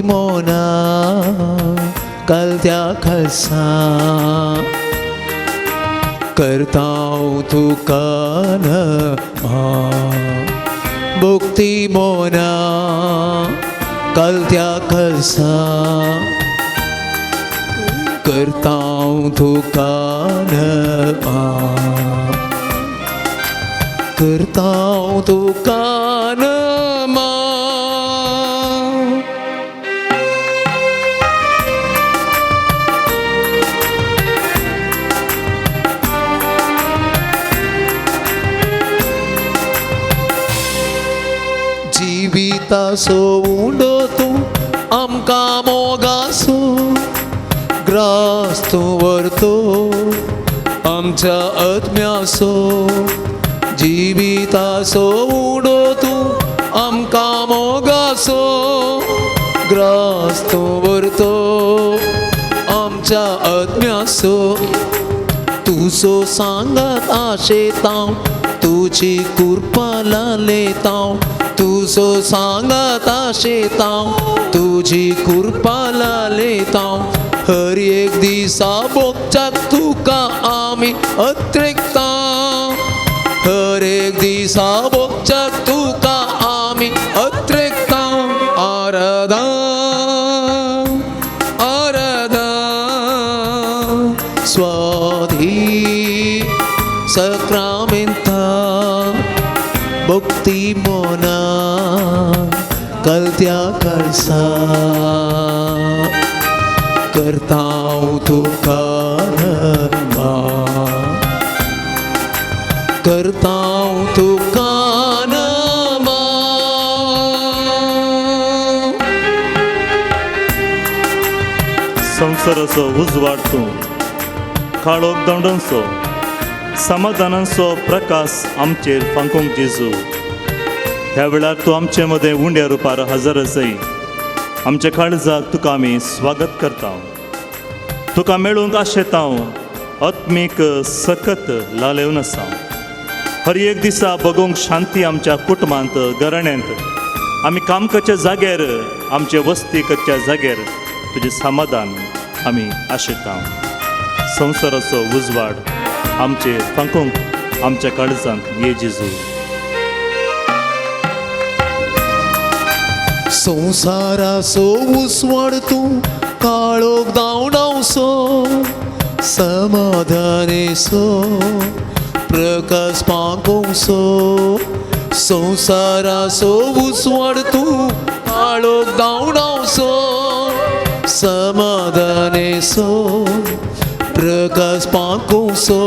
मोना कलत्या खालसा करता तुका नमा भक्ती मोना कलत्या खालसा करता तुका नमा करता तुका नमा जिविताचो उंडो तूं आमकां मोगाचो ग्रास तूं व्हरतो आमच्या आत्म्याचो जिविताचो उंडो तूं आमकां मोगाचो ग्रास तूं व्हरतो आमच्या आत्म्याचो तुजो सांगात आशेतां तुजी कृपा लालेतां तुजो सांगात आशेतां तुजी कृपा लालेतां हर एक दिसा भोगच्याक तुका आमी अत्रेकतां हर एक दिसा भोगच्याक तुका आमी अत्रेकतां आराधना आराधना स्वाधी सक्रामेंता भक्ती मोना कलत्या खालसा करता तुका नमा करता तुका नमा संसाराचो उजवाड तूं काळोख दंडोंचो समाधानाचो प्रकाश आमचेर फांकूंक जेजू ह्या वेळार तूं आमचे मदें उंड्या रुपार हजर आसय आमच्या काळजाक तुका आमी स्वागत करता तुका मेळूंक आशेतां आत्मीक सकत लालेवन आसा हर एक दिसा बगोवंक शांती आमच्या कुटुंबांत घराण्यांत आमी काम करच्या जाग्यार आमचे वस्ती करच्या जाग्यार तुजें समाधान आमी आशेतां संसाराचो उजवाड आमचेर फांकूंक आमच्या काळजांत ये जेजू संसाराचो उसवाड तूं काळोख दावडावसो समाधानेचो प्रकाश पांकोवचो संसाराचो उसवाड तूं काळोख दावडावसो समाधानेचो प्रकाश पांकोवचो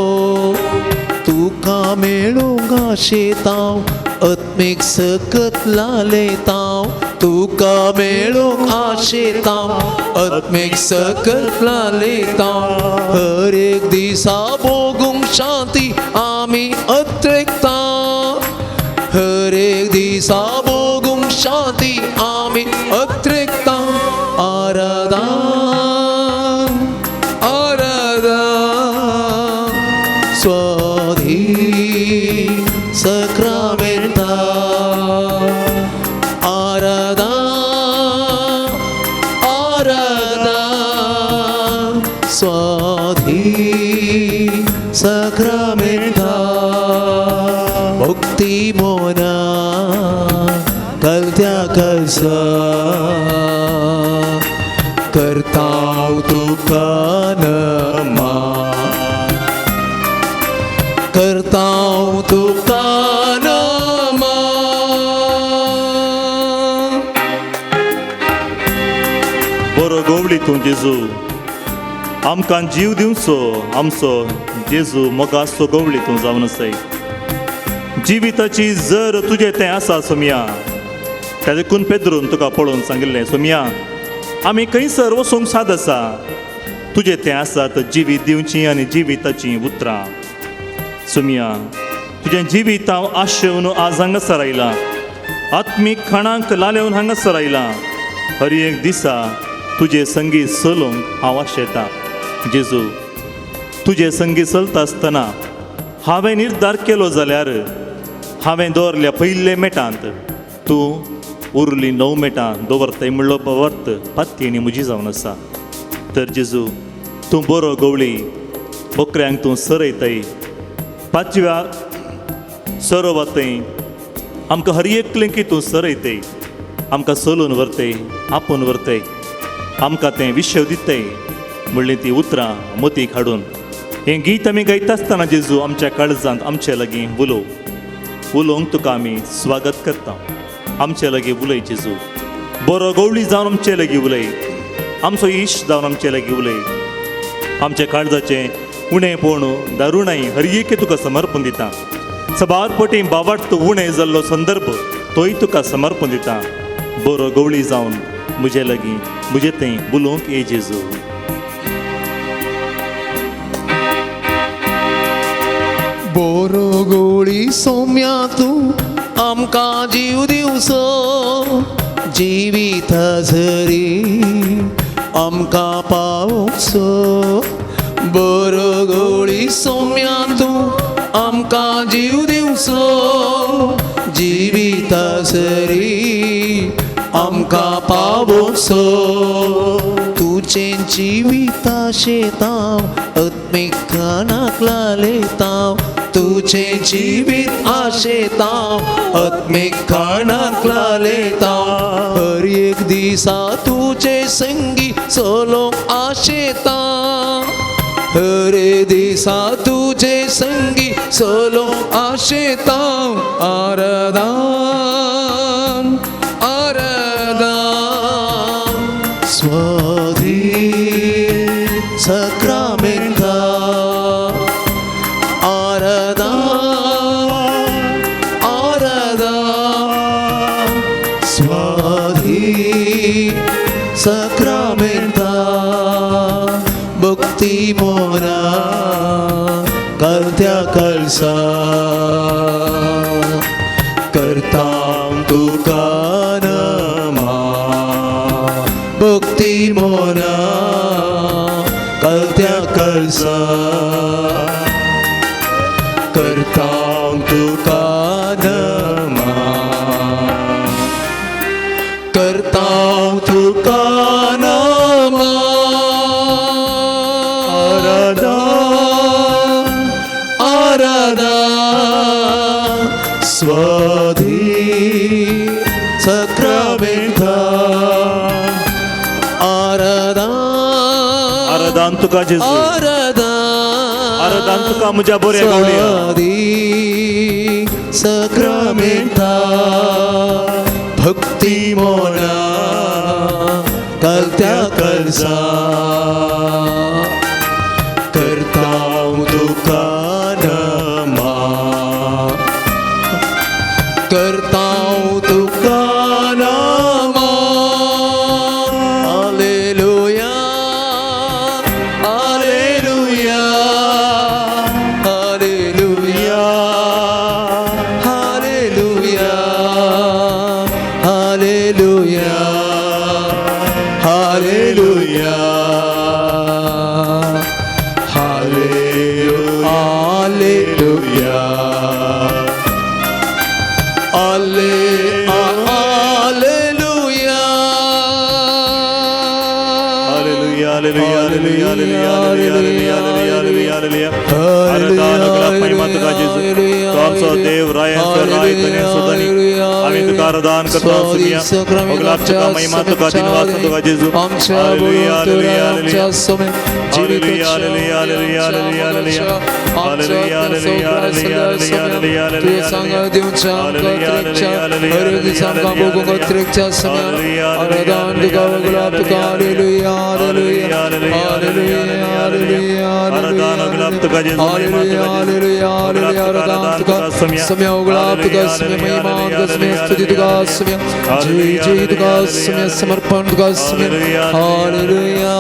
तुका मेळूंक आशेतां आत्मीक सकत लालेतां तुका मेळूंक आशेतां आत्मीक सकत लालेतां हर एक दिसा भोगूंक शांती आमी अत्रेकतां हर एक दिसा भोगूंक शांती आमी अत्रेकतां आराधना आराधना स्वाधी सक्रामेंता आराधना आराधना स्वाधी सक्रामेंता भक्ती मोना कलत्या खालसा करता तुका नमा करता तुका नमा बरो गोवळी तूं जेजू आमकां जीव दिवचो आमचो जेजू मोगाचो गोवळी तूं जावन आसय जिविताची जर तुजें तें आसा सोमिया त्या देखून पेद्रून तुका पळोवन सांगिल्लें सोमिया आमी खंयसर वचूंक साद आसा तुजें तें आसात जिवीत दिवचीं आनी जिविताचीं उतरां सोमिया तुजें जिवीत हांव आशेवन आज हांगासर आयलां आत्मीक खाणांक लालेवन हांगासर आयलां हर एक दिसा तुजें संगीत चलोवंक हांव आशेतां जेजू तुजें संगीत चलता आसतना हांवें निर्धार केलो जाल्यार हांवें दवरल्या पयले मेटांत तूं उरली 9 मिनटां दवरताय म्हणलो वर्त पाती आनी म्हजी जावन आसा. तर जेजू तूं बरो गवळी बकऱ्यांक तूं सरयताय 5व्या सरो वताय आमकां हर एकलें तूं सरयताय आमकां चलून व्हरताय आपूण व्हरताय आमकां तें विशय दिताय म्हणली ती उतरां मतीक हाडून. हें गीत आमी गायता आसतना जेजू आमच्या काळजांत आमचे लागीं उलोवंक तुका आमी स्वागत करता. आमचे लागीं उलय जेजू, बरो गवळी जावन आमचे लागीं उलय, आमचो इश्ट जावन आमचे लागीं उलय. आमच्या काळजाचें उणेंपण दारुणाई हर एके तुका समर्पण दिता. सबारपटी बावाट तूं उणें जाल्लो संदर्भ तोय तुका समर्पण दिता. बरो गवळी जावन म्हजे लागीं म्हजें तें उलोवंक ये जेजू. बरो गवळी सौम्या तूं आमकां जीव दिवचो, जिवीत झरी आमकां पावचो. बरो गवळी सौम्या तूं आमकां जीव दिवचो, जिवीत झरी आमकां पावचो. तुजें जिवीत आशेतांव आत्मीक कानाक लालयतांव, तुजें जिवीत आशेतांव आत्मीक कानाक लालयतांव. हर एक दिसा तुजे संगी चलोवंक आशेतांव, हर दिसा तुजे संगी चलोवंक आशेतांव. आराधन आराधन स्वाधी सक्रामेंता, आराधन आराधन स्वाधी सक्रामेंता. भक्ती मोना करत्या कळसा करतां तुका नमा. भक्ती मोना करत्या कळसा करतां तुका नमा. करतां तुका नमा. आराधा स्वाधी सक्रामेंता. आराधन तुका जेजू, आराधन तुका म्हज्या बऱ्या गवळ्या. सक्रामेंता भक्ती मोना कलत्या कळसा करतां तुका नमा. करतां तुका नमा. हालेलुया हालेलुया हालेलुया हालेलुया हालेलुया हालेलुया हालेलुया. देव राय आम्ही तुका आराधन करता तुका महिमा तुका दिनवास तुका जेजू. हालेलुया हालेलुया हालेलुया हालेलुया हालेलुया हालेलुया हालेलुया हालेलुया हालेलुया समर्पण तुका हालेलुया हालेलुया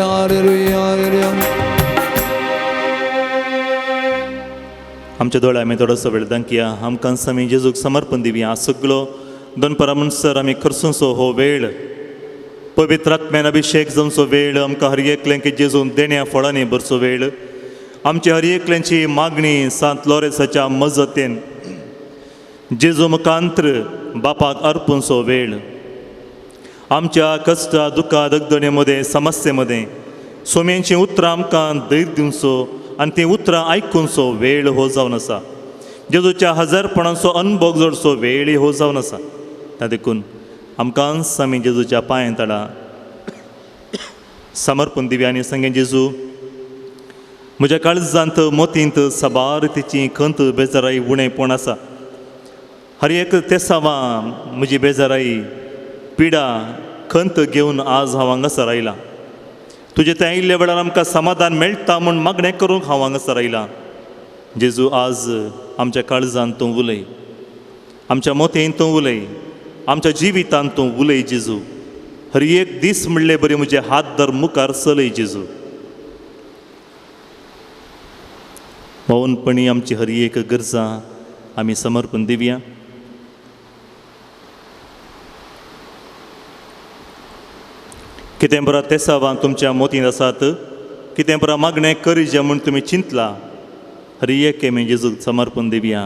हालेलुया हालेलुया. आमच्या दोळे आमी थोडोसो वेळ दांकया. आमकां आमी जेजूक समर्पण दिवया. हा सगळो दनपरां म्हणसर आमी करसूंचो हो वेळ पवित्र आत्म्यान अभिशेक जावचो वेळ, आमकां हर एकल्यांक जेजून देण्या फळांनी भरचो वेळ, आमच्या हर एकल्यांची मागणी सांत लॉरेन्साच्या मजतेन जेजू मुखांत्र बापाक अर्पूनचो वेळ. आमच्या कष्टा दुखा दगदणेमध्ये समस्येमध्ये सोम्यांची उतरां आमकां धैर्य दिवचो आनी ती उतरां आयकुनचो वेळ हो जावन आसा. जेजूच्या हजारपणाचो अनुभव जोडचो वेळ हो जावन आसा. त्या देखून आमकांच आमी जेजूच्या पांयां तळा समर्पण दिवया आनी सांगे जेजू म्हज्या काळजांत मोतींत सबार तिची खंत बेजाराई उणेपण आसा. हर एक तेसावां म्हजी बेजाराई पिडा खंत घेवन आज हांव हांगासर आयलां. तुजे ते आयिल्ल्या वेळार आमकां समाधान मेळटा म्हूण मागणें करूंक हांव हांगासर आयलां. जेजू आज आमच्या काळजांत तूं उलय, आमच्या मोतेंत तूं उलय, आमच्या जिवितांत तूं उलय जेजू. हर एक दीस म्हणले बरे म्हजे हात धर मुखार चलय जेजू. मौनपणी आमची हर एक गरजा आमी समर्पण दिवया. कितें बरा तेसावां तुमच्या मोतींत आसात, कितें बरा मागणें करीजे म्हूण तुमी चिंतला, हर एक आमी जेजूक समर्पण दिवया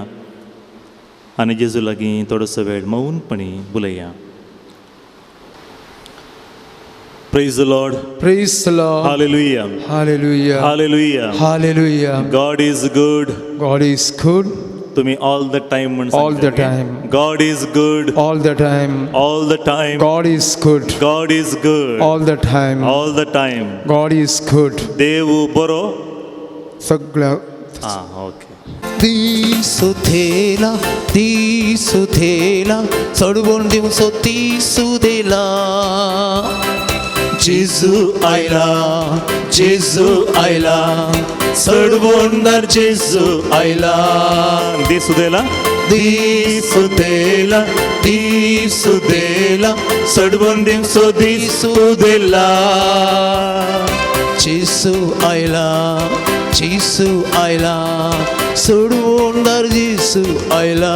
आनी जेजू लागीं थोडोसो वेळ मौनपणी उलया. Praise the Lord. Praise the Lord. Hallelujah. Hallelujah. Hallelujah. Hallelujah. God is good. God is good तुम्ही all the time म्हणून all the सांगता. time. God is good All the time. all the time. God is good God is good all the time. all the time. God is good. देव बरो. सगळं okay. तीसुथेला तीसुथेला चढवून दिवसो तीसुदेला. जेजू आयला जेजू आयला चढवून जेजू आयला. दिसुदेला तीसुदेला तीसुदेला चढवून दिवसो तीसुदेला. जेजू आयला जेजू आयला सोडून जेजू आयला.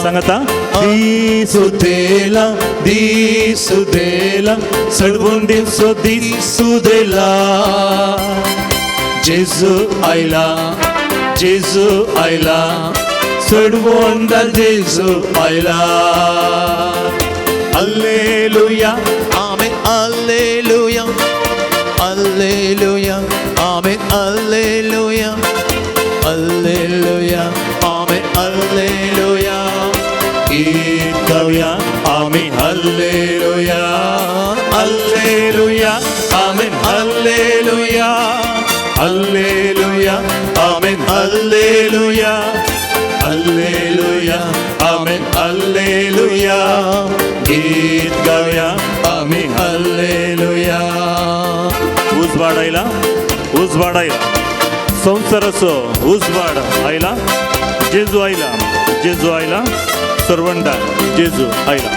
सांगता. दिसुदेला दिसुदेला चढवून दिवसो दिसुदेला. जेजू आयला जेजू आयला चढवून जेजू आयला. Hallelujah. आमेन हालेलुया हालेलुया आमेन हालेलुया हालेलुया आमेन हालेलुया. गीत गाऊया आम्ही हल्लेलुया हल्लेलुया आमेन हल्लेलुया हल्लेलुया आमेन हल्लेलुया हल्लेलुया आमेन हल्लेलुया. गीत गाऊया आम्ही हल्लेलुया. उजवाड आयला उजवाड आयला संसाराचो उजवाड आयला. जेजू आयला जेजू आयला सर्वंडा जेजू आयला.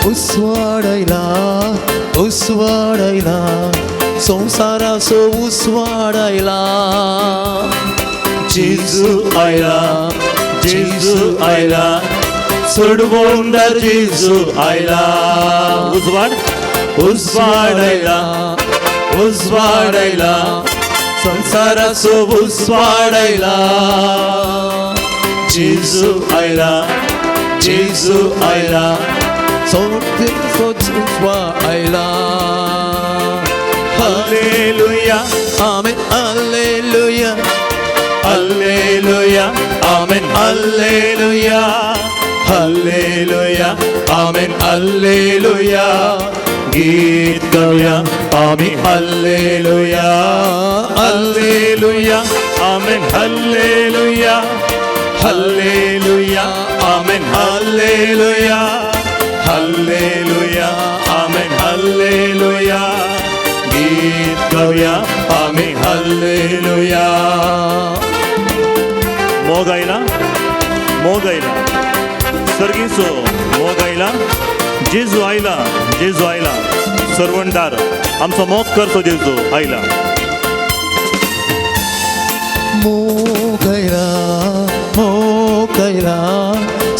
उसवाडायला उसवाडायला संसाराचो उसवाडायला. जेजू आयला जेजू आयला चढवून जेजू आयला. उजवाड उजवाडायला उजवाडायला संसाराचो उजवाडायला. जेजू आयला जेजू आयला संसाराचो उजवाडायला. हल्लेलुया आमेन हालेलुया हल्लेलुया आमेन हल्लेलुया हल्लेलुया आमेन हल्लेलुया. गीत गाऊया आम्ही हल्लेलुया हल्लेलुया आमेन हल्लेलुया हल्लेलुया आमेन हल्लेलुया हल्लेलुया आमेन हल्लेलुया. गीत गाऊया आम्ही हल्लेलुया. मोग आयला मोग आयला सर्गीचो मोग आयला. जेजू आयला जेजू आयला सर्वंडार आमचो मोग करचो जेजू आयला. मोगैला मोगैला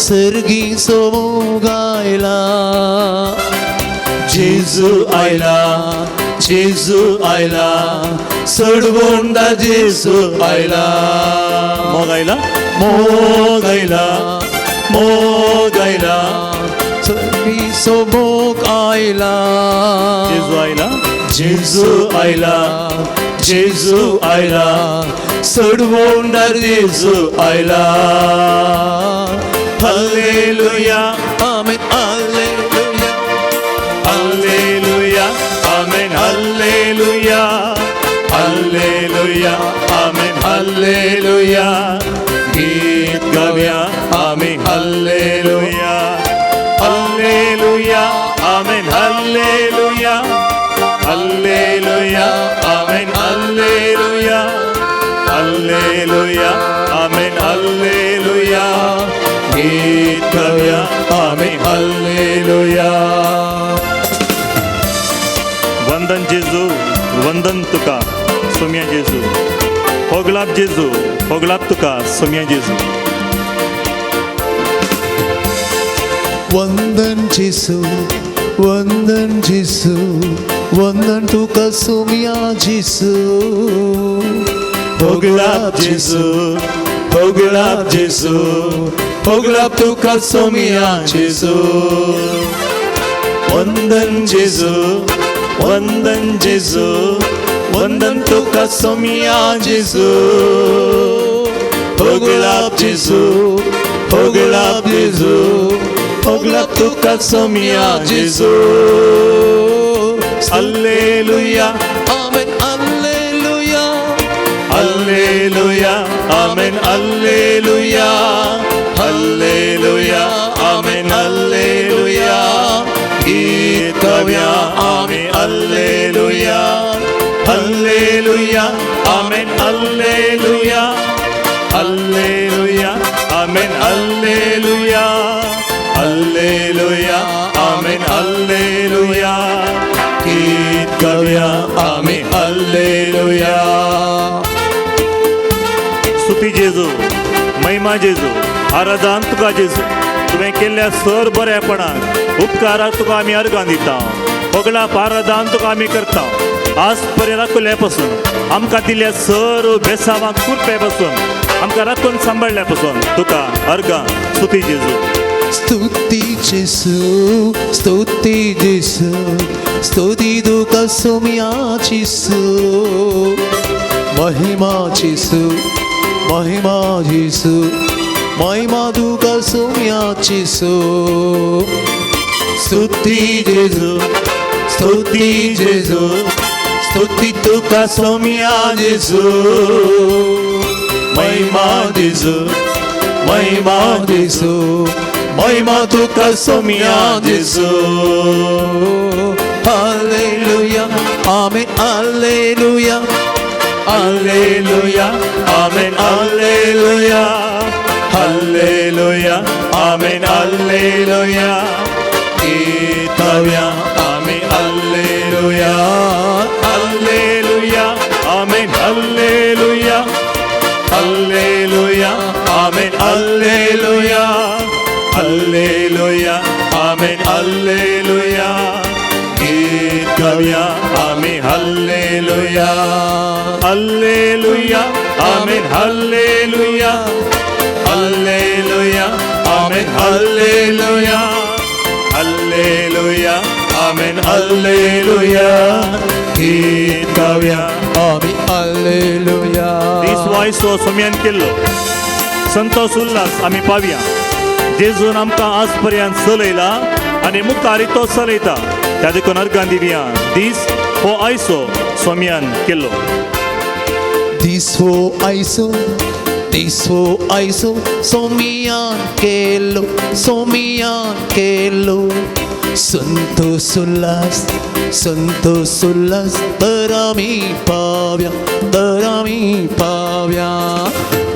सर्गीचो मोगायला. जेजू आयला जेजू आयला चढवून जेजू आयला. मोग आयला मोगैला मोग आयला सर्गीचो मोग आयला जेजू आयला जेजू आयला जेजू आयला सोडवोंडार जेजू आयला हालेलुया आमेन हालेलुया हालेलुया आमेन हालेलुया हालेलुया आमेन हालेलुया गीत गाऊया आम्ही हालेलुया हालेलुया आमेन हालेलुया हालेलुया आमेन हालेलुया हालेलुया आमेन हालेलुया गीत गाऊया आम्ही हालेलुया वंदन जेजू वंदन तुका सोम्या जेजू होगलाब जेजू होगलाब तुका सोम्या जेजू वंदन जेसू वंदन जेसू वंदन तुका सोम्या जेसू होगलाब जेजू होगलाब जेसू होगलाब तुका सोम्या जेसू वंदन जेसू वंदन जेसू वंदन तुका सोम्या जेसू होगलाब जेसू होगलाब जेसू होगलाब तुका सोम्या जेसू हालेलुया आमेन हालेलुया हालेलुया आमेन हालेलुया हालेलुया आमेन हालेलुया गीत गाऊया आम्ही हालेलुया हालेलुया आमेन हालेलुया हालेलुया आमेन हालेलुया हालेलुया आमेन हालेलुया गीत गाऊया आम्ही हालेलुया स्तुती जेजू महिमा जेजू आराधन तुका जेजू तुवें केल्ल्या सर बऱ्यापणाक उपकाराक तुका आमी अर्गां दिता होगला आराधन तुका आमी करता आज पर्यंत राखल्या पासून आमकां दिल्ल्या सर बेसावांक कुरपे पासून आमकां राखून सांबाळल्या पासून तुका अर्गां स्तुती जेजू स्तुती जेसू स्तुती जेसू स्तुती तुका सोम्या जेसू महिमा जेसू महिमा जेसू महिमा तुका सोम्या जेसू स्तुती जेसू स्तुती जेसू स्तुती तुका सोम्या जेसू महिमा जेसू महिमा जेसू महिमा तुका सोम्या जेसू हालेलुया आमेन हालेलुया हालेलुया आमेन हालेलुया हालेलुया आमेन हालेलुया गीत गाऊया आम्ही हालेलुया हालेलुया आमेन हालेलुया हालेलुया आमेन हालेलुया हालेलुया आमेन हालेलुया गीत गाऊया आम्ही हालेलुया हालेलुया आमेन हालेलुया हालेलुया आमेन हालेलुया हालेलुया आमेन हालेलुया गीत गाऊया आम्ही हालेलुया दीस वायसो सोम्यान केल्लो संतोष उल्हास आमी पावया जेजून आमकां आज पर्यंत चलयला आनी मुखारी तो चलयता त्या देखून अर्गां दिवया दीस हो आयसो सोम्यान केल्लो दिसो आयसो सोमियान केलो संतोष उल्हास तर आमी पाव्या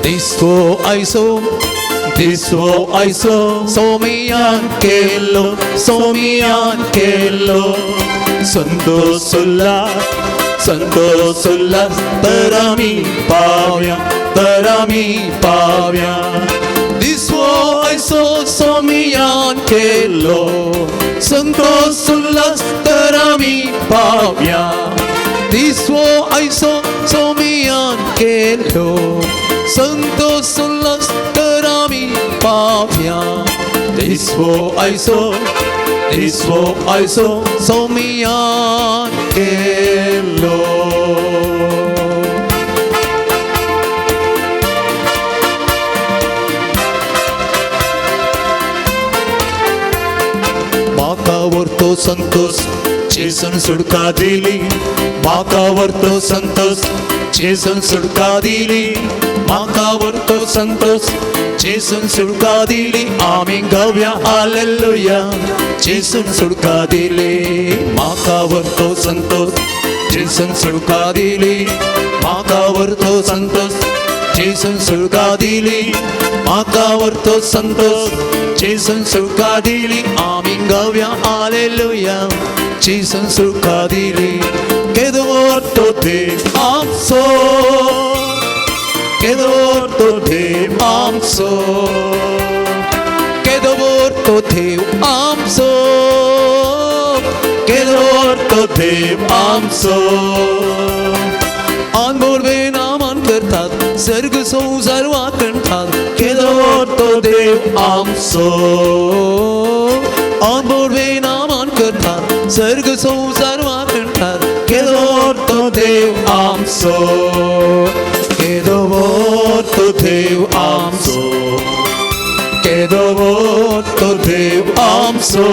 दिसो आयसो सोमियान केलो संतोष उल्हास तर आमी पाव्या दिसो आयसो सोमियान केलो संतोष उल्हास तर आमी पाव्या दिसो आयसो सोमियान केलो संतोष उल्हास तर आमी पावया दिसवो आयसो सोमियान केलो माका वरतो संतोष जेसून सुटका दिली माका वरतो संतोष जेसून सुटका दिली माका वरतो संतोष जेसून सुटका दिली आम्ही गाऊया हालेलुया जेसून सुटका दिली माका वरतो संतोष जेसून सुटका दिली माका वरतो संतोष जेसून सुटका दिली माका वरतो संतोष जेसून सुटका दिली आम्ही गाऊया हालेलुया जेसून सुटका दिली केदवतो देव आमचो केदवतो देव आमचो केदवतो देव आमचो केदवतो देव आमचो अनमोल नामान करतात सर्ग संसार वाकणतात केदवतो देव आमचो अनमोल नामान करतात सर्ग संसार वाकणतात केदवतो देव आमचो केदवतो देव आमचो केदवतो देव आमचो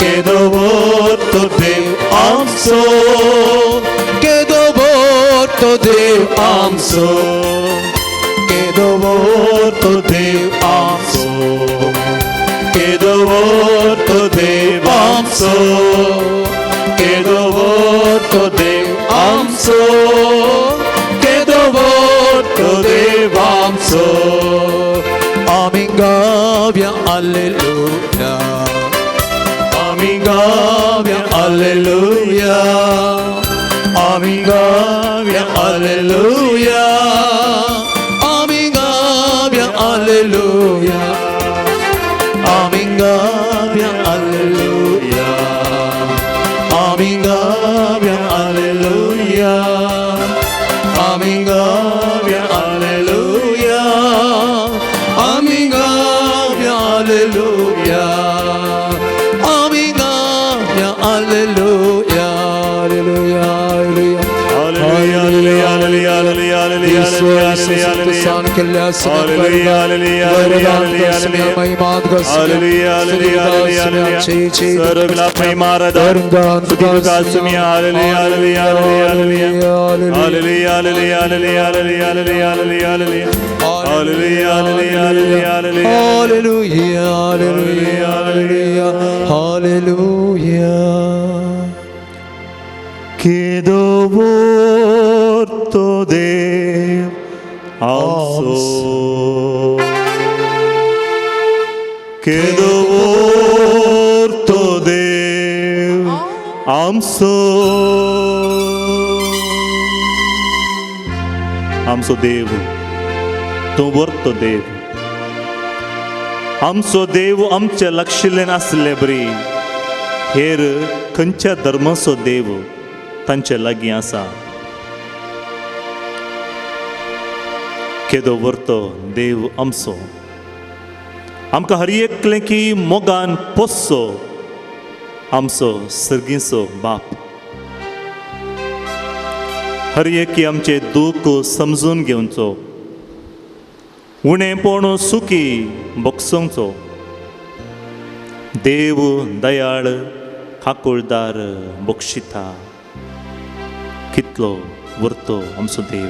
केदवतो देव आमचो केदवतो देव आमचो केदवतो देव आमचो केदवतो देव आमचो केदवतो देव आमचो केदवतो देव आमचो आम्ही गाऊया हालेलुया आम्ही गाऊया हालेलुया आम्ही गाऊया हालेलुया आम्ही गाऊया हालेलुया आम्ही गाऊया हालेलुया आम्ही गाऊया हालेलुया आम्ही गाऊया हालेलुया आम्ही गाऊया हालेलुया आम्ही गाऊया हालेलुया हालेलुया हालेलुया Kedovorto Dev amso Kedovorto Dev amso Amso Dev Tu vorto Dev Amso Dev amche lakshile nasle bri हेर खंयच्या धर्माचो देव तांचे लागीं आसा केदो व्हरतो देव आमचो आमकां हर एकलें की मोगान पोसचो आमचो सर्गीचो बाप हर एकी आमचे दूख समजून घेवचो उणेपण सुखी भोगसोवचो देव दयाळ खाकुळदार बक्षिता कितलो व्हरतो आमचो देव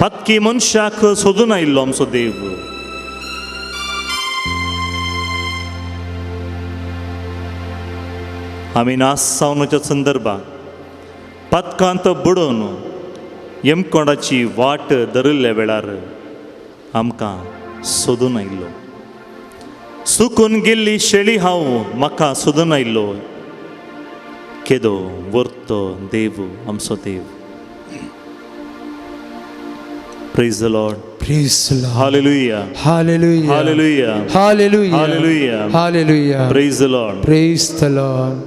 पत्की मनशाक सोदून आयिल्लो आमचो देव आमी नासावनाच्या संदर्भात पत्कांत बुडोवन येमकोणाची वाट धरिल्ल्या वेळार आमकां सोदून आयिल्लो सुकून गेल्ली शेळी हांव म्हाका सोदून आयिल्लो केदो व्हरतो देव आमचो देव Praise the Lord. Praise the Lord. Hallelujah. Hallelujah. Hallelujah. Hallelujah. Hallelujah. Hallelujah. Praise the Lord. Praise the Lord.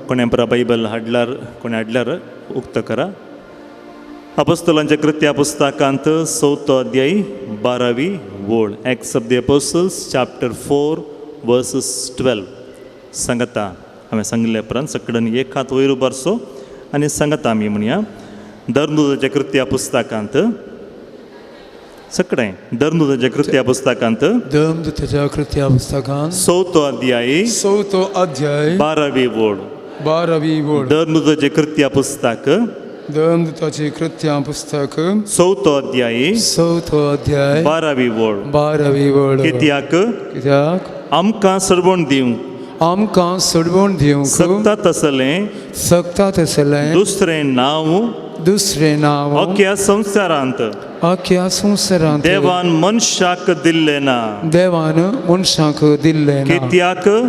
कोणी बरा बायबल हाडल्यार कोणी हाडल्यार उक्त करा अपोस्तलांच्या कृत्या पुस्तकांत 4 अध्याय 12वी ओळ. Acts of the Apostles chapter 4 verses 12. सांगता हांवें सांगिल्ल्या उपरांत सकडन एक हात वयर उबारचो आनी सांगता आमी म्हणया. धर्मदूताच्या कृत्या पुस्तकांत सकडें धर्मदूताच्या कृत्या पुस्तकांत धर्मदूताच्या कृत्या पुस्तकांत 4 अध्याय 4 अध्याय 12वी ओळ. 12वी ओळ. धर्मदूताचे कृत्या पुस्तक धर्मदूताचे कृत्या पुस्तक 4 अध्याय 4 अध्याय 12वी ओळ. 12वी ओळ. कित्याक कित्याक आमकां सरवण दिवंक आमकां सोडवून दिवंक सकता तसलें दुसरें नांव अख्ख्या संवसारांत देवान मनशाक दिल्लें ना. देवान मनशाक दिल्लें ना.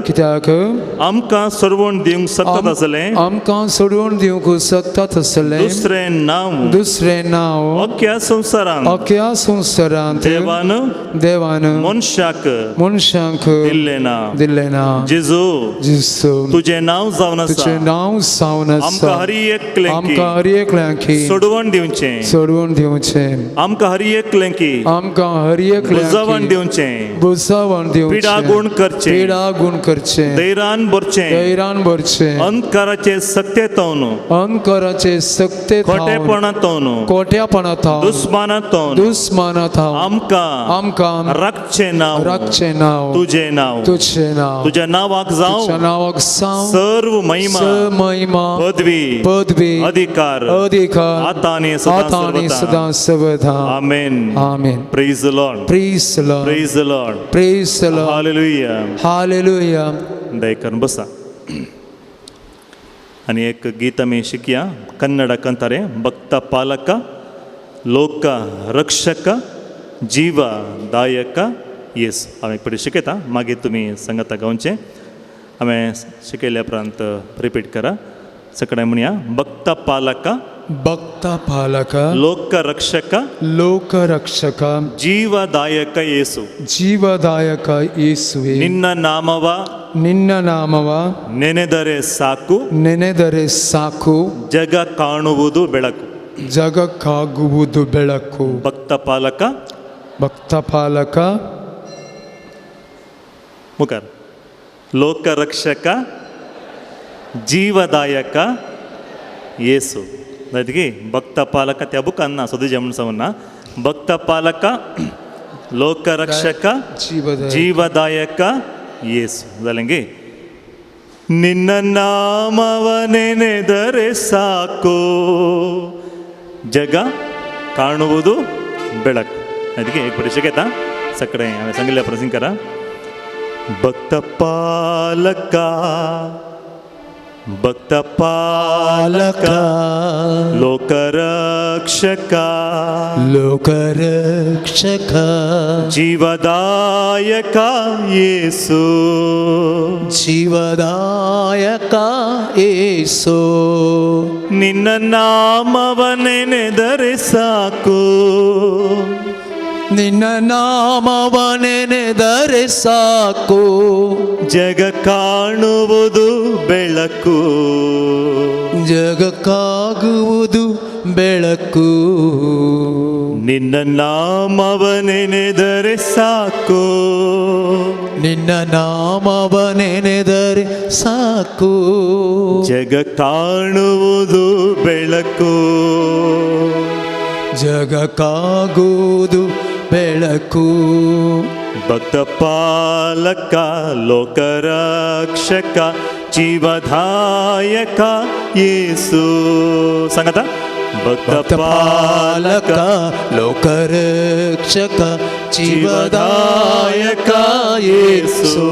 कित्याक आमकां सोडवण दिवंक सकता तसलें आमकां सोडवून दिवंक सकता तसलें दुसरें नांव अख्ख्या संवसारांत देवान मनशाक दिल्लें ना. जेजू तुजें नांव जावन आसा. आमकां हर एकल्यांकी सोडवण दिवचें. आमकां हर एकल्यांकी बुजावण दिवचें. पिडागूण करचें. दैरान भरचें. अंधकाराचे सक्तेतवन खोटेपणांतवन दुस्मानांतवन आमकां राखचें नांव तुजें नांव. तुज्या नांवाक जावं सर्व महिमा पदवी अधिकार आतां आनी सदां सर्वदा. आमेन. Praise the Lord. Praise the Lord. Praise the Lord. Praise the Lord. Hallelujah. Hallelujah. दयकन बसा. आनी एक गीत आमी शिकया. कन्नड कंतारे भक्त पालक लोक रक्षक जीवदायक येस. हांवें एक फावटी शिकयता मागीर तुमी सांगाता गावचें. हांवें शिकयल्या उपरांत रिपीट करा. सकडें म्हणया. भक्त पालक लोक रक्षक जीवदायक जीवदायक ಯೇಸುವೆ ನಿನ್ನ ನಾಮವ ನೆನೆದರೆ ಸಾಕು ಜಗ ಕಾಣುವುದು ಬೆಳಕು. ಜಗಕ್ಕಾಗುವುದು ಬೆಳಕು. ಭಕ್ತ ಪಾಲಕ ಮುಖರ್ ಲೋಕ ರಕ್ಷಕ ಜೀವದಾಯಕ ಯೇಸು. ಅದಕ್ಕೆ ಭಕ್ತ ಪಾಲಕ त्या बुकांना सुद्धा जेवण सवना ಭಕ್ತ ಪಾಲಕ ಲೋಕ ರಕ್ಷಕ ಜೀವದಾಯಕ ಯೇಸು. जालेंगे ನಿನ್ನ ನಾಮವ ನೆನೆದರೆ ಸಾಕು ಜಗ ಕಾಣುವುದು ಬೆಳಕು. ಅದಕ್ಕೆ एक फावटी शिकयता. सकडें हांवें सांगिल्ल्या प्रसंग करा. भक्त पालक लोक रक्षक जीवदायक येसु ನಿನ್ನ ನಾಮವ ನೆನೆದರೆ ಸಾಕು ಜಗ ಕಾಣುವುದು ಬೆಳಕು. ಜಗಕ್ಕಾಗುವುದು ಬೆಳಕು. ನಿನ್ನ ನಾಮವ ನೆನೆದರೆ ಸಾಕು. ಜಗ ಕಾಣುವುದು ಬೆಳಕು. ಜಗಕ್ಕಾಗುವುದು ಬೆಳಕು. ಭಕ್ತ ಪಾಲಕ ಲೋಕ ರಕ್ಷಕ ಜೀವದಾಯಕ ಯೇಸು. ಸಂಗತ ಭಕ್ತ ಪಾಲಕ ಲೋಕ ರಕ್ಷಕ ಜೀವದಾಯಕ ಯೇಸು.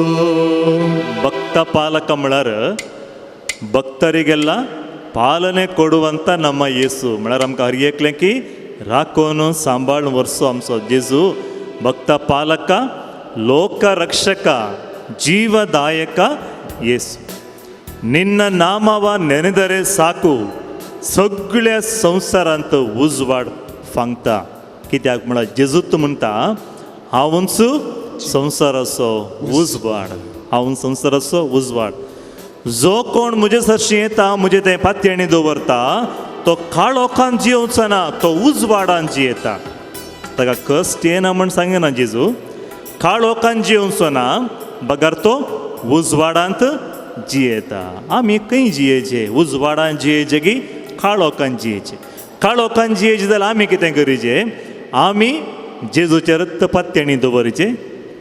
ಭಕ್ತ ಪಾಲಕ म्हळ्यार ಭಕ್ತರಿಗೆಲ್ಲ ಪಾಲನೆ ಕೊಡುವಂತ ನಮ್ಮ ಯೇಸು. म्हळ्यार आमकां हर एकल्यांकी राखून सांबाळून वर्सो आमचो जेजू. भक्त पालक लोक रक्षक जीवदायक येसु. निन्न नामव ನೆನೆದರೆ ಸಾಕು सगळ्या संवसारांत उजवाड फांगता. कित्याक म्हळ्यार जेजूत म्हणटा हांवूच संवसाराचो उजवाड. जो कोण म्हजे सरशी येता म्हजे ते पातयेणी दवरता तो काळोखान जियोवचो ना, तो उजवाडान जियेता. ताका कश्ट येना म्हण सांगना जेजू. काळोखान जियोवचो ना, बगर तो उजवाडांत जियेता. आमी खंय जियेचे? उजवाडान जियेचे की काळोखान जियेचे? काळोखान जियेचे जाल्यार आमी कितें करीचे? आमी जेजूचेर तपात्यांनी दवरचे,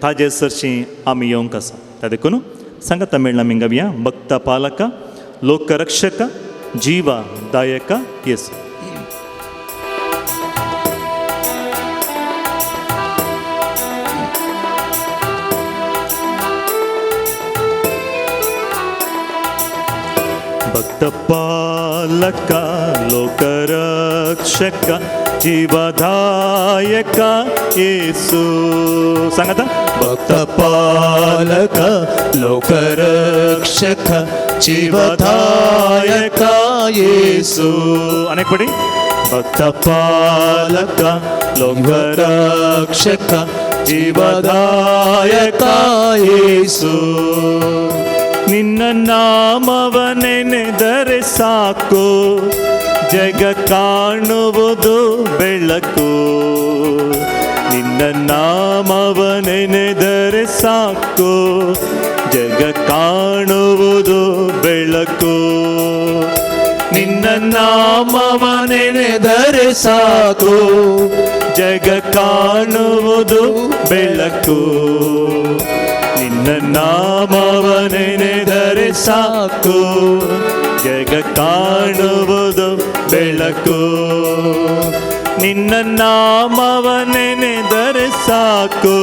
ताजे सरशी आमी येवंक आसा. त्या देखून सांगा तमिळना मिंगव्या भक्त पालक लोकरक्षक जीवदायक येसु. भक्त पालक लोकरक्षक जीवदायक येसु. सांगा भक्त पालक लोकरक्षक जीवदायक येसु. अनेक पडी भक्त पालक लोकरक्षक जीवदायक येसु. ನಿನ್ನ ನಾಮವನೆನೆದರೆ ಸಾಕು, ಜಗ ಕಾಣುವುದು ಬೆಳಕು. ನಿನ್ನ ನಾಮವನೆನೆದರೆ ಸಾಕು, ಜಗ ಕಾಣುವುದು ಬೆಳಕು. ನಿನ್ನ ನಾಮವನೆನೆದರೆ ಸಾಕು, ಜಗ ಕಾಣುವುದು ಬೆಳಕು. ನಿನ್ನ ನಾಮವನೆನೆದರೆ ಸಾಕು, ಜಗ ಕಾಣುವುದು ಬೆಳಕು. ನಿನ್ನ ನಾಮವನೆನೆದರೆ ಸಾಕು,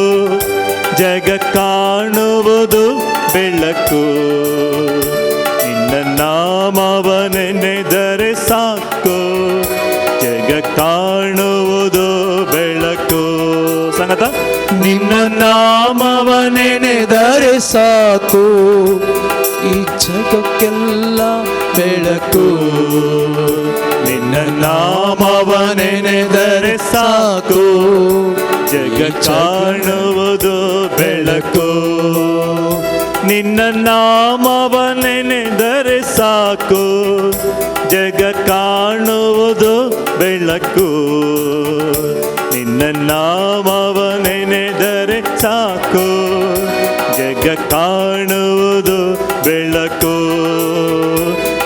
ಜಗ ಕಾಣುವುದು ಬೆಳಕು. ನಿನ್ನ ನಾಮವನೆನೆದರೆ ಸಾಕು, ಜಗ ಕಾಣುವುದು ಬೆಳಕು. ಸಂಗತ ನಿನ್ನ ನಾಮವನೆನೆದರೆ ಸಾಕು, ಈ ಜಗಕ್ಕೆಲ್ಲ ಬೆಳಕು. ನಿನ್ನ ನಾಮವನೆನೆದರೆ ಸಾಕು, ಜಗ ಕಾಣುವುದು ಬೆಳಕು. ನಿನ್ನ ನಾಮವನೆನೆದರೆ ಸಾಕು, ಜಗ ಕಾಣುವುದು ಬೆಳಕು. ನಿನ್ನ ನಾಮವನೆನೆದರೆ ಸಾಕು, ಜಗ ಕಾಣುವುದು ಬೆಳಕು.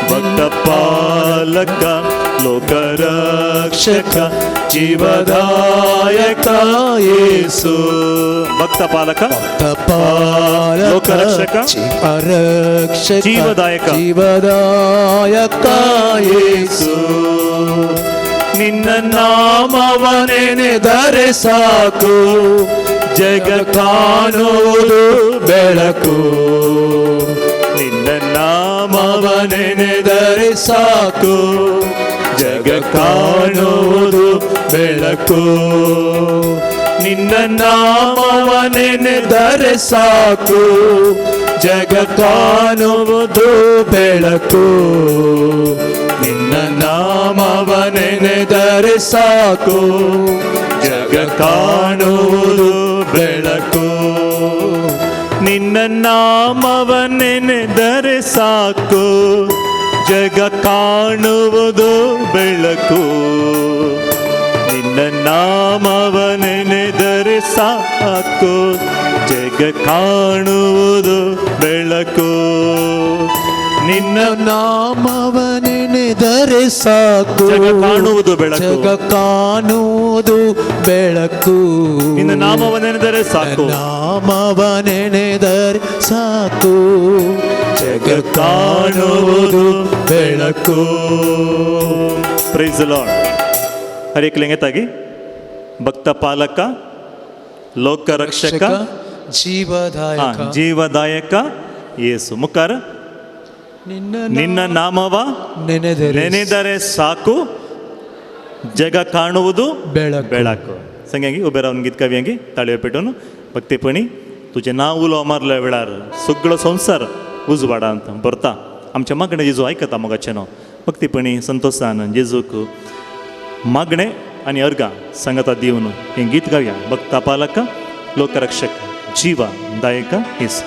ಭಕ್ತ ಪಾಲಕ ಲೋಕರಕ್ಷಕ ಜೀವದಾಯಕ ಯೇಸು. ಭಕ್ತ ಪಾಲಕ ಲೋಕರಕ್ಷಕ ಜೀವರಕ್ಷಕ ಜೀವದಾಯಕ ಜೀವದಾಯಕ ಯೇಸು. ನಿನ್ನ ನಾಮವನೆನೆದರೆ ಸಾಕು, ಜಗ ಕಾಣುವುದು ಬೆಳಕು. ನಿನ್ನ ನಾಮವನೆನೆದರೆ ಸಾಕು, ಜಗ ಕಾಣುವುದು ಬೆಳಕು. ನಿನ್ನ ನಾಮವನೆನೆದರೆ ಸಾಕು, ಜಗ ಕಾಣುವುದು ಬೆಳಕು. ನಿನ್ನ ನಾಮವನೆನೆದರೆ ಸಾಕು, ಜಗ ಕಾಣುವುದು ಬೆಳಕು. ನಿನ್ನ ನಾಮವನೆನೆದರೆ ಸಾಕು, ಜಗ ಕಾಣುವುದು ಬೆಳಕು. ನಿನ್ನ ನಾಮವನೆನೆದರೆ ಸಾಕು, ಜಗ ಕಾಣುವುದು ಬೆಳಕು. ನಿನ್ನ ನಾಮವನೆನೆದರೆ ಸಾಕು, ಜಗ ಕಾಣುವುದು ಬೆಳಕು. ಜಗ ಕಾಣುವುದು ಬೆಳಕು. ನಿನ್ನ ನಾಮವನೆನೆದರೆ ಸಾಕು, ನಾಮವನೆನೆದರೆ ಸಾಕು, ಜಗ ಕಾಣುವುದು ಬೆಳಕು. Price the lord. ಹರಿಕಲಿಂಗತಾಗಿ ಭಕ್ತ ಪಾಲಕ ಲೋಕರಕ್ಷಕ ಜೀವದಾಯಕ ಜೀವದಾಯಕ ಯೇಸು. ಮುಖಾರ ನಿನ್ನ ನಾಮವ ನೆನೆದರೆ ಸಾಕು, ಜಗ ಕಾಣುವುದು ಬೆಳಕು. संग्यांगी उबे रावन गीत काव्यांगी ताळयो पेटून भक्तीपणी तुझे नाव उलो मारल्या वेळार सगळो संसार उजवाडा ಅಂತ ಬರ್ತಾ आमच्या मागणे जेजू आयकता मोगाचे न्हू भक्तीपणी संतोषान जेजूक मागणे आनी अर्गा सांगता दिवन हें गीत गावया. भक्ता पालक लोकरक्षक जीवदायक येसू.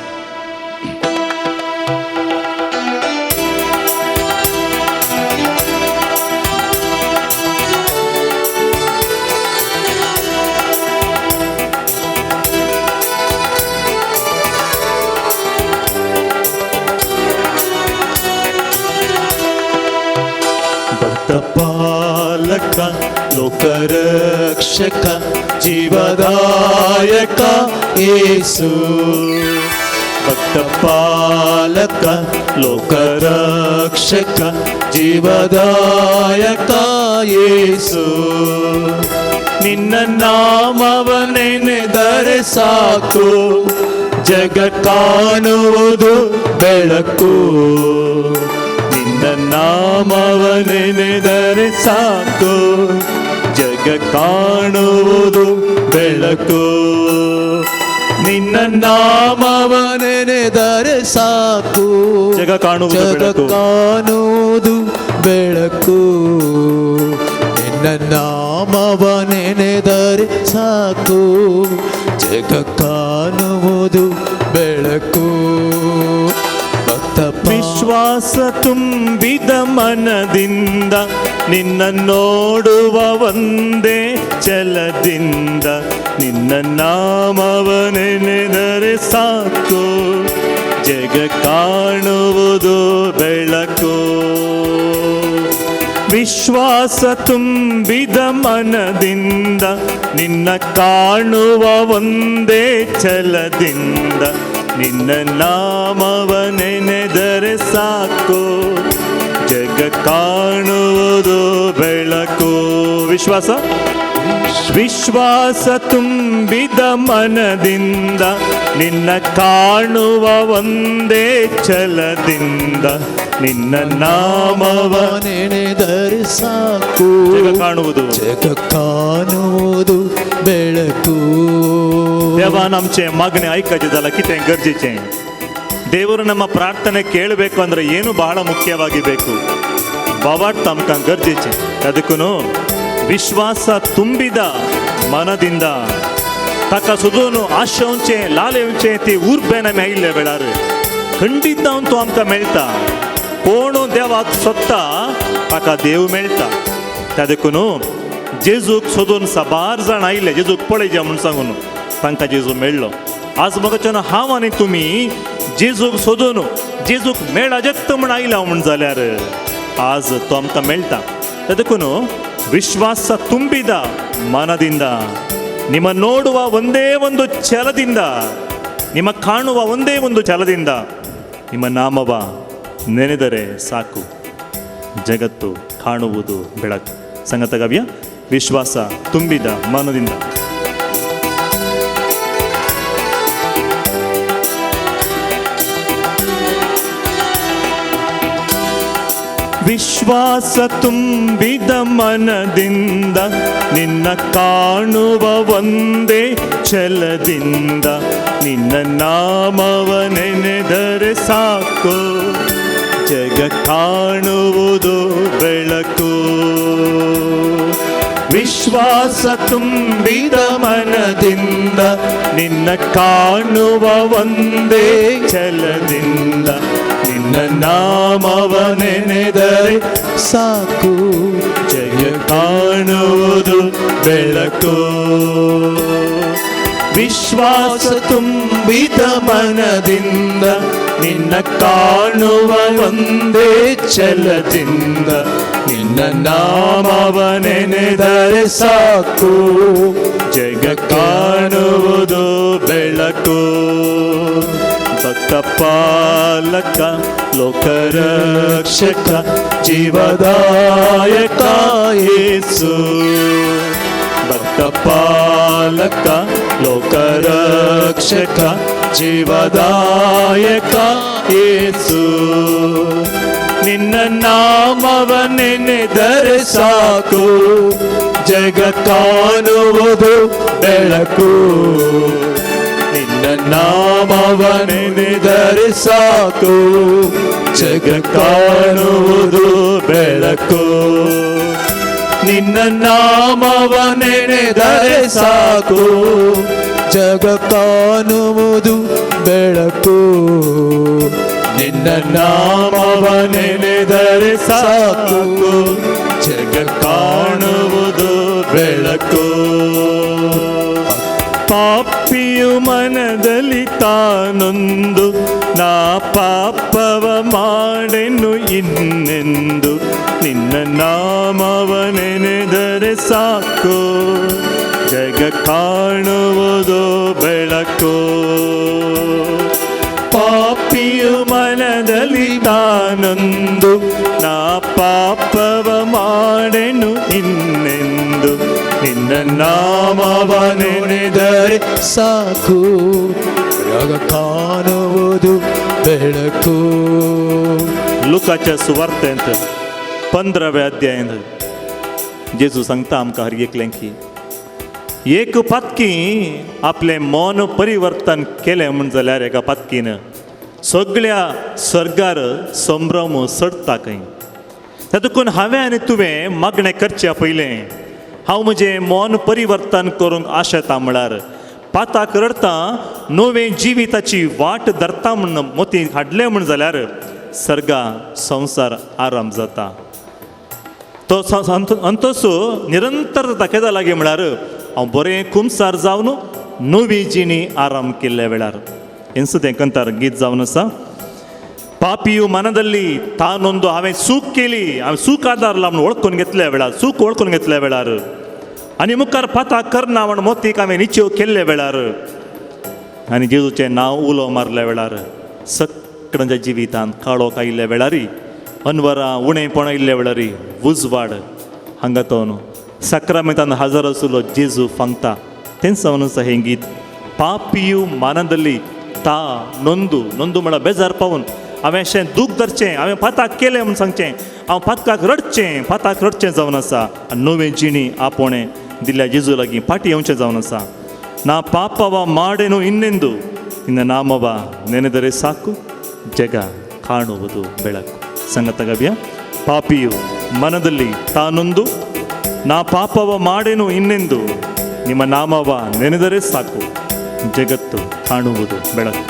ಭಕ್ತ ಪಾಲಕ ಲೋಕರಕ್ಷಕ ಜೀವದಾಯಕ ಯೇಸು. ಭಕ್ತ ಪಾಲಕ ಲೋಕರಕ್ಷಕ ಜೀವದಾಯಕ ಯೇಸು. ನಿನ್ನ ನಾಮವ ನೆನೆದರೆ ಸಾಕು, ಜಗ ಕಾಣುವುದು ಬೆಳಕು. ನಿನ್ನ ನಾಮವ ನೆನೆದರೆ ಸಾಕು, ಜಗ ಕಾಣುವುದು ಬೆಳಕು. ನಿನ್ನ ನಾಮವ ನೆನೆದರೆ ಸಾಕು, ಜಗ ಕಾಣುವುದು ಬೆಳಕು. ನಿನ್ನ ನಾಮವ ನೆನೆದರೆ ಸಾಕು, ಜಗ ಕಾಣುವುದು ಬೆಳಕು. ವಿಶ್ವಾಸ ತುಂಬಿದ ಮನದಿಂದ ನಿನ್ನ ನೋಡುವ ಒಂದೇ ಛಲದಿಂದ, ನಿನ್ನ ನಾಮವ ನೆನೆದರೆ ಸಾಕು, ಜಗ ಕಾಣುವುದು ಬೆಳಕು. ವಿಶ್ವಾಸ ತುಂಬಿದ ಮನದಿಂದ ನಿನ್ನ ಕಾಣುವ ಒಂದೇ ಛಲದಿಂದ, ನಿನ್ನ ನಾಮವ ನೆನೆದರೆ ಸಾಕು, ಜಗ ಕಾಣುವುದು ಬೆಳಕು. ವಿಶ್ವಾಸ ತುಂಬಿದ ಮನದಿಂದ ನಿನ್ನ ಕಾಣುವ ಒಂದೇ ಛಲದಿಂದ, ನಿನ್ನ ನಾಮವ ನೆನೆದರೆ ಸಾಕು, ಜಗ ಕಾಣುವುದು ಬೆಳಕು. देवान आमचे मागणे ऐकायचे झाला किती गरजेचे. ದೇವರು ನಮ್ಮ ಪ್ರಾರ್ಥನೆ ಕೇಳಬೇಕು ಅಂದ್ರೆ ಏನು ಬಹಳ ಮುಖ್ಯವಾಗಿ ಬೇಕು, ಬಾವಾಟ್ ತಮ್ಕ ಗರ್ಜಿಚೆ. ಅದಕ್ಕೂ ವಿಶ್ವಾಸ ತುಂಬಿದ ಮನದಿಂದ ತಕ್ಕ ಸುಧೋನು ಆಶೆ ಉಂಚೆ ಲಾಲೆ ಉಂಚೆ ती ऊर्बेन मेळले वेळार खंडित तो आमकां मेळटा. कोण देवाक सोदता ताका देव मेळटा. तादेखून जेजूक सोदून साबार जाण आयले जेजूक पळय म्हणून सांगून तांकां जेजू मेळ्ळो. आज मगच्यान हांव आनी तुमी जेजूक सोदून जेजूक मेळा जगत म्हण आयला म्हण जाल्यार आज तो आमकां मेळटा. तादेखून ವಿಶ್ವಾಸ ತುಂಬಿದ ಮನದಿಂದ, ನಿಮ್ಮ ನೋಡುವ ಒಂದೇ ಒಂದು ಛಲದಿಂದ, ನಿಮ್ಮ ಕಾಣುವ ಒಂದೇ ಒಂದು ಛಲದಿಂದ ನಿಮ್ಮ ನಾಮವ ನೆನೆದರೆ ಸಾಕು, ಜಗತ್ತು ಕಾಣುವುದು ಬೆಳಕು. ಸಂಗತಗವ್ಯ ವಿಶ್ವಾಸ ತುಂಬಿದ ಮನದಿಂದ. ವಿಶ್ವಾಸ ತುಂಬಿದ ಮನದಿಂದ ನಿನ್ನ ಕಾಣುವ ಒಂದೇ ಛಲದಿಂದ, ನಿನ್ನ ನಾಮವ ನೆನೆದರೆ ಸಾಕು, ಜಗ ಕಾಣುವುದು ಬೆಳಕು. ವಿಶ್ವಾಸ ತುಂಬಿದ ಮನದಿಂದ ನಿನ್ನ ಕಾಣುವ ಒಂದೇ ಛಲದಿಂದ, ನಿನ್ನ ನಾಮವ ನೆನೆದರೆ ಸಾಕು, ಜಗ ಕಾಣುವುದು ಬೆಳಕು. ವಿಶ್ವಾಸ ತುಂಬಿದ ಮನದಿಂದ ನಿನ್ನ ಕಾಣುವ ಒಂದೇ ಛಲದಿಂದ, ನಿನ್ನ ನಾಮವ ನೆನೆದರೆ ಸಾಕು, ಜಗ ಕಾಣುವುದು ಬೆಳಕು. ಭಕ್ತ ಪಾಲಕ ಲೋಕರಕ್ಷಕ ಜೀವದಾಯಕ ಯೇಸು. ಭಕ್ತ ಪಾಲಕ ಲೋಕರಕ್ಷಕ ಜೀವದಾಯಕ ಯೇಸು. ನಿನ್ನ ನಾಮವ ನೆನೆದರೆ ಸಾಕು, ಜಗ ಕಾಣುವುದು ಬೆಳಕು. ನಿನ್ನ ನಾಮವ ನೆನೆದರೆ ಸಾಕು, ಜಗ ಕಾಣುವುದು ಬೆಳಕು. ನಿನ್ನ ನಾಮವ ನೆನೆದರೆ ಸಾಕು, ಜಗ ಕಾಣುವುದು ಬೆಳಕು. ನಿನ್ನ ನಾಮವ ನೆನೆದರೆ ಸಾಕು, ಜಗ ಕಾಣುವುದು ಬೆಳಕು. ಪಾಪಿಯು ಮನದಲ್ಲಿ ತಾನೊಂದು ನಾ ಪಾಪವ ಮಾಡೆನು ಇನ್ನೆಂದು ನಿನ್ನ ನಾಮವ ನೆನೆದರೆ ಸಾಕು ಜಗ ಕಾಣುವುದು ಬೆಳಕು ಪಾಪಿಯು ಮನದಲ್ಲಿ ತಾನೊಂದು ನಾ ಪಾಪವ ಮಾಡೆನು ಇನ್ನೆಂದು ನಿನ್ನ ನಾಮವ ನೆನೆದರೆ ಸಾಕು ಜಗ ಕಾಣುವುದು ಬೆಳಕು. लुकाच्या सुवार्तेंत 15व्या अध्यायांत जेजू सांगता आमकां हर एकल्याक की एक पातकी आपले मन परिवर्तन केलें म्हण जाल्यार एका पातकीन सगळ्या सर्गार संभ्रम सडटा खंय. तातूंत हांवें आनी तुवें मागणें करच्या पयलें हांव म्हजें मन परिवर्तन करूंक आशेता म्हळ्यार पाताक रडता नवे जिविताची वाट धरता म्हण मोती हाडलें म्हण जाल्यार सर्गा संसार आराम जाता. तो अंतसो निरंतर दाखयता लागी म्हळ्यार हांव बरें कुमसार जावन नवी जिणी आराम केल्ल्या वेळार हें कंतार गीत जावन आसा. पापियू मनादल्ली तानೊಂದು हांवें चूक केली हांवें चूक आदारला म्हूण वळखून घेतल्या वेळार चूक वळखून घेतल्या वेळार आनी मुखार पाताक करना म्हण मोतीक हांवें निश्चय केल्ल्या वेळार आनी जेजूचें नांव उलो मारल्या वेळार सगळ्यांच्या जिवितांत काळोख आयिल्ल्या वेळारी अनवरां उणेपण आयिल्ल्या वेळारी उजवाड हांगा तो सक्रामेंतान हजर आसलो जेजू सांगता तें सावन आसा हें गीत. पापियू मानदल्ली ता नोंदू नोंदू म्हळ्यार बेजार पावून हांवें अशें दूख धरचें हांवें पाताक केलें म्हूण सांगचें हांव पातकाक रडचें जावन आसा आनी नवी जिणी आपोणें दिल्ल्या जेजू लागीं फाटी येवचें जावन आसा. ನಾ ಪಾಪವ ಮಾಡೆನು ಇನ್ನೆಂದು ನಿನ್ನ ನಾಮವ ನೆನೆದರೆ ಸಾಕು ಜಗ ಕಾಣುವುದು ಬೆಳಕು. ಸಂಗತಗವ್ಯ ಪಾಪಿಯು ಮನದಲ್ಲಿ ತಾನೊಂದು ನಾ ಪಾಪವ ಮಾಡೆನು ಇನ್ನೆಂದು ನಿಮ್ಮ ನಾಮವ ನೆನೆದರೆ ಸಾಕು ಜಗತ್ತು ಕಾಣುವುದು ಬೆಳಕು.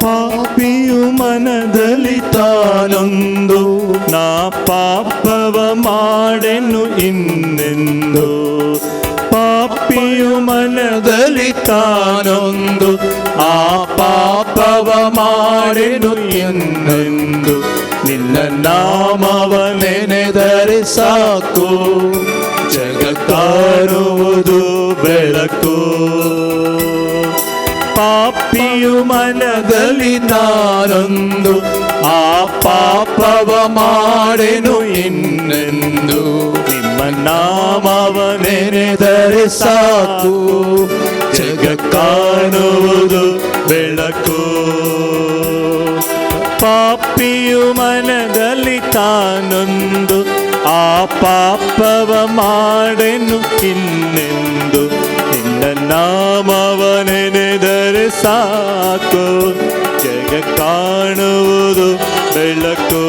ಪಾಪಿಯು ಮನದಲ್ಲಿ ತಾನೊಂದು ನಾ ಪಾಪವ ಮಾಡೆನು ಇನ್ನೆಂದು ಪಾಪಿಯು ಮನದಲ್ಲಿ ತಾನೊಂದು ಆ ಪಾಪವ ಮಾಡೆನು ಇನ್ನೆಂದು ನಿನ್ನ ನಾಮವ ನೆನೆದರೆ ಸಾಕು ಜಗ ಕಾಣುವುದು ಬೆಳಕು. ಪಾಪಿಯು ಮನದಲ್ಲಿ ನಾನೊಂದು ಆ ಪಾಪವ ಮಾಡೆನು ಇನ್ನೆಂದು ನಿಮ್ಮ ನಾಮವ ನೆನೆದರೆ ಸಾಕು ಜಗ ಕಾಣುವುದು ಬೆಳಕು. ಪಾಪಿಯು ಮನದಲ್ಲಿ ತಾನೊಂದು ಆ ಪಾಪವ ಮಾಡೆನು ಇನ್ನೆಂದು ನಿನ್ನ ನಾಮವ ನೆನೆದರೆ ಸಾಕು ಜಗ ಕಾಣುವುದು ಬೆಳಕು.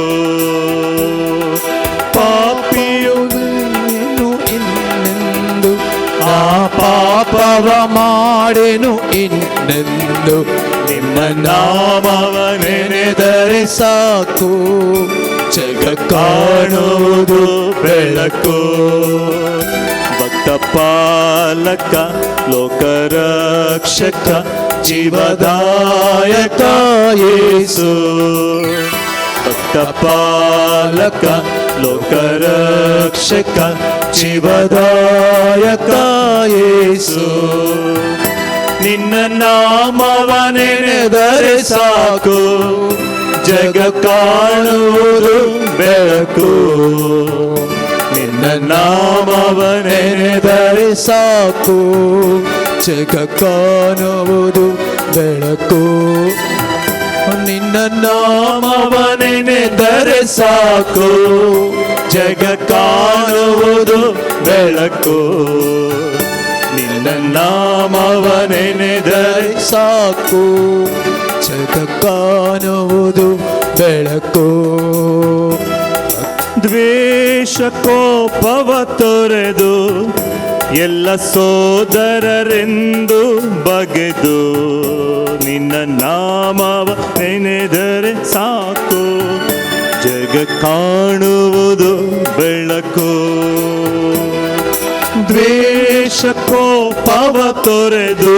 ಪಾಪಿಯು ಇನ್ನೆಂದು ಆ ಪಾಪವ ಮಾಡೆನು ಇನ್ನೆಂದು ನಿಮ್ಮ ನಾಮವ ನೆನೆದರೆ ಸಾಕು ಜಗ ಕಾಣುವುದು ಬೆಳಕು. ಭಕ್ತ ಪಾಲಕ ಲೋಕರಕ್ಷಕ ಜೀವದಾಯಕ ಯೇಸು ಭಕ್ತ ಪಾಲಕ ಲೋಕರಕ್ಷಕ ಜೀವದಾಯಕ ಯೇಸು ನಿನ್ನ ನಾಮವ ನೆನೆದರೆ ಸಾಕು ಜಗ ಕಾಣುವುದು ಬೆಳಕು. ನಿನ್ನ ನಾಮವ ನೆನೆದರೆ ಸಾಕು ಜಗ ಕಾಣುವುದು ಬೆಳಕು. ನಿನ್ನ ನಾಮವ ನೆನೆದರೆ ಸಾಕು ಜಗ ಕಾಣುವುದು ಬೆಳಕು. ನಿನ್ನ ನಾಮವ ನೆನೆದರೆ ಸಾಕು ಜಗ ಕಾಣುವುದು ಬೆಳಕು. ದ್ವೇಷ ಕೋಪವ ತೊರೆದು ಎಲ್ಲ ಸೋದರರೆಂದು ಬಗೆದು ನಿನ್ನ ನಾಮವ ನೆನೆದರೆ ಸಾಕು, ಜಗ ಕಾಣುವುದು ಬೆಳಕು. ದ್ವೇಷ ಕೋಪವ ತೊರೆದು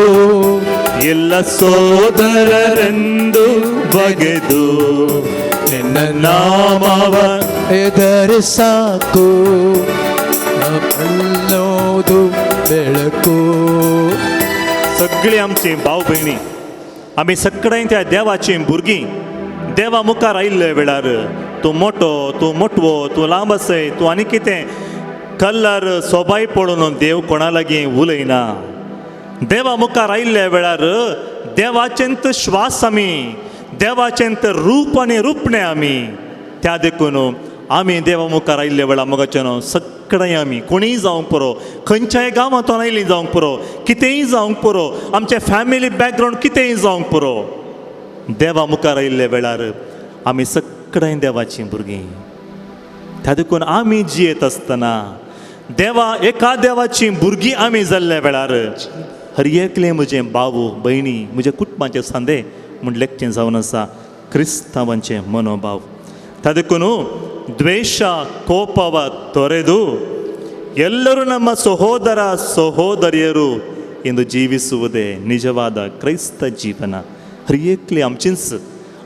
ಎಲ್ಲ ಸೋದರರೆಂದು ಬಗೆದು ನಿನ್ನ ನಾಮವ ಎದರೆ ಸಾಕು, ಅನ್ನೋದು ಬೆಳಕು. सगळी आमची भाव भयणी आमी सगळ्यां त्या देवाची भुरगीं देवा मुखार आयिल्ले वेळार तूं मोठो, तूं मोठवो, तूं लांब आसय, तूं आनी कितें कल्लार सोबाय पळोवन देव कोणा लागीं उलयना. देवा मुखार आयिल्ल्या वेळार देवाचेंत श्वास आमी, देवाचेंत रूप आनी रुपणे आमी. त्या देखून आमी देवा मुखार आयिल्ल्या वेळार मोगाचें सगळें आमी कोणीय जावंक पुरो, खंयच्याय गांवांतून आयलीं जावंक पुरो, कितेंय जावंक पुरो, आमचें फॅमिली बॅकग्रावंड कितेंय जावंक पुरो, देवा मुखार आयिल्ल्या वेळार आमी सगळीं देवाचीं भुरगीं. त्या देखून आमी जियेत आसतना देवा एका देवाचीं भुरगीं आमी जाल्ल्या वेळार हर एकले म्हजे भाव भयणी, म्हजे कुटुंबाचे सांदे म्हूण लेखचें जावन आसा क्रिस्तांवांचे मनोभाव. त्या देखून ದ್ವೇಷ ಕೋಪವ ತೊರೆದು ಎಲ್ಲರೂ ನಮ್ಮ ಸಹೋದರ ಸಹೋದರಿಯರು ಎಂದು ಜೀವಿಸುವುದೇ ನಿಜವಾದ ಕ್ರೈಸ್ತ ಜೀವನ. हर एकली आमचीच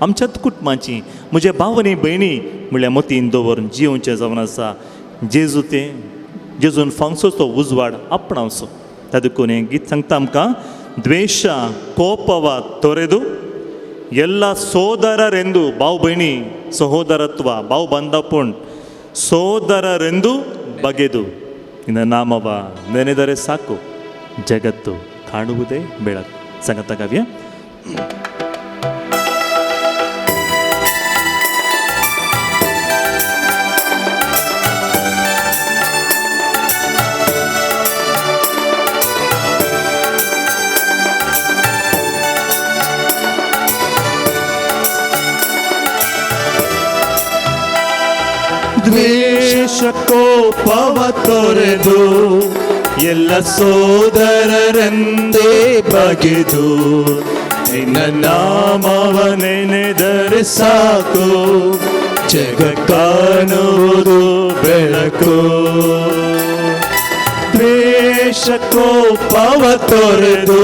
आमच्याच कुटुंबाची म्हजे भावनी भयणी म्हळ्यार मतीन दवरून जिवचें जावन आसा. जेजून फावसो तो उजवाड आपणावचो. त्या देखून हें गीत सांगता आमकां, ದ್ವೇಷ ಕೋಪವ ತೊರೆದು ಎಲ್ಲ ಸೋದರರೆಂದು, ಭಾವ ಬಹಿಣಿ ಸಹೋದರತ್ವ, ಭಾವ ಬಂಧಪುಣ್ ಸೋದರರೆಂದು ಬಗೆದು ನಿನ್ನ ನಾಮವ ನೆನೆದರೆ ಸಾಕು, ಜಗತ್ತು ಕಾಣುವುದೇ ಬೆಳಕು. ಸಂಗತ ಕಾವ್ಯ. ದ್ವೇಷ ಕೋಪವ ತೊರೆದು ಎಲ್ಲ ಸೋದರರೆಂದೇ ಬಗೆದು ನಿನ್ನ ನಾಮವ ನೆನೆದರೆ ಸಾಕು, ಜಗ ಕಾಣುವುದು ಬೆಳಕು. ದ್ವೇಷ ಕೋಪವ ತೊರೆದು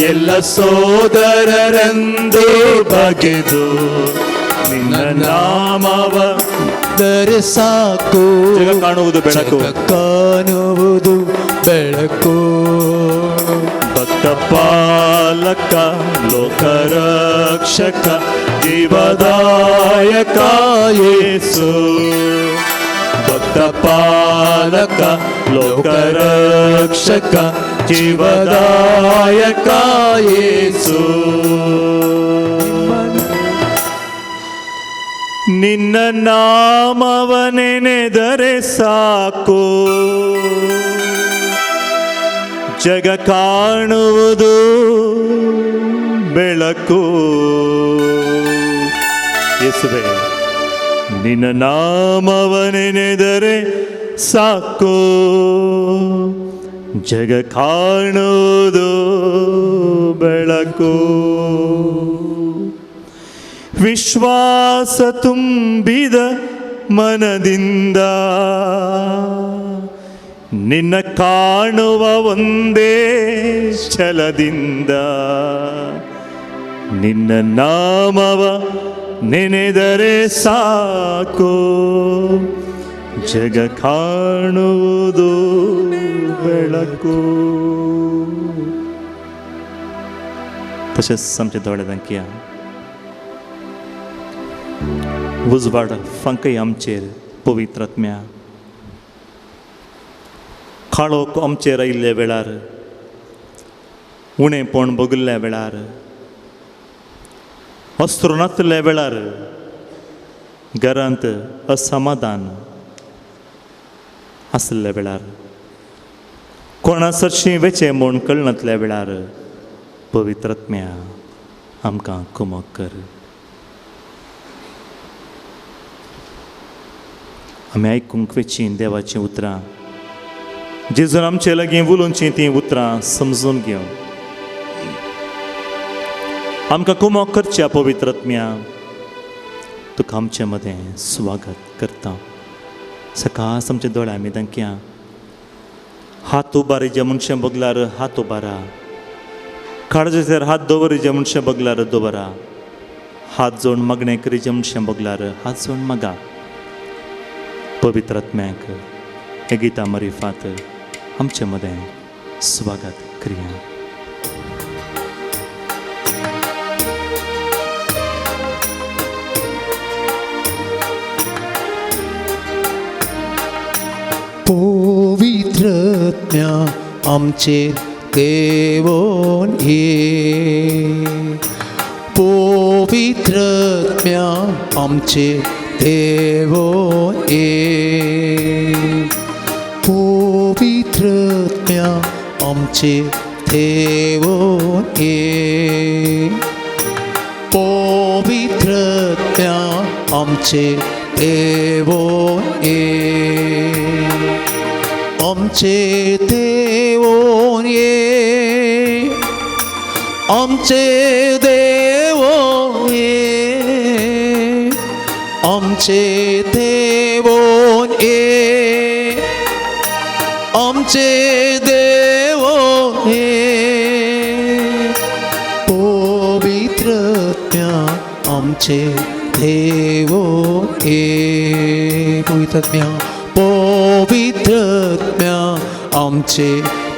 ಎಲ್ಲ ಸೋದರರೆಂದೇ ಬಗೆದು ನಿನ್ನ ನಾಮವ ದರೆ ಸಾಕು, ಜಗ ಕಾಣುವುದು ಬೆಳಕು. ಕಾಣುವುದು ಬೆಳಕು. ಭಕ್ತ ಪಾಲಕ ಲೋಕರಕ್ಷಕ ಜೀವದಾಯಕ ಯೇಸು. ಭಕ್ತ ಪಾಲಕ ಲೋಕರಕ್ಷಕ ಜೀವದಾಯಕ ಯೇಸು. ನಿನ್ನ ನಾಮವ ನೆನೆದರೆ ಸಾಕು, ಜಗ ಕಾಣುವುದು ಬೆಳಕು. ಯೇಸುವೇ, ನಿನ್ನ ನಾಮವ ನೆನೆದರೆ ಸಾಕು, ಜಗ ಕಾಣುವುದು ಬೆಳಕು. ವಿಶ್ವಾಸ ತುಂಬಿದ ಮನದಿಂದ ನಿನ್ನ ಕಾಣುವ ಒಂದೇ ಛಲದಿಂದ ನಿನ್ನ ನಾಮವ ನೆನೆದರೆ ಸಾಕು, ಜಗ ಕಾಣುವುದು ಬೆಳಕು. तशेंच आमच्या दोळ्यांकिया उजवाड फंकय आमचेर पवित्रात्म्या. काळोख आमचेर आयिल्ल्या वेळार, उणेपण भोगिल्ल्या वेळार, अस्रुनातल्या वेळार, घरांत असमाधान आसल्या वेळार, कोणा सरशी वेचे म्हूण कळनातल्या वेळार पवित्रात्म्या आमकां कुमक कर. आमी आयकूंक वेची देवाचीं उतरां जेजून आमचे लागीं उलोवची ती उतरां समजून घेवं. आमकां कुमोग करच्या पवित्र आत्म्या, तुका आमचे मदें स्वागत करता. सकाळ आमच्या दोळ्यां आमी तांक्या हात उबारी जे मनशे बगल्यार हात उबारा, काळजाचेर हात दवरी जे मनशे बगल्यार दवरा, हात जोडून मागणें करी जे मनशे बगल्यार हात जोडून मागा. पवित्र आत्म्याक हे गिता मरिफात आमचे मदें स्वागत करिया. पवित्र आत्म्या आमचेर देवोन ये. पवित्र आत्म्या आमचेर देवोन ये. पवित्र आत्म्या आमचेर देवोन ये. पवित्र आत्म्या आमचेर देवोन ये. आमचे देवोन ये. आमचे देवोन ये. आमचे देवोन ये. आमचे देवोन ये. पवित्र आत्म्या आमचे देवोन ये. पवित्र आत्म्या, पवित्र आत्म्या आमचे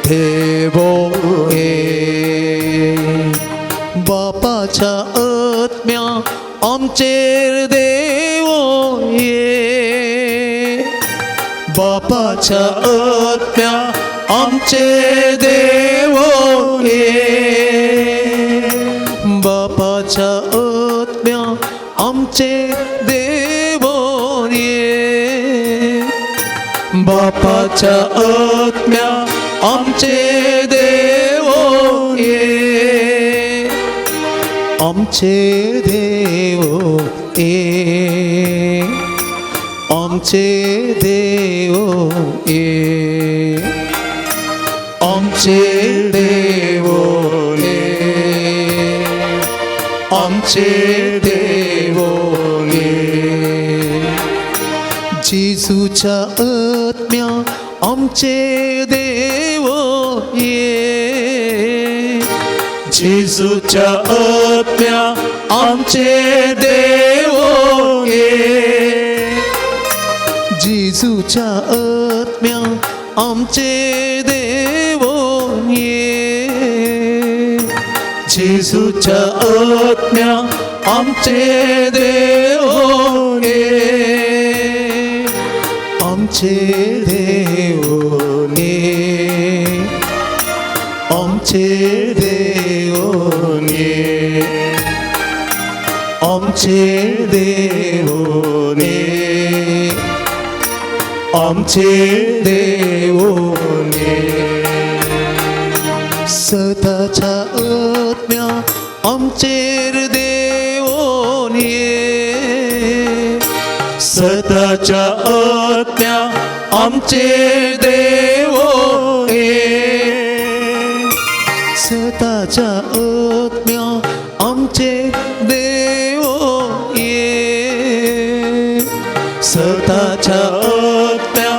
देवोन ये. बापाच्या आत्म्या आमचेर देवोन ये. बापाच्या आत्म्या आमचेर देवोन ये. बापाच्या आत्म्या आमचेर देवोन ये. बापाच्या आत्म्या आमचे देवोन ये. आमचे देवोन ये. आमचे देवोन ये. आमचे देवोन ये. आमचे देवोन ये. जेजूच्या आत्म्या आमचे देवोन ये. जेजूच्या आत्म्या आमचे देवोन ये. जेजूच्या आत्म्या आमचे देवोन ये. जेजूच्या आत्म्या आमचे देवोन ये. आमचे देवोन ये. आमचे देवोन ये. आमचे देवोन ये. आमचे देवोन ये. सदाच्या आत्म्या आमचेर देवोन ये. सदाच्या आत्म्या आमचेर देवोन ये. सदाच्या आत्म्या आमचेर देवोन ये. सदाच्या आत्म्या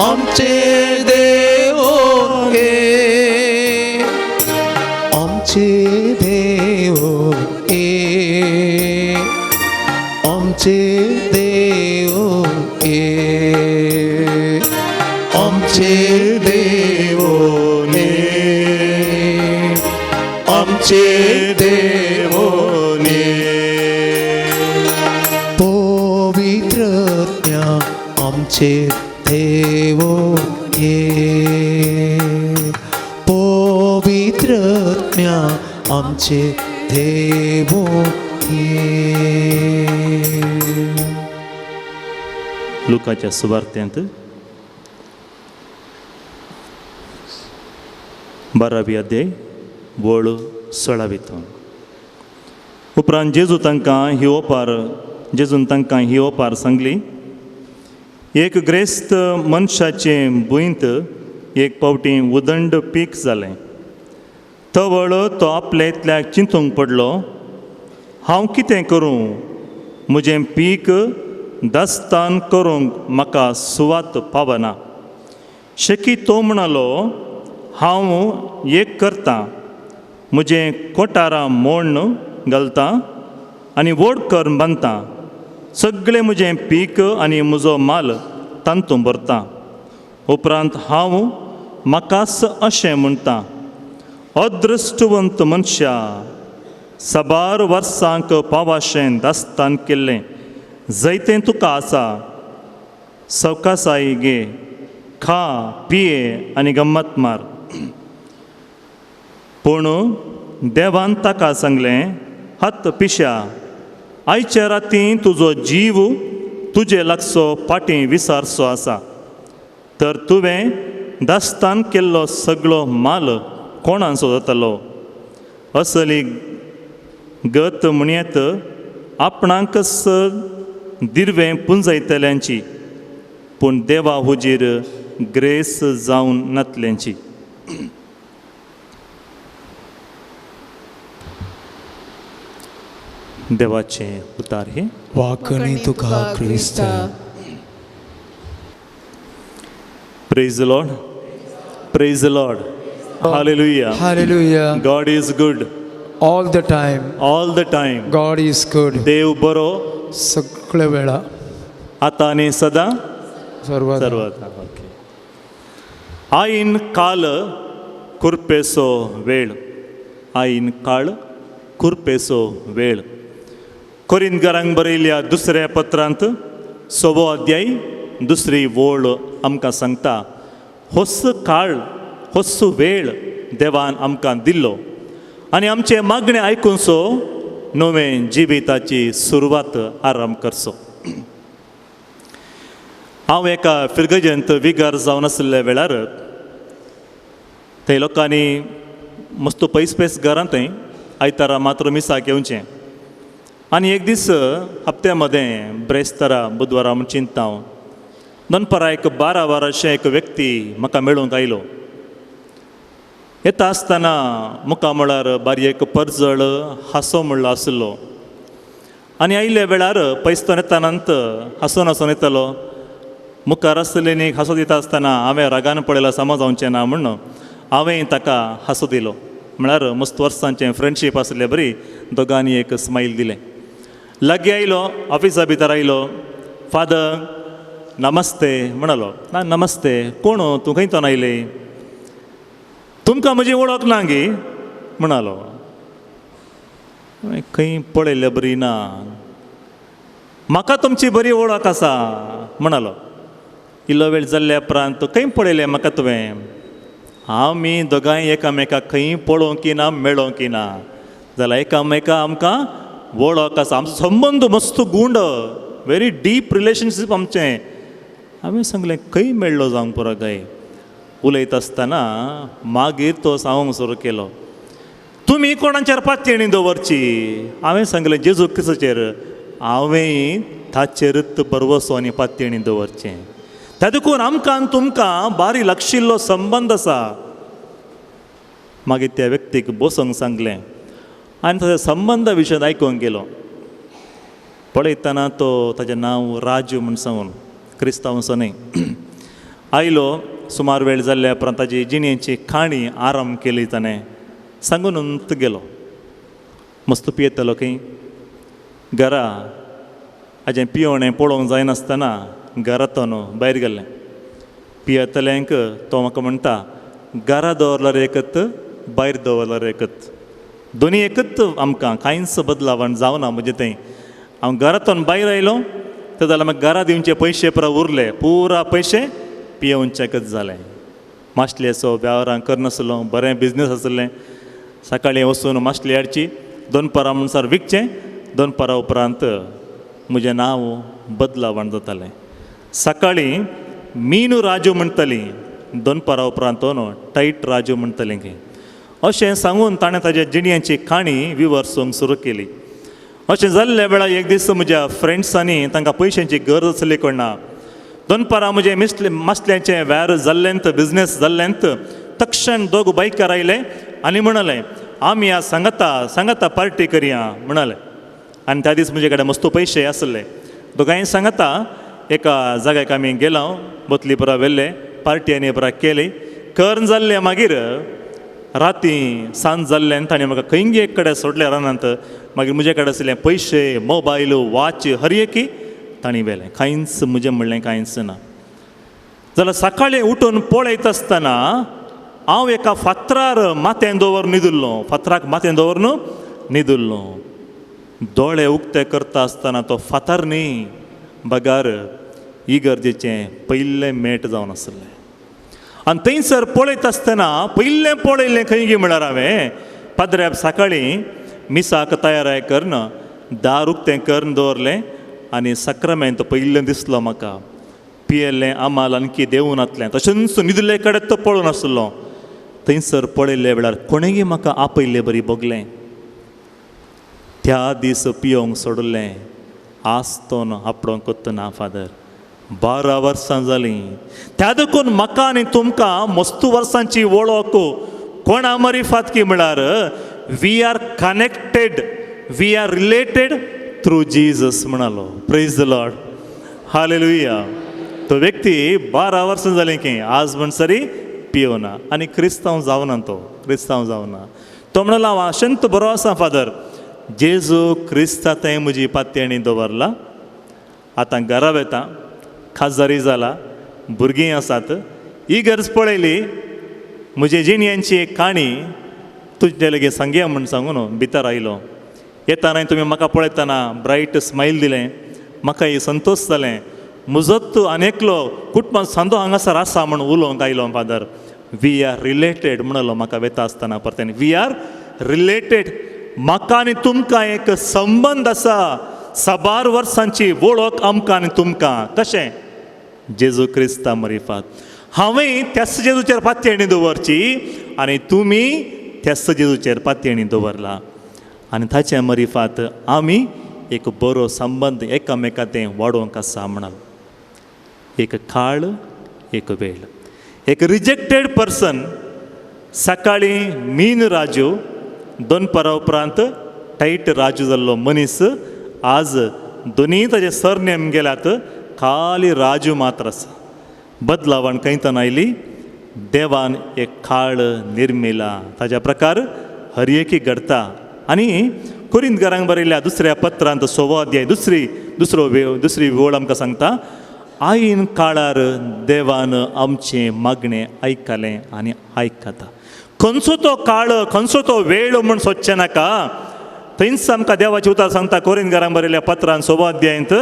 आमचेर देवोन ये. आमचे देवोन ये. आमचे देवोन ये. आमचे देवोन ये. आमचे देवोन ये. पवित्र आत्म्या आमचे देवोन ये. पवित्र आत्म्या आमचे देवोन ये. लुकाच्या सुवार्त्यांत 12वी अध्याय वळ 16वीं. उपरांत जेजून तांकां ही ओपार सांगली. एक ग्रेस्त मनशाचे भुंयत एक पावटी उदंड पीक जालें. तवळ तो आपल्या इतल्याक चिंतूंक पडलो, हांव कितें करूं? म्हजें पीक दास्तान करूंक म्हाका सुवात पावना. शेकी तो म्हणलो, हांव एक करतां, म्हजें कोठारां मोडून घालतां आनी व्हड कर बांदतां. सगळें म्हजें पीक आनी म्हजो माल तांतूं भरतां. उपरांत हांव म्हाकाच अशें म्हणटां, अदृश्टवंत मनशा, साबार वर्सांक पावाशें दास्तान केल्लें जैतें तुका आसा. सवकासाई घे, खा, पिये आनी गम्मत मार. पूण देवान ताका सांगलें, हत पिश्या, आयच्या राती तुजो जीव तुजे लागसो फाटीं विसारचो आसा. तर तुवें दास्तान केल्लो सगळो माल कोणाचो जातलो? असली गत म्हणयत आपणाकच दिर्वें पुंजयतल्यांची, पूण देवा हुजीर ग्रेस जावन नातल्यांची. देवाचे उतार हे वाकणी तुका क्रिस्त. Praise the lord, praise the Lord, हालेलुया. Hallelujah. God is good All the time. All the time. God is good. देव बरो सगळ्या वेळा. आता आणि सदा सर्वदा. सर्वदा. ओके. आईन काल कुरपेसो वेळ. आईन काळ कुरपेसो वेळ. कोरिंथकारांक बरयल्या दुसऱ्या पत्रांत 6वो अध्याय 2री ओळ आमकां सांगता, होस काळ, होस वेळ देवान आमकां दिल्लो आनी आमचे मागणे आयकूनसो नवें जिविताची सुरवात आराम करचो. हांव एका फिरगजेंत विगार जावन आसलेल्या वेळार थंय लोकांनी मस्त पयस घरांतय आयतारा मात्र मिसाक येवचें. आनी एक दीस हप्त्या मदें ब्रेस्तारा बुधवारा म्हूण चिंता हांव. दनपारां एक 12 वरांचें एक व्यक्ती म्हाका मेळूंक आयलो. येता आसतना मुखार म्हळ्यार बारयेक परजळ हांसो म्हणलो आसलो. आनी आयिल्ल्या वेळार पयसतो येतानांत हांसून हांसून येतालो. मुखार आसलेलीं हांसो दिता आसतना हांवें रागान पळयलां समज जावचें ना म्हणून हांवें ताका हांसो दिलो. म्हळ्यार मस्त वर्सांचें फ्रेंडशीप आसलें बरी. दोगांनी एक स्मायल दिलें. लागीं आयलो, ऑफिसा भितर आयलो. फादर नमस्ते म्हणलो. ना नमस्ते, कोण तूं खंयच्यान आयले? तुमकां म्हजी वळख ना गे म्हणालो. खंय पळयल्या बरी ना. म्हाका तुमची बरी वळख आसा म्हणालो. इल्लो वेळ जाल्ल्या उपरांत खंय पळयलें म्हाका तुवें? आमी दोगांय एकामेकाक खंय पळोवंक ना, मेळोवंक ना. जाल्यार एकामेका आमकां वळख आसा. आमचो संबंद मस्त गूंड, व्हेरी डीप रिलेशनशीप आमचें. हांवें सांगलें खंय मेळ्ळो जावंक पुरो काय? उलयता आसतना मागीर तो सांगूंक सुरू केलो, तुमी कोणाचेर पातयणी दवरची. हांवें सांगलें जेजू क्रिस्ताचेर. हांवें ताचेरच बरवसो आनी पातयणी दवरचें. त्या देखून आमकां आनी तुमकां बारी लागशिल्लो संबंद आसा. मागीर त्या व्यक्तीक बसोंक सांगलें आनी ताच्या संबंदा विशयी आयकूंक गेलो. पळयतना तो ताचें नांव राजू म्हूण सांगून, क्रिस्तांवचो न्हय. आयलो. सुमार वेळ जाल्ल्या उपरांत ताची जिणेची खाणी आराम केली ताणें सांगून गेलो. मस्त पियेतलो खंय घरा. हाजें पियोवणें पळोवंक जायनासतना घरांतून भायर गेल्लें. पियेतल्यांक तो म्हाका म्हणटा, घरा दवरल्यार एकत, भायर दवरल्यार एकत. दोनी एकच आमकां कांयच बदलावण जावना म्हजें तें. हांव घरांतून भायर आयलो तें जाल्यार म्हाका घरा दिवचे पयशे पुरो उरले. पुरा पयशे पियोवचेकच जालें. माशली असो वेव्हारां करनासलो. बरें बिजनेस आसलें. सकाळीं वचून माशली हाडची, दनपारां म्हणसर विकचें. दनपारां उपरांत म्हजें नांव बदलावण जातालें. सकाळीं मीनू राजू म्हणटलीं, दनपारां उपरांत न्हू टायट राजू म्हणटलीं खंय. अशें सांगून ताणें ताच्या जिणेची काणी विवरसूंक सुरू केली. अशें जाल्ल्या वेळार एक दीस म्हज्या फ्रेंड्सांनी तांकां पयशांची गरज आसली कोणा दनपारां म्हजें मसल्यांचें वेर जाल्लेंत बिझनेस जाल्लेंत तक्षण दोग बायकार आयले आनी म्हणलें आमी आज सांगाता पार्टी करया म्हणलें. आनी त्या दीस म्हजे कडेन मस्त पयशे आसले. दोगांय सांगाता एका जाग्याक आमी गेलो, बोतली पुरा व्हेल्ले, पार्टी आनी पुरा केली. कर्ण जाल्ले मागीर राती सांज जाल्ल्यान ताणें म्हाका खंय एक कडेन सोडलें रानांत. मागीर म्हजे कडेन आसले पयशे, मोबायल, वॉच हर एकी ताणें व्हेलें. कांयच म्हजें म्हणलें कांयच ना. जाल्यार सकाळीं उठून पळयत आसतना हांव एका फातरार माथ्यान दवरून न्हिदुल्लो. दोळे उक्ते करता आसतना तो फातर न्ही बगार इगर्जेचें पयलें मेट जावन आसलें. आनी थंयसर पळयत आसतना पयलें पळयलें खंय म्हळ्यार हांवें पाद्र्याक सकाळीं मिसाक तयाराय करना दार उक्तें करून दवरलें आनी सक्रामेंत पयलें दिसलो म्हाका. पियेल्लें आमाल आनकी देवून आतलें तशेंच न्हिदले कडेन तो पळोवन आसलो. थंयसर पळयल्ले वेळार कोणेंय म्हाका आपयल्लें बरी बगलें. त्या दीस पियोंक सोडलें. आस्तोन आपणों कोत्त ना फादर. 12 वर्सां जालीं. त्या देखून म्हाका आनी तुमकां मस्त वर्सांची वळख कोणा मरिफात की म्हळ्यार we are connected, we are related through Jesus म्हणालो. प्रेज द लॉर्ड, हालेलुया. तो व्यक्ती 12 वर्सां जालीं की आज म्हणसरी पियोना आनी क्रिस्तांव जावना. क्रिस्तांव जावना. तो म्हणलो हांव अशेंत बरो आसा फादर. जेजू क्रिस्ता थंय म्हजी पातयणी दवरला. आतां घरा वेता, खासदारी जाला, भुरगीं आसात. ही गरज पळयली म्हजे जिणयांची एक काणी तुजे लेगीत सांगया म्हण सांगून भितर आयलो. येताना तुमी म्हाका पळयतना ब्रायट स्मायल दिलें. म्हाकाय संतोश जालें. म्हजोच आनेकलो कुटुंबांत सांदो हांगासर आसा म्हण उलोवंक आयलो फादर. वी आर रिलेटेड म्हणलो म्हाका वेता आसतना परतें. We are related. म्हाका आनी तुमकां एक संबंद आसा. 12 वर्सांची वळख आमकां आनी तुमकां. कशें? जेजू क्रिस्ता मरिफात. हांवें त्याच जेजूचेर पातयणी दवरची आनी तुमी त्याच जेजूचेर पातयणी दवरला. आनी ताचे मरिफात आमी एक बरो संबंद एकामेकांत वाडोवंक आसा म्हणाल. एक काळ, एक वेळ. एक रिजेक्टेड पर्सन सकाळीं मीन राजू, दनपारा उपरांत टायट राजू जाल्लो मनीस आज दोनीय ताजे सरनेम गेल्यात, खाली राजू मात्र आसा. बदलावण खंयतन आयली. देवान एक काळ निर्मिला. ताच्या प्रकार हर एकी घडता. आनी कोरिंथकारांक बरयल्या दुसऱ्या पत्रांत 6 अध्याय दुसरी वेळ आमकां सांगता आईन काळार देवान आमचें मागणें आयकलें आनी आयकता. खंयचो तो काळ, खंयचो तो वेळ म्हूण सोदचे नाका. थंयच आमकां देवाचें उतर सांगता कोरिंथकारांक बरयल्या पत्रांत 6 अध्यायांत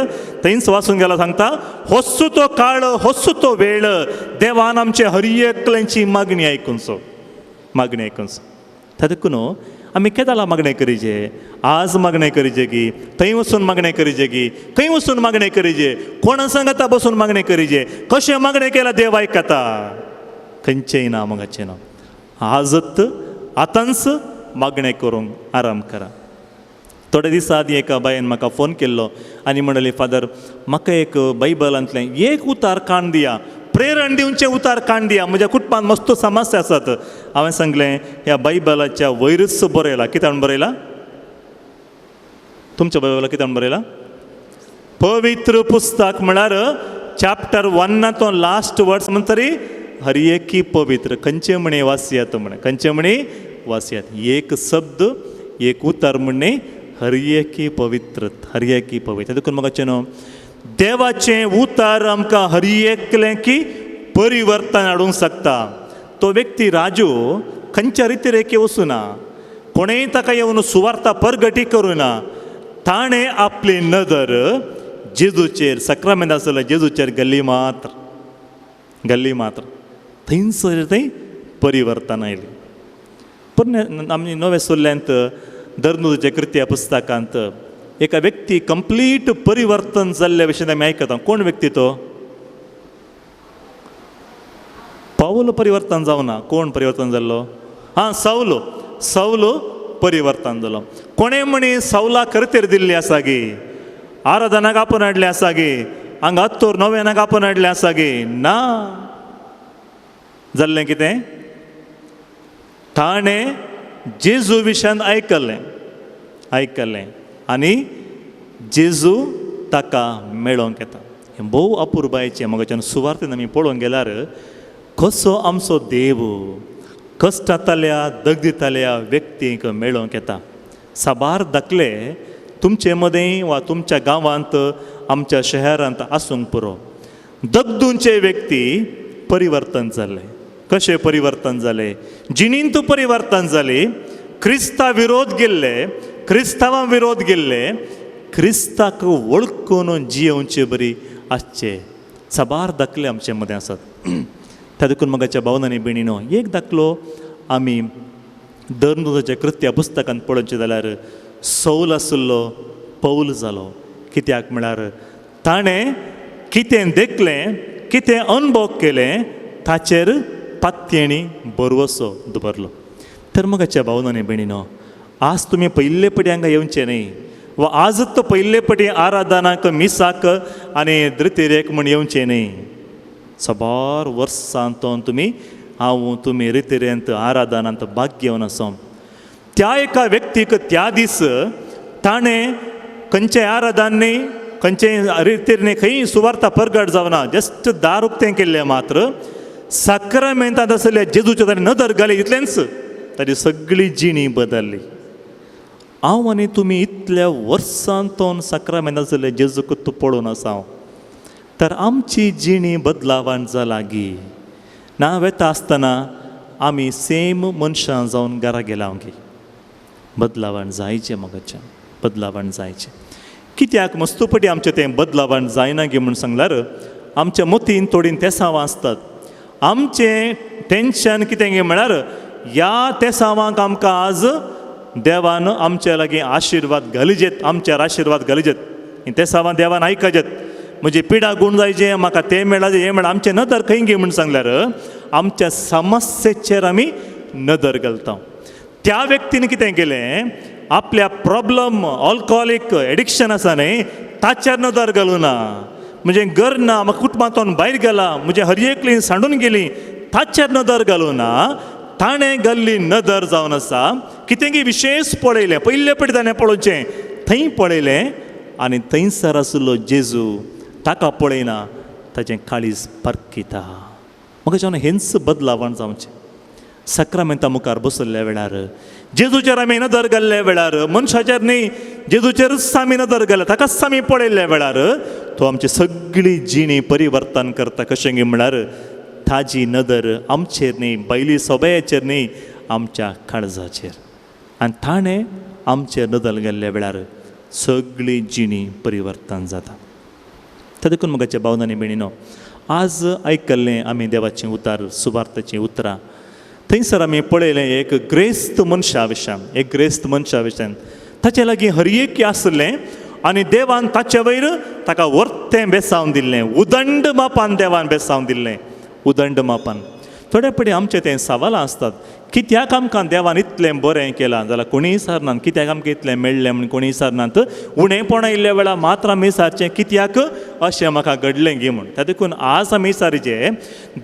थंयच वाचून गेला सांगता होस्सो तो काळ, होस्सो तो वेळ देवान आमचे हर एकल्यांची मागणी आयकुनचो. त्या देखून आमी केदां मागणें करीचे. आज मागणें करीचे की थंय वचून मागणें करीचे की खंय वचून मागणें करीचे, कोणा सांगता बसून मागणें करीचे. कशें मागणें केल्यार देव आयकता? खंयचेंय ना मोगाचें ना. आजत आतांच मागणें करूंक आराम करा. थोडे दिसा आदीं एका बायेन म्हाका फोन केल्लो आनी म्हणली फादर म्हाका एक बायबलांतलें एक उतार काण दिया, प्रेरण दिवचें उतार काण दिया. म्हज्या कुटुंबांत मस्त समस्या आसात. हांवें सांगलें ह्या बायबलाच्या वयरच बरयला. कित्याक बरयला? तुमच्या बायबलाक कित्याक बरयला? पवित्र पुस्तक म्हळ्यार चॅप्टर 1 लास्ट वर्ड्स म्हणटरी हर एकी पवित्र. खंयचे म्हणे वासियात म्हणे, खंयचे म्हणे वासियात. एक शब्द एक उतार म्हणणे हर एकी पवित्र, हर एकी पवित्र. देखून म्हाका न्हू देवाचें उतार आमकां हर एकलें की परिवर्तन हाडूंक शकता. तो व्यक्ती राजू खंयच्या रिती रेखे वचूना, कोणेंय ताका येवन सुवार्ता परगटी करूना. ताणें आपली नदर जेजूचेर, सक्रामेंत आसलेल्या जेजूचेर घाल्ली मात्र. थंयसर थंय परिवर्तन आयलें. पण आमी नवे सोल्ल्यांत धर्नुजाच्या कृत्या पुस्तकांत एका व्यक्ती कंप्लीट परिवर्तन जाल्ल्या विशयान आमी आयकता. कोण व्यक्ती तो? पावल परिवर्तन जावना. कोण परिवर्तन जाल्लो? सौल परिवर्तन जालो. कोणें म्हणी सौला करतेर दिल्ली आसा गे, आराधनाक आपूण हाडलें आसा गे, हांगा तर नव्यानाक आपण हाडलें आसा गे ना जाल्लें कितें ताणें जेजू विशयान आयकलें आनी जेजू ताका मेळोंक येता. हें भोव अपुर्बायेचें मगाच्यान सुवार्थेन आमी पळोवंक गेल्यार कसो आमचो देव कश्टांतल्या दगदिताल्या व्यक्तीक मेळोंक येता. साबार दाखले तुमचे मदें वा तुमच्या गांवांत आमच्या शहरांत आसूंक पुरो. दगदूंचे व्यक्ती परिवर्तन जाले. कशें परिवर्तन जालें? जिणींत परिवर्तन जाली. क्रिस्ता विरोध गेल्ले, क्रिस्तांवां विरोध गेल्ले, क्रिस्ताक वळखून जियोवचे बरी आसचे साबार दाखले आमचे मदें आसात. त्या देखून मगाच्या भावनांनी बिणीनो एक दाखलो आमी धर्मदूताच्या कृत्या पुस्तकांत पळोवचें जाल्यार सौल आशिल्लो पौल जालो. कित्याक म्हळ्यार ताणें कितें देखलें, कितें अनुभव केलें ताचेर पात्येणी बरवसो दवरलो. तर मगाच्या भावनांनी बिणीनो आज तुमी पयले पटी हांगा येवचें न्ही वा आजच तो पयले पटी आराधनाक मिसाक आनी रितीरेक म्हूण येवचें न्ही. साबार वर्सांतून तुमी रितीरेंत आराधनांत भाग घेवन आसो. त्या एका व्यक्तीक त्या दीस ताणें खंयचें आराधन न्ही, खंयचें रितीर न्ही, खंय सुवार्ता परगट जावना, जस्ट दार उक्तें केल्लें मात्र साक्रामेंतांत आसलेल्या जेजूच्या ताणें नदर घाली इतलेंच ताची सगळी जिणी बदलली. हांव आनी तुमी इतल्या वर्सांतून साक्रामेंतांत आसलेल्या जेजूक पळोवन आसा तर आमची जिणी बदलावण जाला गी ना वेता आसतना आमी सेम मनशां जावन घरा गेला गी. बदलावण जायचें मगाच्यान बदलावण जायचें. कित्याक मस्तुपटी आमचें तें बदलावण जायना गे म्हूण सांगल्यार आमच्या मतीन थोडीं तेसांवां आसतात. आमचें टेन्शन कितें गे म्हळ्यार ह्या तेसांवांक आमकां आज देवान आमच्या लागीं आशिर्वाद घालिजेत, आमच्यार आशिर्वाद घालिजेत. तेसांवां देवान आयकजेत. म्हजी पिडा गूण जायचें, म्हाका तें मेळ्ळां हें मेळ्ळां. आमचें नदर खंय गे म्हूण सांगल्यार आमच्या समस्येचेर आमी नदर घालता. त्या व्यक्तीन कितें केलें आपल्या प्रॉब्लम ऑल्कोहॉलीक एडिक्शन आसा न्ही ताचेर नदर घालूं ना. म्हजें घर ना, म्हाका कुटुंबांतून भायर गेला, म्हजें हरयेकलीं सांडून गेलीं ताचेर नदर घालूं ना. ताणें घाल्ली नदर जावन आसा कितें की विशेश पळयलें. पयले पटी ताणें पळोवचें थंय पळयलें आनी थंयसर आशिल्लो जेजू ताका पळयना ताचें काळीज परकिता. म्हाका जेन्ना हेंच बदलावण जावचें. साक्रामेंतां मुखार बसल्ल्या वेळार जेजूचेर आमी नदर घाल्ल्या वेळार मनशाचेर न्ही जेजूचेरच आमी नदर घाल्या ताकाच आमी पळयल्ल्या वेळार तो आमची सगळी जिणी परिवर्तन करता. कशें गे म्हळ्यार ताजी नदर आमचेर न्ही, बैली सोबयाचेर न्ही, आमच्या काळजाचेर. आनी ताणें आमचेर नदर घाल्ल्या वेळार सगळी जिणी परिवर्तन जाता. त्या देखून मगाच्या भावनांनी बिणीनो आज आयकल्लें आमी देवाचें उतार सुवार्थेचीं उतरां थंयसर आमी पळयलें एक ग्रेस्त मनशा विशयान ताचे लागीं हरयेक आसलें आनी देवान ताचे वयर ताका वर्तें बेसावन दिल्लें. उदंड मापान देवान बेसावन दिल्लें. उदंड मापान थोडे पटी आमचें तें सवालां आसतात. कित्याक आमकां देवान इतलें बरें केलां जाल्यार कोणीय विचारनात. कित्याक आमकां इतलें मेळ्ळें म्हूण कोणीय विचारनात. उणेपणां येयल्ल्या वेळार मात्र आमी विचारचें कित्याक अशें म्हाका घडलें गे म्हूण. त्या देखून आज आमी विचारचें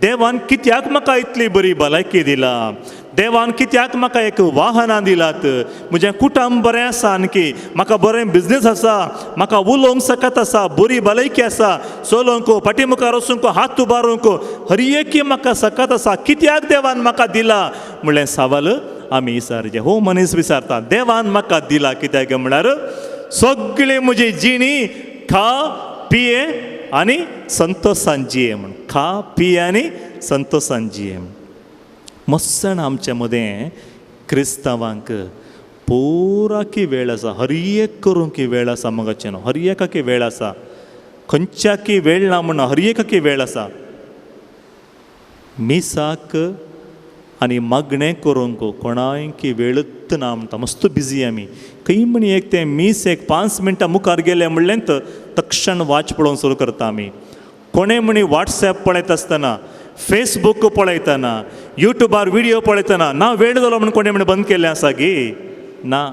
देवान कित्याक म्हाका इतली बरी भलायकी दिला, देवान कित्याक म्हाका एक वाहनां दिलात, म्हजें कुटुंब बरें आसा, आणकी म्हाका बरें बिजनेस आसा, म्हाका उलोवंक सकत आसा, बरी भलायकी आसा, चलोवंक फाटीमुखार वचूंक हात उबारूंक हरयेकी म्हाका सकत आसा. कित्याक देवान म्हाका दिला म्हणलें सवाल आमी विचारचें. हो मनीस विचारता देवान म्हाका दिला कित्याक म्हळ्यार सगळी म्हजी जिणी खा पिये आनी संतोशान जिये म्हूण. खा पिये आनी संतोशान जिये म्हूण. मस्सण आमच्या मदें क्रिस्तांवांक पुराकी वेळ आसा. हरयेक करूंक वेळ आसा. मगाचें न्हू हरयेकाकी वेळ आसा. खंयच्याकी वेळ ना म्हण हरयेकाकी वेळ आसा. मिसाक आनी मागणें करूंक कोणायकी वेळच ना म्हणटा. मस्त बिजी आमी. खंय म्हणी एक तें मीस एक 5 मिनटां मुखार गेलें म्हणलेंत तक्षण वाच पळोवंक सुरू करता आमी. कोणें म्हणी वॉट्सॅप पळयत आसतना, फेसबूक पळयतना, युट्यूबार व्हिडियो पळयतना ना वेळ जालो म्हणून कोणें म्हण बंद केल्लें आसा गे ना.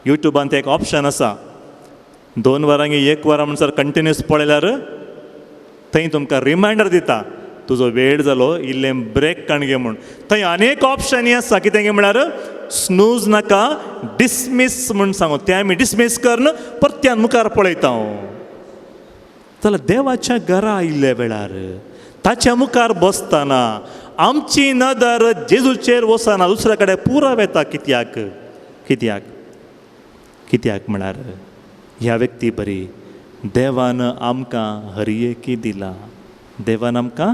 युट्यूबान तें एक ऑप्शन आसा 2 वरांनी 1 वरां म्हणसर कंटिन्यूस पळयल्यार थंय तुमकां रिमांयडर दिता तुजो वेळ जालो इल्लें ब्रेक काणगे म्हूण. थंय आनीक ऑप्शनी आसा कितें गे म्हळ्यार स्नूज नाका डिसमीस म्हूण सांगू तें आमी डिसमीस करन परत्यान मुखार पळयता हांव. जाल्यार देवाच्या घरा आयिल्ल्या वेळार ताच्या मुखार बसतना आमची नदर जेजूचेर वचना दुसऱ्या कडेन पुराव येता. कित्याक कित्याक कित्याक म्हळ्यार ह्या व्यक्ती बरी देवान आमकां हरयेकी दिला. देवान आमकां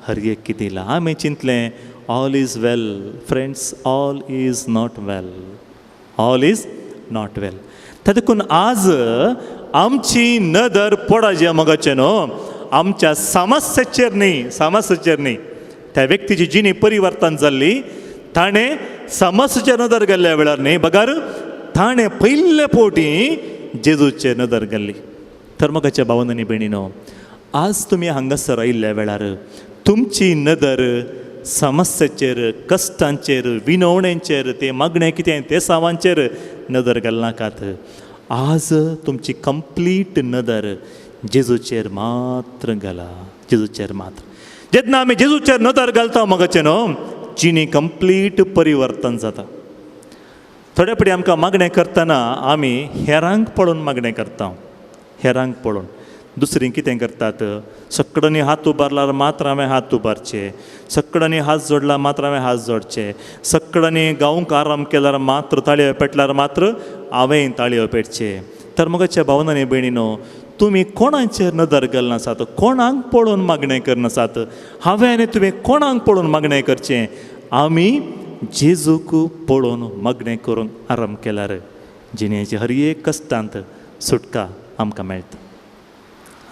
हरयेकी दिला. आमी चिंतलें all is well. Friends, all is not well. All is not well. त्या देखून आज आमची नदर पडा जे मगाचे न्हू आमच्या समस्येचेर न्ही त्या व्यक्तीची जिणी परिवर्तन जाल्ली. ताणें समस्येचेर नदर गेल्ल्या वेळार न्ही बगार ताणें पयले फावटी जेजूचेर नदर गेल्ली. तर मगाच्या भावन आनी भयणीनो आज तुमी हांगासर आयिल्ल्या वेळार तुमची नदर समस्येचेर कश्टांचेर विनवण्यांचेर ते मागणें कितें ते सावांचेर नदर घाल नाकात. आज तुमची कंप्लीट नदर जेजूचेर मात्र घाला. जेजूचेर मात्र. जेन्ना आमी जेजूचेर नदर घालता मगाचें न्हू जिणी कंप्लीट परिवर्तन जाता. थोडे फावटी आमकां मागणें करतना आमी हेरांक पळोवन मागणें करता. हेरांक पळोवन दुसरीं कितें करतात सक्कडांनी हात उबारल्यार मात्र हांवें हात उबारचे. सक्कडांनी हात जोडला मात्र हांवें हात जोडचे. सक्कडांनी गावूंक आराम केल्यार मात्र ताळयो पेटल्यार मात्र हांवें ताळयो पेटचे. तर मगाच्या भावनांनी भयणीनो तुमी कोणाचेर नदर घालना आसात. कोणाक पळोवन मागणें करनासात. हांवें आनी तुवें कोणाक पळोवन मागणें करचें. आमी जेजूक पळोवन मागणें करूंक आराम केल्यार जिणेची हर एक कश्टांत सुटका आमकां मेळटा.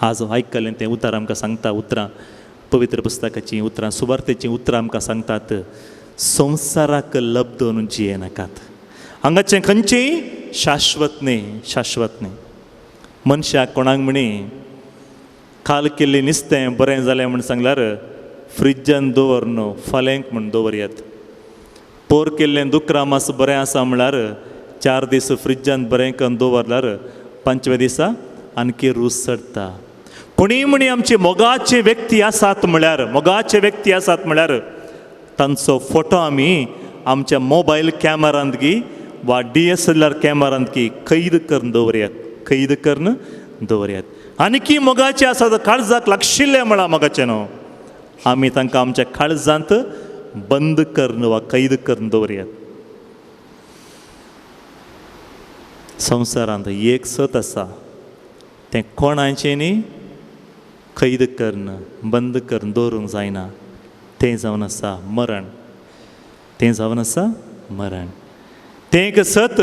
आज आयकलें तें उतर आमकां सांगता. उतरां पवित्र पुस्तकाचीं उतरां सुवार्तेचीं उतरां आमकां सांगतात संवसाराक लब्धून जिये नाकात. हांगाचें खंयचेंय शाश्वत न्ही. मनशाक कोणाक म्हणी काल केल्लें नुस्तें बरें जालें म्हूण सांगल्यार फ्रिज्जान दवर न्हू फाल्यांक म्हूण दवरयात. पोर केल्लें दुकरां मातसो बरें आसा म्हळ्यार 4 दीस फ्रिज्जान बरें करून दवरल्यार 5व्या दिसा आणकी रूच चडटा. कोणीय म्हणी आमचे मोगाचे व्यक्ती आसात म्हळ्यार तांचो फोटो आमी आमच्या मोबायल कॅमेरांत गी वा DSLR कॅमेरांत गी कैद करून दवरयात. आनीकी मोगाचे आसात काळजाक लागशिल्ले म्हळ्यार मोगाचें न्हू आमी तांकां आमच्या काळजांत बंद करून वा कैद करून दवरयात. संवसारांत एक सत आसा तें कोणाचें न्ही कैद करून बंद करून दवरूंक जायना. तें जावन आसा मरण. तें एक सत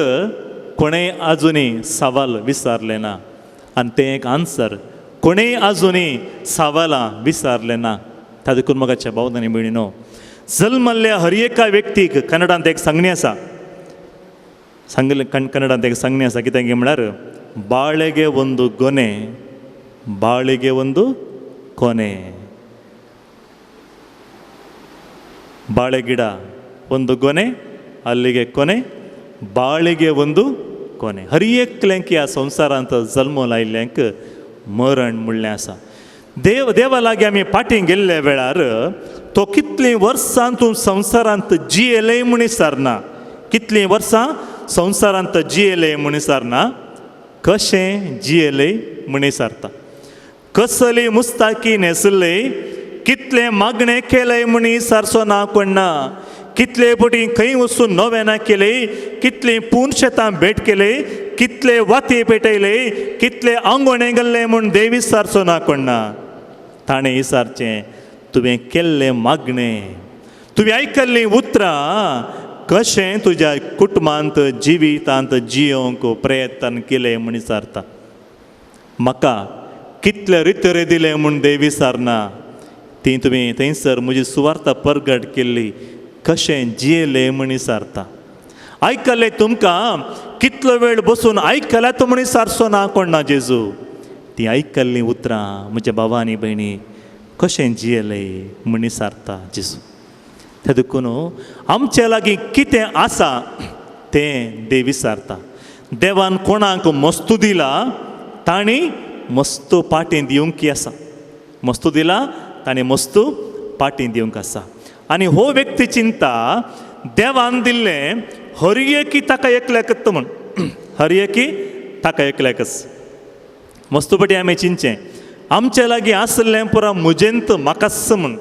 कोणेंय आजुनी सवाल विचारलें ना आनी तें एक आन्सर कोणेंय आजुनी सवालां विचारलें ना. त्या देखून मोगाच्या भावनांनी भयणीनो जल्मल्ल्या हर एका व्यक्तीक कन्नडांत एक सांगणी आसा. कन्नडांत एक सांगणी आसा कितें गे म्हळ्यार बाळेगे ಒಂದು ಕೊನೆ. ಬಾಳೆ ಗಿಡ ಒಂದು ಗೊನೆ ಅಲ್ಲಿಗೆ ಕೊನೆ ಬಾಳಿಗೆ ಒಂದು ಕೊನೆ. हर एकल्यांक ह्या संवसारांत जल्म लायिल्ल्यांक मरण म्हणलें आसा. देवा लागीं आमी पाटीं गेल्ल्या वेळार तो कितलीं वर्सां तूं संवसारांत जियेलें म्हूण विचारना. कितलीं वर्सां संवसारांत जियेलें म्हूण विचारना कशें जियेलें म्हूण विचारता. कसली मुस्ताकी न्हेसले कितलें मागणें केलें म्हूण विचारचो ना कोण ना. कितले फावटी खंय वचून नोवेनां केली. कितलीं पुणशेतां भेट केली. कितले वाती पेटयले. कितले आंगोणे गेल्ले म्हूण देव विचारचो ना कोण ना. ताणें विचारचें तुवें केल्लें मागणें तुवें आयकल्लीं उतरां कशें तुज्या कुटुंबांत जिवितांत जियोंक प्रयत्न केले म्हूण विचारता. म्हाका कितले रितरे दिले म्हूण देव विचारना. ती तुवें थंयसर म्हजी सुवार्ता परगट केल्ली कशें जियेलें म्हूण विचारता. आयकलें तुमकां कितलो वेळ बसून आयकल्यात म्हूण विचारचो ना कोण ना जेजू. ती आयकल्लीं उतरां म्हज्या भावा आनी भयणी कशें जियेलें म्हूण विचारता जेजू. त्या देखून आमचे लागीं कितें आसा तें देव विचारता. देवान कोणाक मस्तू दिला ताणी मस्तू पाटें दिवंकी आसा. मस्तू दिला ताणें मस्तू पाटी दिवंक आसा आनी हो व्यक्ती चिंता देवान दिल्लें हर एकी ताका एकल्याकच म्हण हर एकी ताका एकल्याकच मस्तू पटी आमी चिंतचें आमचे लागीं आसलें पुरा म्हजेंत म्हाकाच म्हण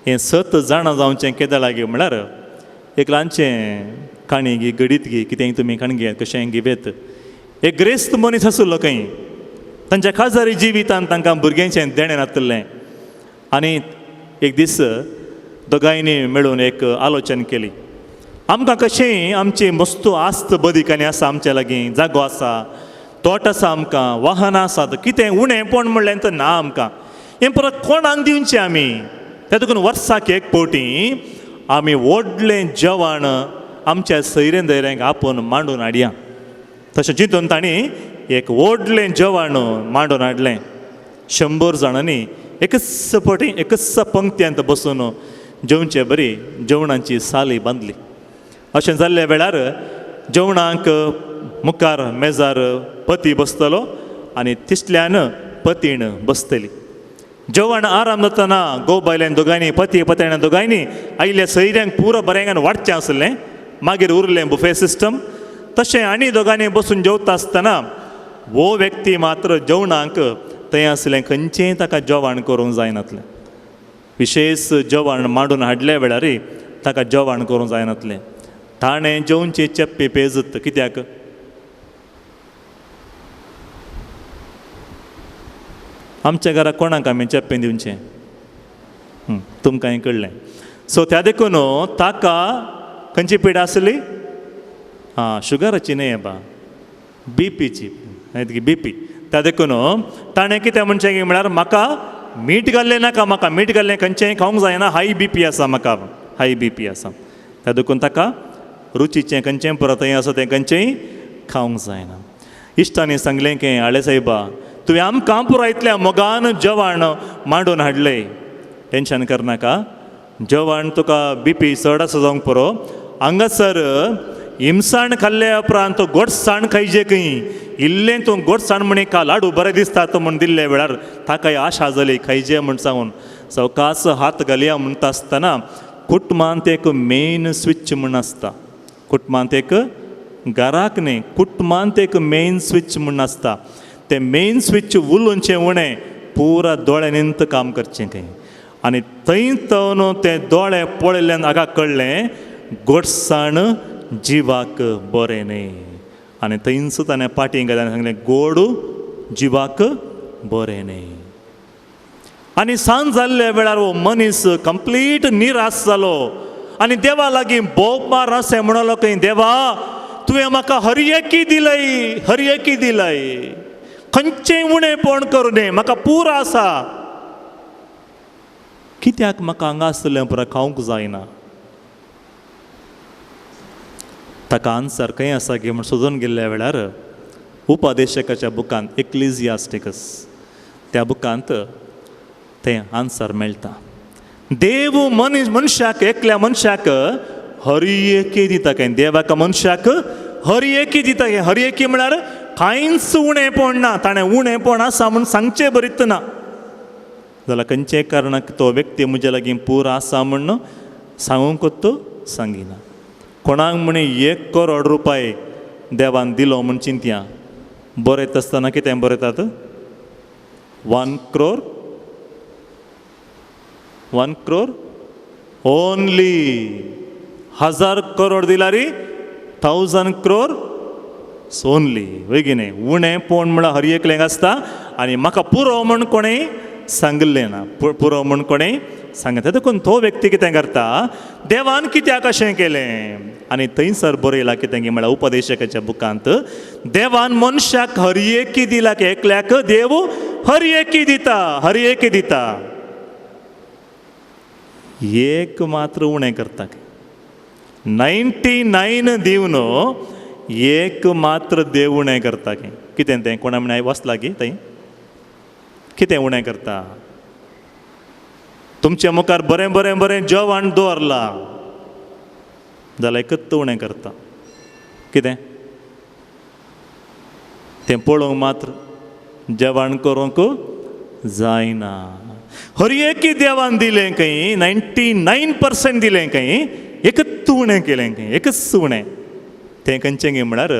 हें सत जाणा जावचें केद्या लागीं म्हळ्यार एक ल्हानचें काणी गी गडीत गी कितेंय तुमी काण घेयात कशेंय घेवेत एक ग्रेस्त मनीस आसलो खंय तांच्या खाजारी जिवितांत तांकां भुरग्यांचें देणें नासलें आनी एक दीस दोगांयनी मेळून एक आलोचन केली आमकां कशेंय आमची मस्तू आस्त बदीक आनी आसा आमच्या लागीं जागो आसा तोट आसा आमकां वाहनां आसात कितें उणें पण म्हणलें तर ना आमकां हें परत कोणाक दिवचें आमी त्या देखून वर्साक एक फावटी आमी व्हडलें जेवण आमच्या सैरें दैऱ्यांक आपोवन मांडून हाडया तशें चिंतून तांणी एक व्हडलें जेवण मांडून हाडलें 100 जाणांनी एकच फावटी एकच पंक्त्यांत बसून जेवचे बरी जेवणाची साली बांदली अशें जाल्ल्या वेळार जेवणाक मुखार मेजार पती बसतलो आनी तिसल्यान पतीण बसतली जेवण आराम जातना घोव बायल्यान दोगांयनी पती पत्यान दोगांयनी आयिल्ल्या सैऱ्यांक पुरो बरेंगान वाडचें आसलें मागीर उरलें बुफे सिस्टम तशें आनी दोगांयनी बसून जेवता आसतना वो व्यक्ती मात्र जेवणाक थंय आसलें खंयचेंय ताका जेवण करूंक जायनासलें विशेश जेवण मांडून हाडल्या वेळारय ताका जेवण करूंक जायनासलें ताणें जेवणची चेप्पी पेजत कित्याक आमच्या घरा कोणाक आमी चेप्पें दिवचें तुमकांय कळ्ळें सो त्या देखून ताका खंयची पिडा आसली शुगराची न्हय बा बीपीची बीपी त्या देखून ताणें कितें म्हणचें की म्हळ्यार म्हाका मीठ घाल्लें नाका म्हाका मीठ घाल्लें खंयचेंय खावंक जायना हाय बीपी आसा म्हाका हाय बीपी आसा त्या देखून ताका रुचीचें खंयचेंय परत आसा तें खंयचेंय खावंक जायना इश्टांनी सांगलें की आळे सायबा तुवें आमकां पुरो इतल्या मोगान जेवण मांडून हाडलें टेंशन करनाका जेवण तुका बीपी चड आसा जावंक पुरो हांगासर हिमसाण खाल्ल्या उपरांत गोडसाण खायजे खंय इल्लें तूं गोडसाण म्हणी खा लाडू बरें दिसतात म्हूण दिल्ल्या वेळार ताकाय आशा जाली खायजे म्हूण सांगून सवकास हात घालया म्हणटा आसतना कुटुंबांत एक मेन स्विच म्हूण आसता कुटुंबांत एक घराक न्ही कुटुंबांत एक मेन स्विच म्हूण आसता तें मेन स्विच उलोवचें उणें पुरा दोळ्यांनींत काम करचें खंय आनी थंय तावन तें दोळे पळयल्यान हाका कळ्ळें गोडसाण जिवाक बरें न्ही आनी थंयच ताणें पाटी घालून सांगलें गोड जिवाक बरें न्ही आनी सांज जाल्ल्या वेळार हो मनीस कंप्लीट निराश जालो आनी देवा लागीं भोवमार अशें म्हणलो खंय देवा तुवें म्हाका हरएकी दिलय खंयचेंय उणेंपण करूं न्ही म्हाका पुरो आसा कित्याक म्हाका हांगा आसलें पुरो खावंक जायना ताका आन्सर खंय आसा की म्हूण सोदून गेल्ल्या वेळार उपदेशकाच्या बुकांत एक्लिजियास्टिकस त्या बुकांत तें आन्सर मेळटा देव मनशाक एकल्या मनशाक हरएकी दिता काय देवाक मनशाक हरएकी दिता काय हरएकी म्हळ्यार कांयच उणेंपण ना ताणें उणेंपण आसा म्हूण सांगचें बरीत ना जाल्यार खंयचेय कारणाक तो व्यक्ती म्हज्या लागीं पुरो आसा म्हूण सांगूंकूच सांगिना कोणाक म्हणी 1 करोड रुपये देवान दिलो म्हूण चिंतया बरयता आसतना कितें बरयतात 1 crore ओन्ली 1000 करोड दिल्यार 1000 crore ओन्ली बेगिने उणें पोण म्हळ्यार हर एकल्याक आसता आनी म्हाका पुरो म्हूण कोणेंय सांगलें ना पुरो म्हूण कोणेंय सांगता देखून तो व्यक्ती कितें करता देवान कित्याक अशें केलें आनी थंयसर बरयलां कितें म्हळ्यार उपदेशकाच्या बुकांत देवान मनशाक हरएकी दिला की एकल्याक देव हरएकी दिता एक मात्र उणें करता 99 दिवन एक मात्र देव उणें करता कितें तें कोणा म्हण वचला की थंय कितें उणें करता तुमच्या मुखार बरें बरें बरें जेवण दवरलां जाल्यार एकच उणें करता कितें तें पळोवंक मात्र जेवण करूंक जायना. हर एकी देवान दिलें खंय 99% दिलें खंय एकच उणें केलें खंय एकच उणें. तें खंयचें गे म्हळ्यार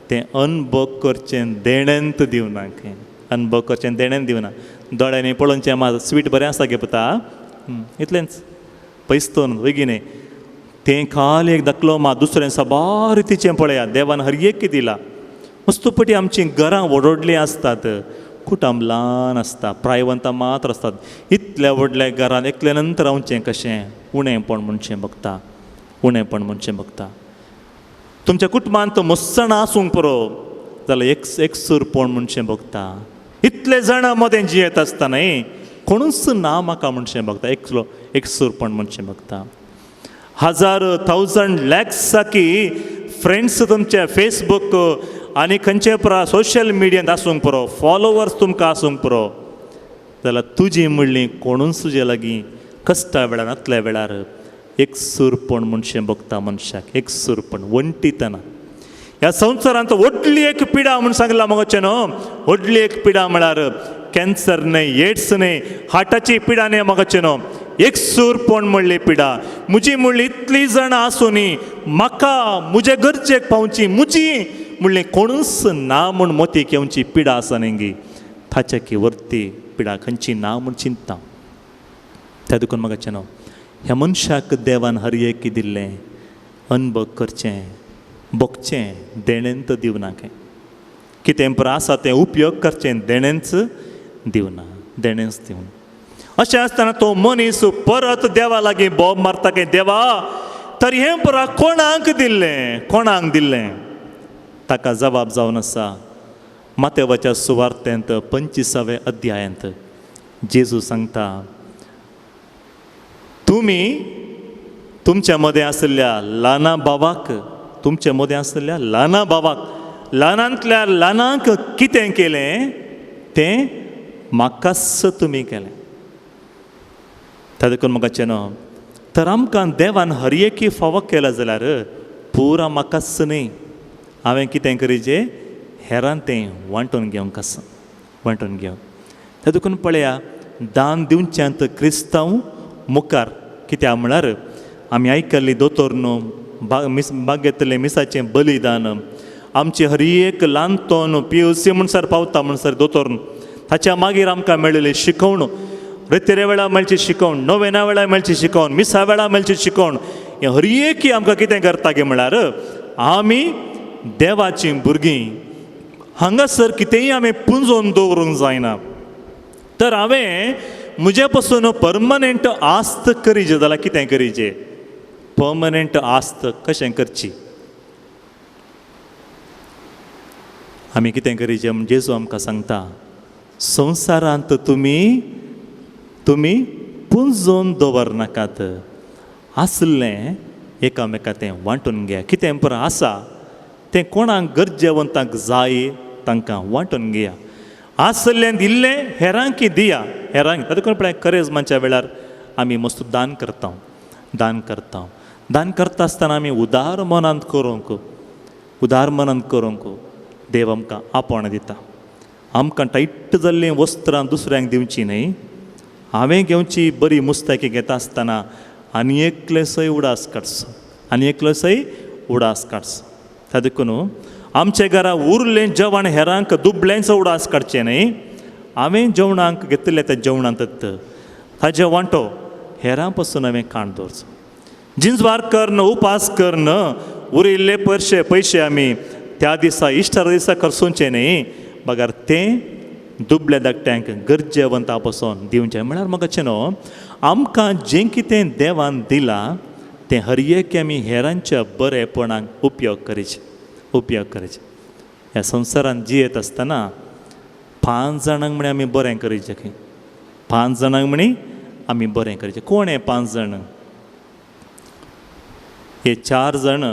तें अनुभव करचें देणेंत दिवना खंय. अनुभव करचें देणेंत दिवना. दोळ्यांनी पळोवनचें म्हाजो स्वीट बरें आसा गे पुता इतलेंच पयस्तोन बेगिने तें खाली एक दाखलो मा दुसरें सबा रितीचें पळयात. देवान हर एक दिला. मस्तपटी आमचीं घरां व्हडलीं आसतात, कुटुंब ल्हान आसता, प्रायवंतां मात्र आसतात. इतल्या व्हडल्या घरान एकल्या नंतर रावचें कशें उणेंपण म्हणचें बगता. उणेंपण म्हणचें बगता. तुमच्या कुटुंबांत मस्सण आसूंक पुरो जाल्यार एकसूरपण म्हणचें बगता. इतले जाणां मदें जियेत आसतनाय कोणूच ना म्हाका म्हणचें बगता. एकसूरपण म्हणचें बगता. 1000 लॅक्स साकी फ्रेंड्स तुमचे फेसबूक आनी खंयचे सोशल मिडियांत आसूंक पुरो, फॉलोवर्स तुमकां आसूंक पुरो जाल्यार तुजी म्हणली कोणूच तुजे लागीं कश्टा वेळार आतल्या वेळार एकसूरपण म्हणचें बगता मनशाक. एकसूरपण वंटीतना ह्या संवसारांत व्हडली एक पिडा म्हूण सांगला मगोचें न्हू. व्हडली एक पिडा म्हळ्यार कॅन्सर न्हय, एड्स न्हय, हार्टाची पिडा न्हय मगोचें न्हू. एकसूरपण म्हणली पिडा. म्हजी म्हणली इतलीं जाणां आसुनी म्हाका म्हजे गरजेक पावची म्हजी म्हणली कोणूच ना म्हूण मोतीक येवची पिडा आसा न्ही ताच्या की वर्ती पिडा खंयची ना म्हूण चिंतता. त्या देखून मगोचें न्हू ह्या मनशाक देवान हर एक दिल्लें अनुभव करचें बगचें देणेंत दिवना खंय. कितें पर आसा तें उपयोग करचें देणेंच दिवना. देणेंच दिवना. अशें आसतना तो मनीस परत देवा लागीं बोब मारता की देवा तर हें परा कोणाक दिल्लें कोणाक दिल्लें. ताका जबाब जावन आसा मातेवाच्या सुवार्तेंत 25व्या अध्यायांत जेजू सांगता तुमी तुमच्या मदें आसलेल्या ल्हाना भावाक तुमच्या मदें आसलेल्या ल्हाना भावाक ल्हानांतल्या ल्हानाक कितें केलें तें म्हाकाच तुमी केलें. त्या देखून मगाचें न्हू तर आमकां देवान हर एकी फावो केला जाल्यार पुरा म्हाकाच न्ही हांवें कितें करीचें हेरां तें वांटून घेवंक आसा. वांटून घेवंक. त्या देखून पळया दान दिवच्यांत क्रिस्तांव मुखार. कित्याक म्हळ्यार आमी आयकल्ली दोतोर न्हू बागेंतलें मिसाचें बलिदान आमची हर एक ल्हान तोन PUC म्हणसर पावता म्हणसर दोतोर ताच्या मागीर आमकां मेळिल्ली शिकवण रेतेरे वेळा मेळची शिकवण, नोवेना वेळा मेळची शिकवण, मिसा वेळा मेळची शिकवण हें हर एक आमकां कितें करता गे म्हळ्यार आमी देवाचीं भुरगीं हांगासर कितेंय आमी पुंजोवन दवरूंक जायना. तर हांवें म्हजे पासून परमनंट आस्त करीचे जाल्यार कितें करीचें. परमनंट आस्त कशें करची. आमी कितें करीचें म्हणजे जेजू आमकां सांगता संवसारांत तुमी पुंजोवन दवरनाकात. आसलें एकामेका तें वांटून घेया. कितें पर आसा तें कोणाक गरजेवंतांक जाय तांकां वांटून घेया. आसलें दिल्लें हेरांकी दिया. हेरांक तातूंत पळय करेजमाच्या वेळार आमी मस्त दान करता. दान करता आसतना आमी उदार मनांत करूंक देव आमकां आपण दिता. आमकां टायट जाल्लीं वस्त्रां दुसऱ्यांक दिवची न्हय. हांवें घेवची बरी मुस्ताकी घेता आसतना आनी एकलेसय उडास काडचो. त्या देखून आमच्या घरा उरलें जेवण हेरांक दुबळेंच उडास काडचें न्हय. हांवें जेवणाक घेतलें त्या जेवणांत ताजे वांटो हेरां पासून हांवें काण दवरचो. जिंजवार करन उपास करन उरिल्ले पयशे आमी त्या दिसा इश्टार दिसा खर्चोवचे न्हय. बगार तें दुबळ्या धाकट्यांक गरजेवंता पासून दिवचें. म्हळ्यार मगाचें न्हू आमकां जें कितें देवान दिलां तें हर एक आमी हेरांच्या बरेपणाक उपयोग करचें. ह्या संवसारांत जियेत आसतना 5 जाणांक म्हणी आमी बरें करीचें. खंय 5 जाणांक म्हणी आमी बरें करीचें. कोण हे 5 जाण. हे 4 जाण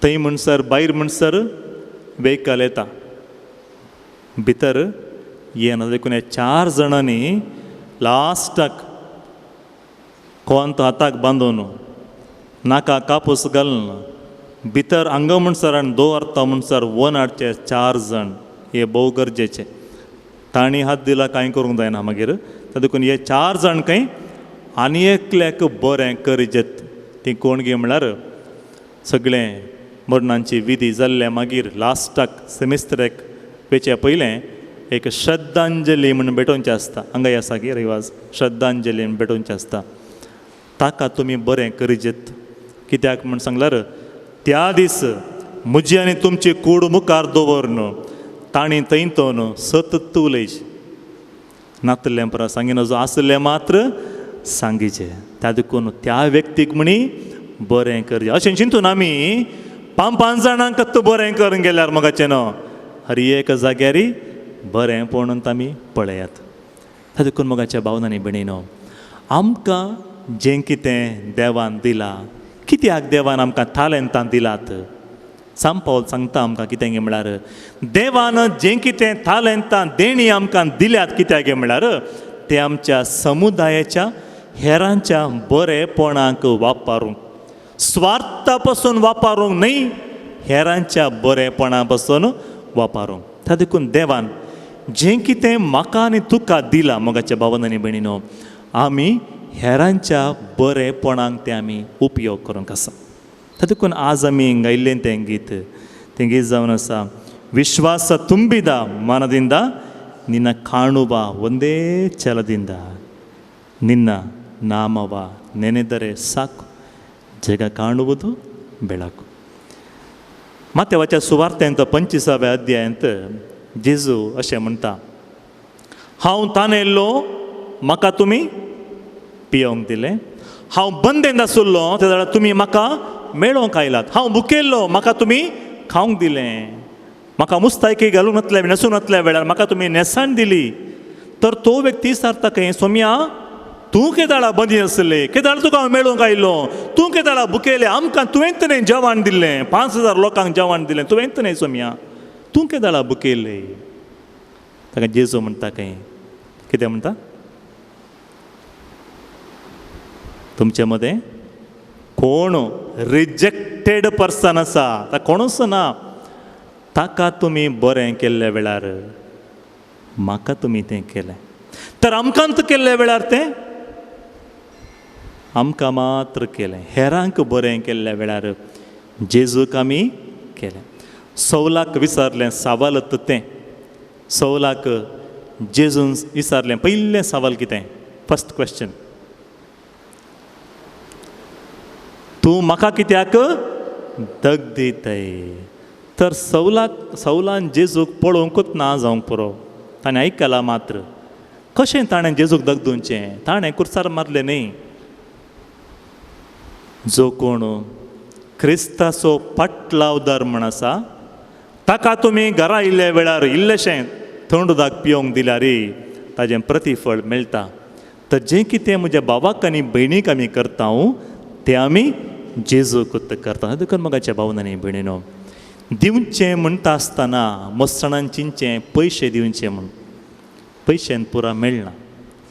थंय म्हणसर भायर म्हणसर वेहिकल येता भितर येना. देखून हे 4 जाणांनी लास्टाक कोंत हाताक बांदून नाका कापूस घालून भितर हांगा म्हणसर आनी दवरता म्हणसर वन हाडचे 4 जाण. हे भोव गरजेचें. ताणी हात दिला कांय करूंक जायना मागीर ताका देखून हे 4 जाण खंय आनी एकल्याक बरें करजेत ती कोण गे म्हळ्यार सगळें मरणांची विधी जाल्ले मागीर लास्टाक सेमिस्टराक वेचे पयलें एक श्रद्धांजली म्हणून भेटोवचें आसता हांगा आसा गे रिवाज श्रद्धांजली म्हणून भेटोवचें आसता ताका तुमी बरें करजेत कित्याक म्हण सांगल्यार त्या दीस म्हजी आनी तुमची कूड मुखार दवरन ताणी थंयतोन सतत उलयची नातलें परस सांगिना जो आसलें मात्र सांगीचें त्या देखून त्या व्यक्तीक म्हणी बरें करचें अशें चिंतून आमी 5 जाणांक तूं बरें करून गेल्यार मोगाचें न्हू हर एक जाग्यार बरें पळोवन आमी पळयात त्या देखून मोगाच्या भावनांनी भयणीनो आमकां जें कितें देवान दिलां कित्याक देवान आमकां टालंटां दिलात सांग पावल सांगता आमकां कितें गे म्हळ्यार देवान जें कितें टालंटां देणी आमकां दिल्यात कित्याक गे म्हळ्यार ते आमच्या समुदायाच्या हेरांच्या बरेपणाक वापरूंक स्वार्था पासून वापरूंक न्ही हेरांच्या बरेपणा पासून वापरूंक त्या देखून देवान जें कितें म्हाका आनी तुका दिलां मोगाच्या भावनांनी भयणीनो आमी हेरांच्या बरेपणाक ते आमी उपयोग करूंक आसा त्या देखून आज आमी गायिल्लें तें गीत जावन आसा विश्वास ತುಂಬಿದ ಮನದಿಂದ ನಿನ್ನ ಕಾಣುವ ಒಂದೇ ಛಲದಿಂದ ನಿನ್ನ ನಾಮವ ನೆನೆದರೆ ಸಾಕು ಜಗ ಕಾಣುವುದು ಬೆಳಕು ಮತ್ತೆ वच्या सुवार्तेंत 25व्या अध्यायांत जेजू अशें म्हणटा हांव तानेल्लो म्हाका तुमी पियोंक दिलें हांव बंदेंत आसुल्लो त्या वेळार तुमी म्हाका मेळोवंक आयलात हांव भुकेल्लो म्हाका तुमी खावंक दिलें म्हाका मुस्तायकी घालून वतले न्हेसून वतल्या वेळार म्हाका तुमी नेसाण दिली तर तो व्यक्ती सारता खंय सोम्या तूं केदाळा बंदी आसले केदाळ तुका हांव मेळोवंक आयिल्लो तूं केदाळा भुकेले आमकां तुवेंत न्ही जेवण दिल्लें 5000 लोकांक जेवण दिलें तुवेंत न्ही सोम्या तूं केदाळा भुकेले ताका जेजू म्हणटा खंय कितें म्हणटा तुमचे मदें कोण रिजेक्टेड पर्सन आसा ताका कोणूच ना ताका तुमी बरें केल्ल्या वेळार म्हाका तुमी तें केलें तर आमकांत केल्ल्या वेळार तें आमकां मात्र केलें हेरांक बरें केल्ल्या वेळार जेजूक आमी केलें सौलाक विचारलें सावालत तें सौलाक जेजून विचारलें पयलें सवाल कितें फर्स्ट क्वेश्चन तूं म्हाका कित्याक दग दितय तर सौलान जेजूक पळोवंकूच ना जावंक पुरो ताणें आयकलां मात्र कशें ताणें जेजूक दग दिवचें ताणें कुर्सार मारलें न्ही जो कोण क्रिस्ताचो पाटलावदार म्हण आसा ताका तुमी घरा आयिल्ल्या वेळार इल्लेशें थंड उदक पिवंक दिल्यार ताजें प्रतिफळ मेळटा तर जें कितें म्हज्या भावाक आनी भयणीक आमी करता तें आमी जेजूकूच करता देखून मोगाच्या भावनांनी भयणीनो दिवचें म्हणटा आसतना मसणान चिंचें पयशे दिवचें म्हूण पयशान पुरा मेळना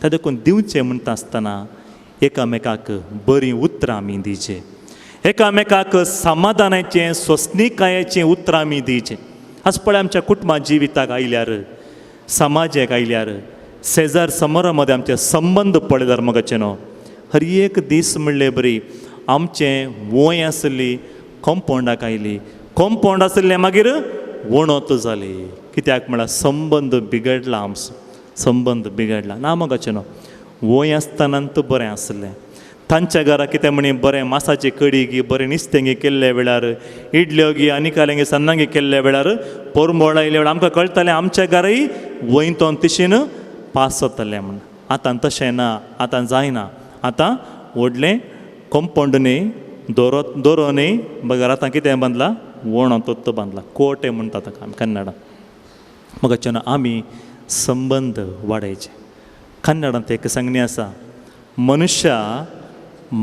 त्या देखून दिवचें म्हणटा आसतना एकामेकाक बरीं उतरां आमी दिवचें एकामेकाक समाधानाचें स्वस्निकायेचें उतरां आमी दिवचें आज पळय आमच्या कुटुंबा जिविताक आयल्यार समाजाक आयल्यार शेजार समोरा मदें आमचे संबंद पळयल्यार मोगाचें न्हू हर एक दीस म्हणले बरी आमचें वोय आसली कॉम्पाउंडाक आयली कॉम्पाउंड आसलें मागीर वणत जाली कित्याक म्हळ्यार संबंद बिगडला आमचो संबंद बिगडला ना मोगाचें न्हू वोय आसतनांत बरें आसलें तांच्या घरा कितें म्हणी बरें मासाची कडी गी बरें नुस्तें गी केल्ल्या वेळार इडल्यो गी आनी कालें गी सन्नां केल्ल्या वेळार पोरमोळ आयल्या वेळार आमकां कळटालें आमच्या घराय वयतोन तशीन पास जातालें म्हण आतां तशें ना आतां जायना आतां व्हडलें कॉम्पाउंड न्ही दोरो न्ही बगर आतां कितें बांदलां वणो तोत्त बांदला कोटे म्हणटा ताका आमी कन्नडांत मोगाचें आमी संबंद वाडयचे कन्नडांत एक संज्ञे आसा ಮನುಷ್ಯ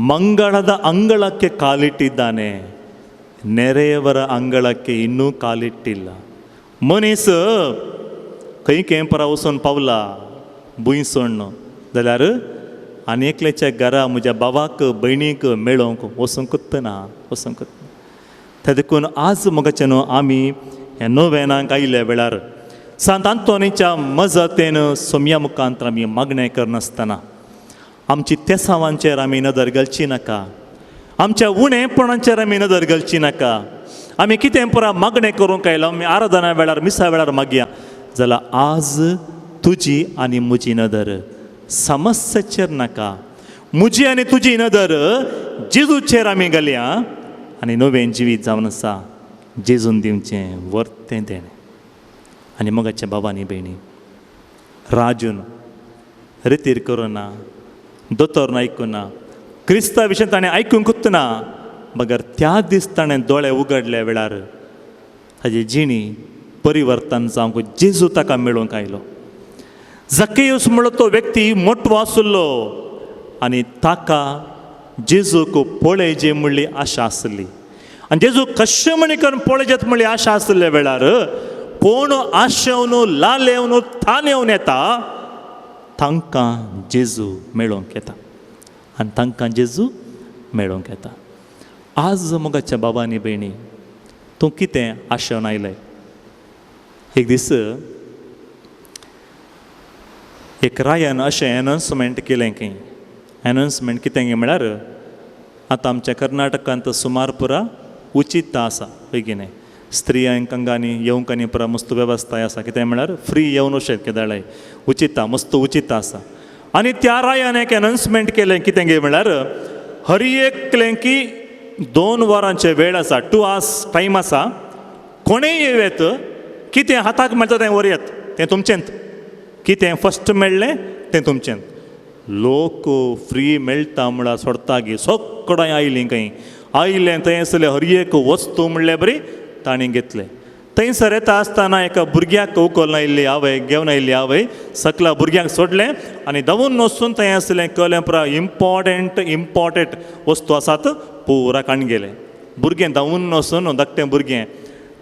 ಮಂಗಳದ ಅಂಗಳಕ್ಕೆ ಕಾಲಿಟ್ಟಿದ್ದಾನೆ ನೆರೆಯವರ ಅಂಗಳಕ್ಕೆ ಇನ್ನೂ ಕಾಲಿಟ್ಟಿಲ್ಲ मनीस खंय केंपरा वचून पावला भुंय सोडून जाल्यार आनीकल्याच्या घरा म्हज्या भावाक भयणीक मेळोवंक वचूंकूच ना त्या देखून आज मोगाचें न्हू आमी हे नोवेनाक आयिल्ल्या वेळार सांत आंतोनीच्या मजतेन सोम्या मुखांतर आमी मागणें करनासतना आमची तेसांवांचेर आमी नदर घालची नाका, आमच्या उणेपणांचेर आमी नदर घालची नाका. आमी कितें पुरा मागणें करूंक आयलो, आमी आराधना वेळार मिसा वेळार मागया जाल्यार आज तुजी आनी म्हजी नदर समस्येचेर नाका, म्हजी आनी तुजी नदर जेजूचेर आमी घालया आनी नवें जिवीत जावन आसा जेजून दिवचें वर्तें देणें. आनी मोगाच्या बाबांनी भयणी, राजून रितीर करुना, दोतोर आयकुना, क्रिस्ता विशीं ताणें आयकूंकूच ना, मगर त्या दीस ताणें दोळे उगडल्या वेळार ताजी जिणी परिवर्तन जावंक जेजू ताका मेळूंक आयलो. जक्केयूस म्हणलो तो व्यक्ती मोठो आसलो आनी ताका जेजूक पळयजे म्हणली आशा आसली. आनी जेजू कशें म्हणी करून पळयजेत म्हणली आशा आसल्या वेळार कोण आशेवन लालेवन थानेवन येता तांकां जेजू मेळोंक येता आनी तांकां जेजू मेळोंक येता. आज मोगाच्या बाबांनी भयणी, तूं कितें आशेवन आयलें? एक दीस एक रायन अशें एनाउन्समेंट केलें की, एनाउन्समेंट कितें गे म्हळ्यार आतां आमच्या कर्नाटकांत सुमार पुरा उचित आसा बेगिने स्त्रियांक आनी येवंक आनी पुरा मस्त वेवस्था आसा. कितें म्हळ्यार फ्री येवन अशें केदाळे उचित मस्त उचित आसा. आनी त्या रायान एक एनाउन्समेंट केलें कितें गे म्हळ्यार हर एक केलें की 2 वरांचे वेळ आसा, 2 hours टायम आसा, कोणेय येवेत, कितें हाताक मेळटा तें व्हरयात, तें तुमचेंत. कितें फस्ट मेळ्ळें तें तुमचेंत. लोक फ्री मेळटा म्हळ्यार सोडता गे सगळें आयलीं खंय आयलें थंयसरलें हर एक वस्तू म्हणलें बरी ताणीं घेतलें. थंयसर येता आसतना एका भुरग्याक उखलून आयिल्ली आवय, घेवन आयिल्ली आवय सकला भुरग्याक सोडलें आनी धांवून वचून थंय आसलें कळ्ळें पुरा इम्पॉर्टंट वस्तू आसात पुरा काडून गेलें. भुरगें धांवून वचून धाकटें भुरगें,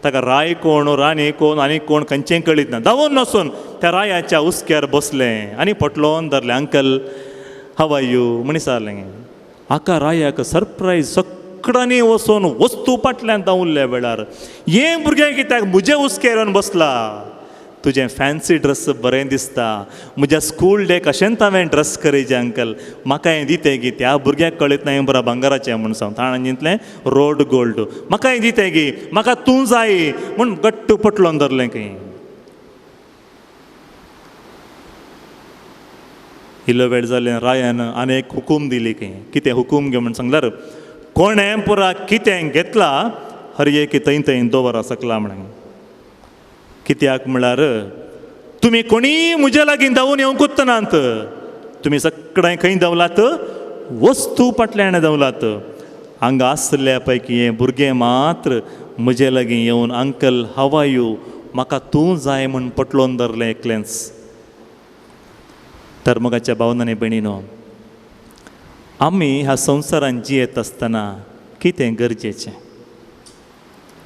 ताका राय कोण राणी कोण आनी कोण खंयचें कळीत ना, धांवून वचून त्या रायाच्या उस्क्यार बसलें आनी पटलोवन धरलें. अंकल हाव आर यू म्हणी सांगलें. हाका रायाक सरप्रायज, सगळ्यांनी वचून वस्तू फाटल्यान धांवल्या वेळार हें भुरगें कित्याक म्हजे उस्क्यार येवन बसला? तुजें फॅन्सी ड्रेस बरें दिसता, म्हज्या स्कूल डे कशेंच हांवें ड्रेस करेजें अंकल, म्हाका हें दितें गी. त्या भुरग्याक कळीत ना हें बरा भांगराचें म्हूण सांग. ताणें चिंतलें रोड गोल्ड, म्हाका हें दितें गी, म्हाका तूं जाय म्हूण गट्ट पटलोवन धरलें खंय. इल्लो वेळ जालें रायान आनी एक हुकूम दिली खंय. कितें हुकूम घे म्हूण सांगल्यार कोणें पुरा कितें घेतला हर एक थंय दवरा सकला म्हणून. कित्याक म्हळ्यार तुमी कोणीय म्हजे लागीं धांवून येवंकूच नात, तुमी सगळें खंय धांवलात? वस्तू फाटल्यान धांवलात. हांगा आसल्या पैकी हें भुरगें मात्र म्हजे लागीं येवन अंकल हाव आर यू, म्हाका तूं जाय म्हूण पटलोवन धरलें एकलेंच. तर मोगाच्या भावनांनी भयणीनो, आमी ह्या संवसारांत जियेत आसतना कितें गरजेचें?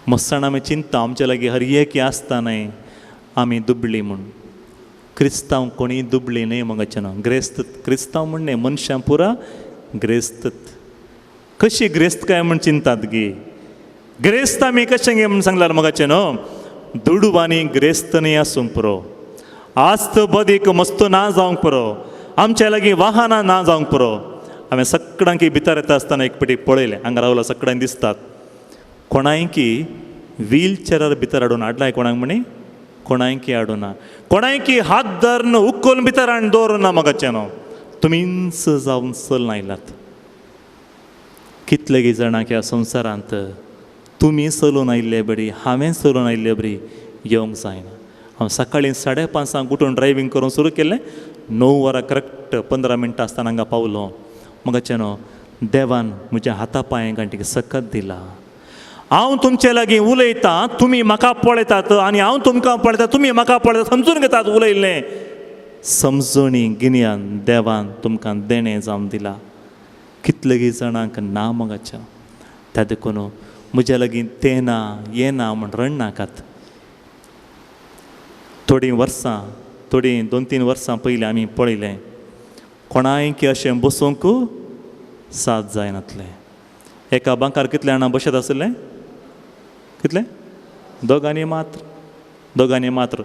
मस्ताण आमी चिंता आमचे लागीं हर एक आसता न्हय आमी दुबळी म्हूण. क्रिस्तांव कोणीय दुबळी न्हय मोगाचें न्हू. ग्रेस्त क्रिस्तांव म्हूण न्हय, मनशां पुरा ग्रेस्तत. कशी ग्रेस्त काय म्हूण चिंतात गे. ग्रेस्त आमी कशें गे म्हूण सांगल्यार मोगाचें न्हू, दुडवांनी ग्रेस्त न्हय आसूंक पुरो, आस्त बदीक मस्त ना जावंक पुरो, आमच्या लागीं वाहनां ना जावंक पुरो. हांवें सगळ्यांक भितर येता आसतना एक पेटी पळयलें, हांगा रावला सगळ्यांक दिसतात. कोणायकी व्हील चॅरार भितर हाडून हाडलाय कोणाक म्हणी, कोणायकी हाडूना. कोणायकी हात धरून उखलून भितर हाडून दवरुना मोगाचें न्हू. तुमीच जावन चलून आयलात. कितले जाणांक ह्या संवसारांत तुमी चलून आयिल्ले बरी, हांवें चलून आयिल्ले बरी येवंक जायना. हांव सकाळीं 5:30 उठून ड्रायव्हिंग करून सुरू केलें. 9 वरां करेक्ट 15 मिनटां आसतना हांगा पावलो. मोगाचें न्हू, देवान म्हज्या हाता पांयां गांठीक सकत दिला. हांव तुमचे लागीं उलयतां, तुमी म्हाका पळयतात आनी हांव तुमकां पळयतां, तुमी म्हाका पळयतात, समजून घेतात उलयल्लें. समजणी गिन्यान देवान तुमकां देणें जावन दिला. कितले जाणांक ना मोगाच्या. त्या देखून म्हज्या लागीं तें ना हें ना म्हूण रडनाकात. थोडीं वर्सां 2-3 वर्सां पयलीं आमी पळयलें कोणायकी अशें बसूंक साथ जायनातलें. एका बांकार कितले जाणां बसत आसले? कितले? दोगांनी मात्र.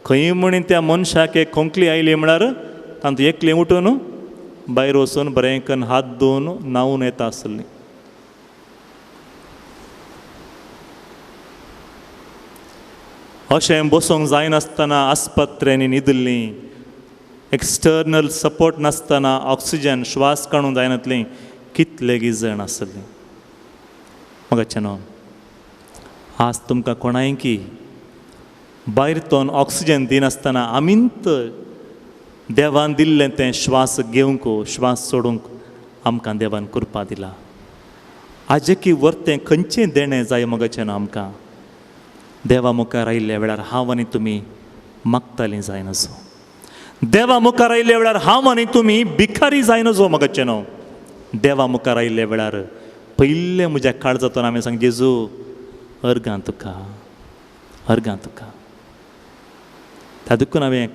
खंय म्हण त्या मनशाक एक खोंकली आयली म्हळ्यार तांतू एकलें उठून भायर वचून बरें करून हात धुवन न्हांवून येता आसलीं. अशें बसूंक जायनासतना आस्पत्र्यांनी न्हिदल्लीं, एक्सटर्नल सपोर्ट नासतना ऑक्सिजन श्वास काडूंक जायनासलीं कितलें जण आसलीं. मगाच्यान आज तुमकां कोणायकी भायर तोन ऑक्सिजन दिनासतना आमींत देवान दिल्लें तें श्वास घेवंक श्वास सोडूंक आमकां देवान कृपा दिला. आजे की वर्तें खंयचें देणें जाय मगाच्यान आमकां देवा मुखार आयिल्ल्या वेळार हांव आनी तुमी मागतालीं जाय नजो. देवा मुखार आयिल्ल्या वेळार हांव आनी तुमी भिकारी जाय नजो. मगाच्यान देवा मुखार आयिल्ल्या वेळार पयलें म्हज्या काळजांतून हांवें सांग जेजू अर्गां तुका, अर्गां तुका. त्या दुखून हांवें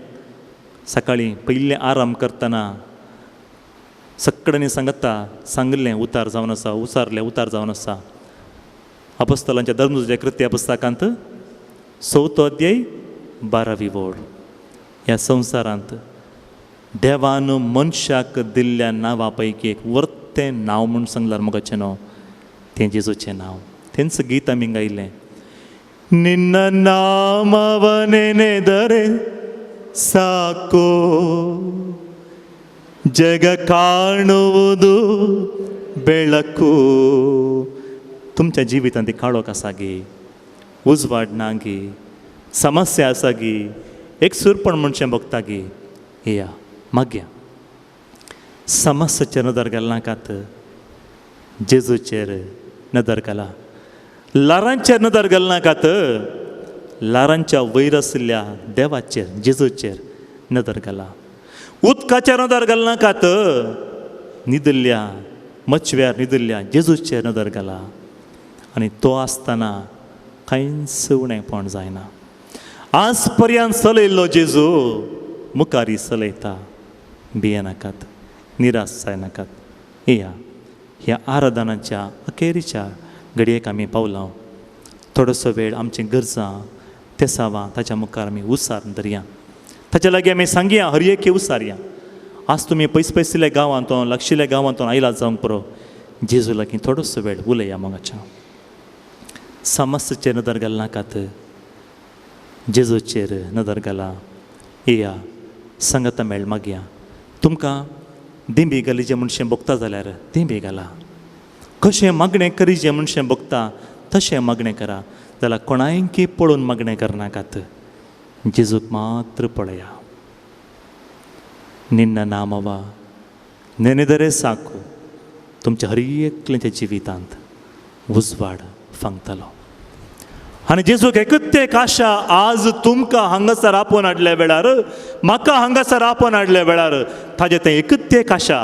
सकाळीं पयलें आराम करतना सकडनी सांगलें उतार जावन आसा, उसारलें उतार जावन आसा. अपोस्तलांच्या धर्मच्या कृत्या पुस्तकांत 4 अध्याय 12वी ओळ. ह्या संवसारांत देवान मनशाक दिल्ल्या नांवा पैकी एक वर्तें नांव म्हूण सांगल्यार मगाचें नांव तें जेजूचें नांव. तेंच गीत आमी गायलें. निन्न नामव नेनेदरे साको जग काणुವುದು ಬೆಳಕು. तुमच्या जिवितांत ती काळोख आसा गे, उजवाड ना गे, समस्या आसा गे, एक सुरपण मनशें भोगता गे, या मागया समस्येचेर नदर घालनाकात, जेजूचेर नदर घाला. लारांचेर नदर घालनाकात, लारांच्या वयर आशिल्ल्या देवाचेर जेजूचेर नदर घाला. उदकाचेर नदर घालनाकात, न्हिदल्ल्या मचव्यार न्हिदल्ल्या जेजूचेर नदर घाला. आनी तो आसतना कांयच उणेंपण जायना. आज पर्यंत चलयल्लो जेजू मुखारी चलयता. भियेनाकात, निराश जायनाकात. या ह्या आराधनाच्या अखेरीच्या घडयेक आमी पावला. थोडोसो वेळ आमची गरजां तेसावां ताच्या मुखार आमी उसार धरया. ताच्या लागीं आमी सांगया हर एके उसारया. आज तुमी पयसल्या गांवांतून लागशिल्ल्या गांवांतून आयला जावंक पुरो, जेजू लागीं थोडोसो वेळ उलया. मोगाच्या समस्येचेर नदर घालनाकात, जेजूचेर नदर घाला. या संगता मेळ मागया. तुमकां दिंबी घाली जे मनशें भोगता जाल्यार दिंबी घाला. कशें मागणें करी जें मनशें भोगता तशें मागणें करा. जाल्यार कोणायकी पळोवन मागणें करनाकात, जेजूक मात्र पळया. निन्न नामवा नेनेदरे साकू तुमच्या हर एकल्याच्या जिवितांत उजवाड फांगतलो. आनी जेजूक एकूच एक आशा आज तुमकां हांगासर आपोवन हाडल्या वेळार, म्हाका हांगासर आपोवन हाडल्या वेळार ताजें तें एकूच एक आशा.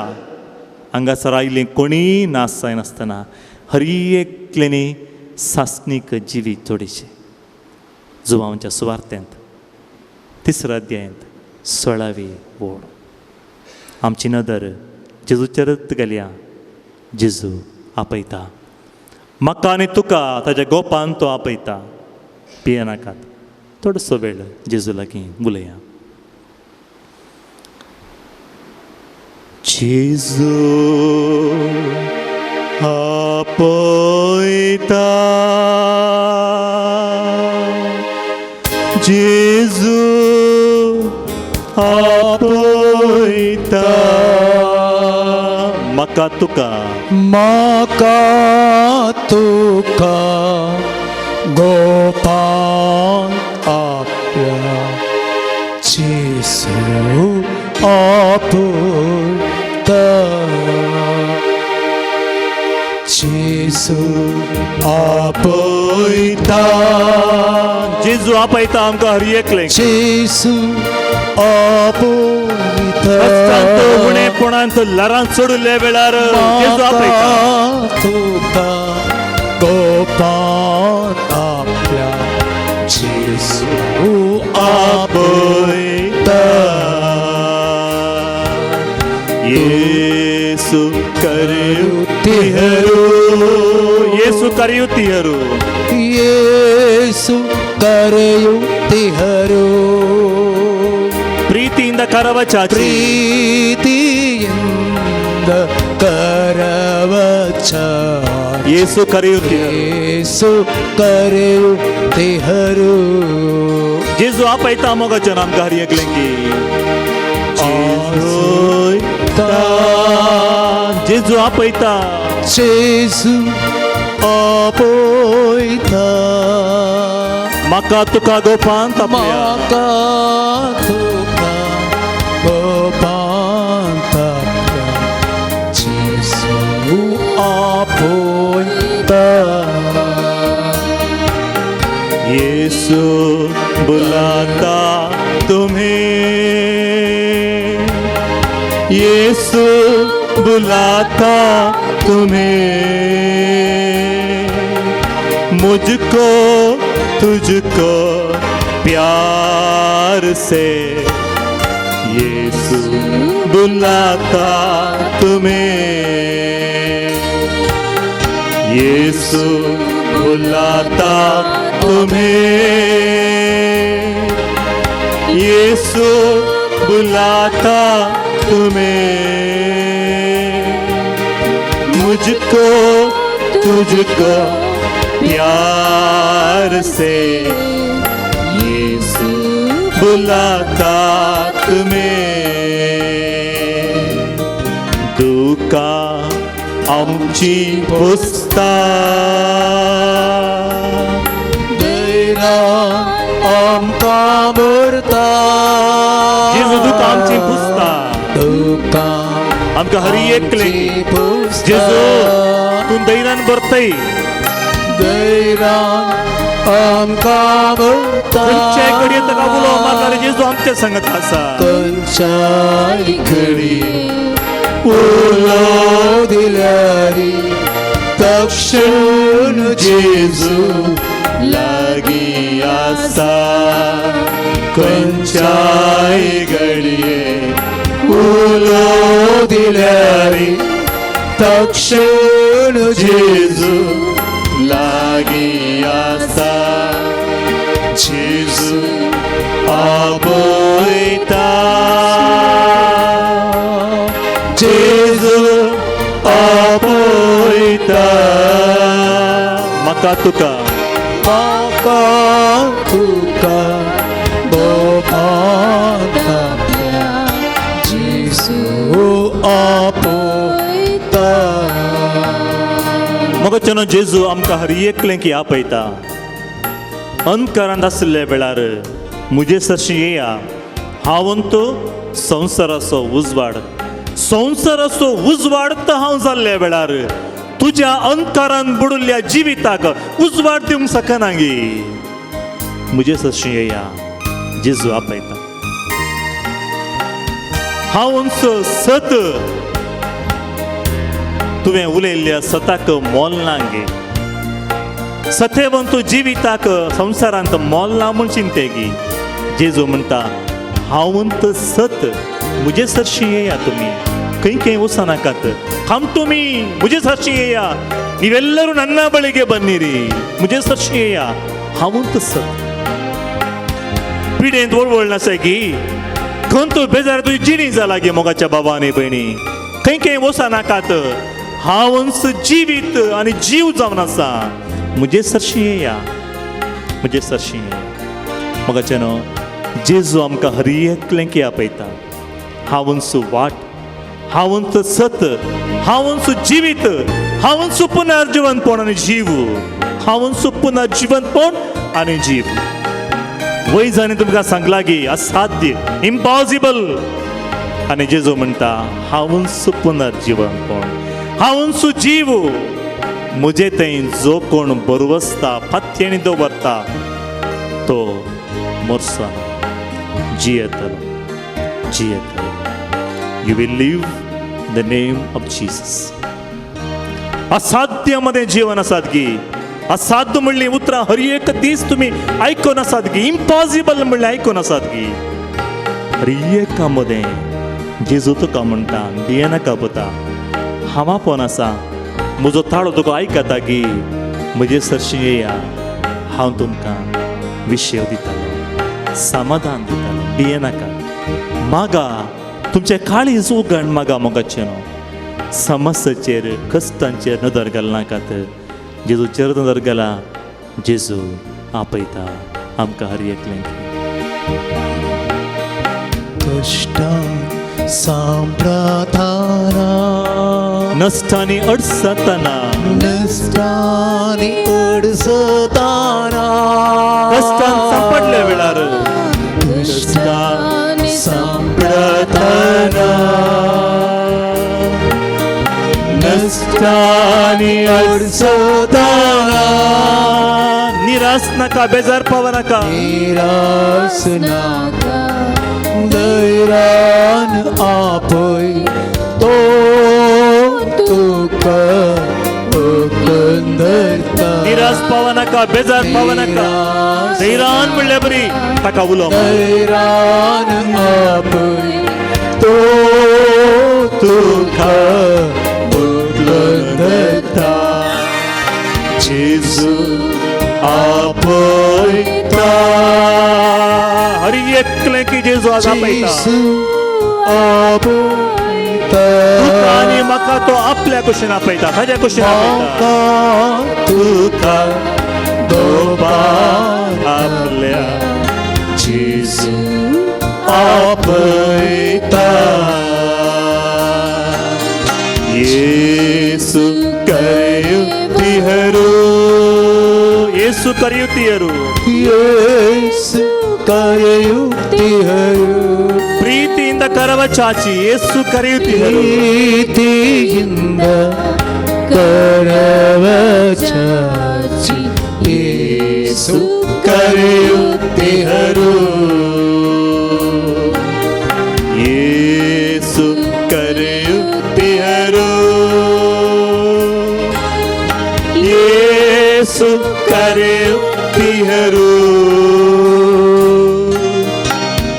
हांगासर आयलीं कोणीय नास जायनासतना हर एकल्यानी सासणीक जिवीत जोडिचें. जुवांच्या सुवार्थेंत 3 अध्यायांत 16वी ओळ. आमची नदर जेजूचेरच घालया. जेजू आपयता. म्हाका आनी तुका ताच्या गोपान तो आपयता. भियेनाकात. थोडोसो वेळ जेजू लागीं उलया. जेजू आपयता, जेजू आपयता. म्हाका तुका, म्हाका तुका गोपान आपल्या. जेजू आपयता, जेजू आपयता. जेजू आपयता आमकां हर एकलेक. जेजू आपयता. उणेपणांत लरांत सोडिल्ल्या वेळार जेजू आपयता. तुका गोपान आपल्या. जेजू आपयता. येसू करियुत्तिहरू, येसू करियुत्तिहरू, येसू करियुत्तिहरू. కరవచాచి ಪ್ರೀತಿಯಿಂದ ಕರವಚಾಚಿ ಯೇಸು ಕರೆಯುತ್ತೀರು ಯೇಸು ಕರೆಯುತ್ತಿಹರು जेजू आपयता मोगाच्या आमकां हर एकल्यांकी जेजू आपयता जेजू आपयता म्हाका तुका गोपांत आपल्या म्हाका तुका गोपांत आपल्या जेजू आपयता यीशु बुलाता तुम्हें यीशु बुलाता तुम्हें मुझको तुझको प्यार से यीशु बुलाता तुम्हें यीशु बुलाता तुम्हें यीशु बुलाता तुम्हें मुझको तुझको प्यार से यीशु बुलाता तुम्हें दुका आमची पुस्ता आमका मुर्ता जेजू तुका आमची पुस्ता तुका आमकां हर एकले पुस्ता जेजू तूं दैरान भरतय दैरान आमका मुर्ता खंयच्याय घडये ताका उलोव मारल्यार जेजू आमच्या संगत आसा खंयच्याय घडी उलोव दिल्यारी तक्षण जेजू लागी आसा खंयच्याय घडये उलोव दिल्यारी तक्षण जेजू लागी आसा जेजू आपयता जेजू आपयता म्हाका तुका म्हाका तुका गोपांत आपल्या जेजू आपयता मोगाच्यान जेजू आमकां हर एकल्यांकी आपयता अंधकारांत आसले वेळार मुजे सरशी येया हांवंतो संवसाराचो उजवाड हांव जाल्ल्या वेळार तुज्या अंधकारान बुडिल्ल्या जिविताक उजवाड दिवंक शकना गे मुजे सरशी येया जेजू आपयता हांवंचो सत तुवें उलयल्ल्या सताक मोल ना गे सथेवन तूं जिविताक संवसारांत मोल ना म्हूण चिंते गी जेजू म्हणटा हांवंत सत मुजे सरशी येया तुमी खंय वचनाकात हम तुमी मुजे सरशी येया ನೀವೆಲ್ಲರೂ ನನ್ನ ಬಳಿಗೆ ಬನ್ನಿರಿ मुजे सरशी येया हांवंत सत पिडेंत वळवळनासागी खंतू बेजार तुजी जिणी जाला गे मोगाच्या बाबांनी भयणी खंय वचनाकात हांवंच जिवीत आनी जीव जावन आसा मुजे सरशी येया मुजे सरशी येया मोगाच्यान जेजू आमकां हर एकल्यांकी आपयता हांवंच वाट हांवंच सत हांवंच जिवीत हांवंच पुनर्जीवनपण आनी जीव हांवंच पुनर्जीवनपण आनी जीव वैजांनी तुमकां सांगला गी असाध्य इम्पॉसिबल आनी जेजू म्हणटा हांवंच पुनर्जीवनपण हांवंच जीव मुजे थंय जो कोण बरवसता फात्येनी दवरता तो मरसो जियेतलो You will live in the name of Jesus. असाध्यामध्ये जीवन आसात गी असाध्य म्हणली उतरां हर एक दीस तुम्ही आयकोन आसात गी इम्पॉसिबल म्हणले आयकोन आसात गी हर एकामध्ये जेजू तुका म्हणटा भियेनाका पुता हांव पण आसा म्हजो ताळो तुका आयकता गी म्हजे सरशी येया हांव तुमकां विशय दितालो समाधान दितालो भियेनाका मागा तुमचे काळीज उगण मागा मोगाचे न्हू समस्येचेर कश्टांचेर नदर घालनाकात जेजूचेर नदर घाला जेजू आपयता आमकां हर एकल्यांक कष्टांत सांप्रताना नश्टांनी अडसताना नसतानी अडसताना कश्टांत सांपडल्या वेळार कष्टांत सांप्रताना नसतानी अडसताना निराश नाका बेजार पाव नाका निराश नाका दैरान आपय तो तुका धरता निराश पाव नाका बेजार पाव नाका धैर्यान म्हणल्या बरी ताका उलो दैरान आपय तो तुका धरता जेजू आपयता हर एकले की जेजू आज आपयता तुका आनी म्हाका तो आपल्या कुशीन आपयता ताज्या कुशीन आपयता तुका आपल्या जेजू आपयता येसु करियुतिहरू येसु करियुतिहरू ಯೇಸು ಕರೆಯುತ್ತಿಹರು ಪ್ರೀತಿಯಿಂದ ಕರವ ಚಾಚಿ ಯೇಸು ಕರೆಯುತ್ತಿಹರು ಪ್ರೀತಿಯಿಂದ ಕರವ ಚಾಚಿ ಯೇಸು ಕರೆಯುತ್ತಿಹರು ಯೇಸು ಕರೆಯುತ್ತಿಹರು ಯೇಸು ಕರೆಯುತ್ತಿಹರು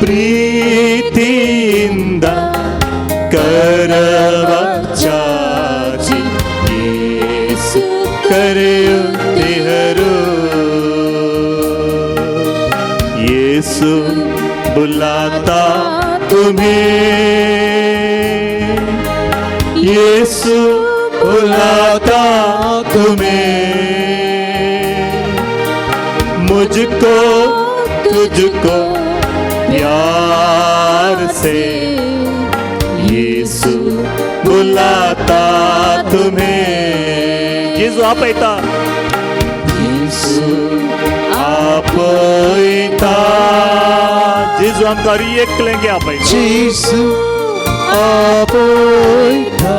ಪ್ರೀತಿಯಿಂದ ಕರವ ಚಾಚಿ ಯೇಸು ಕರೆಯುತ್ತಿಹರು ಯೇಸು बुलाता तुम्हें यीशु बुलाता तुम्हें मुझको तुझको प्यार से यीशु बुलाता तुम्हें यीशु आपयता यीशु आपयता जेजू आमकां एकलेंगे आपयता ಯೇಸು आपयता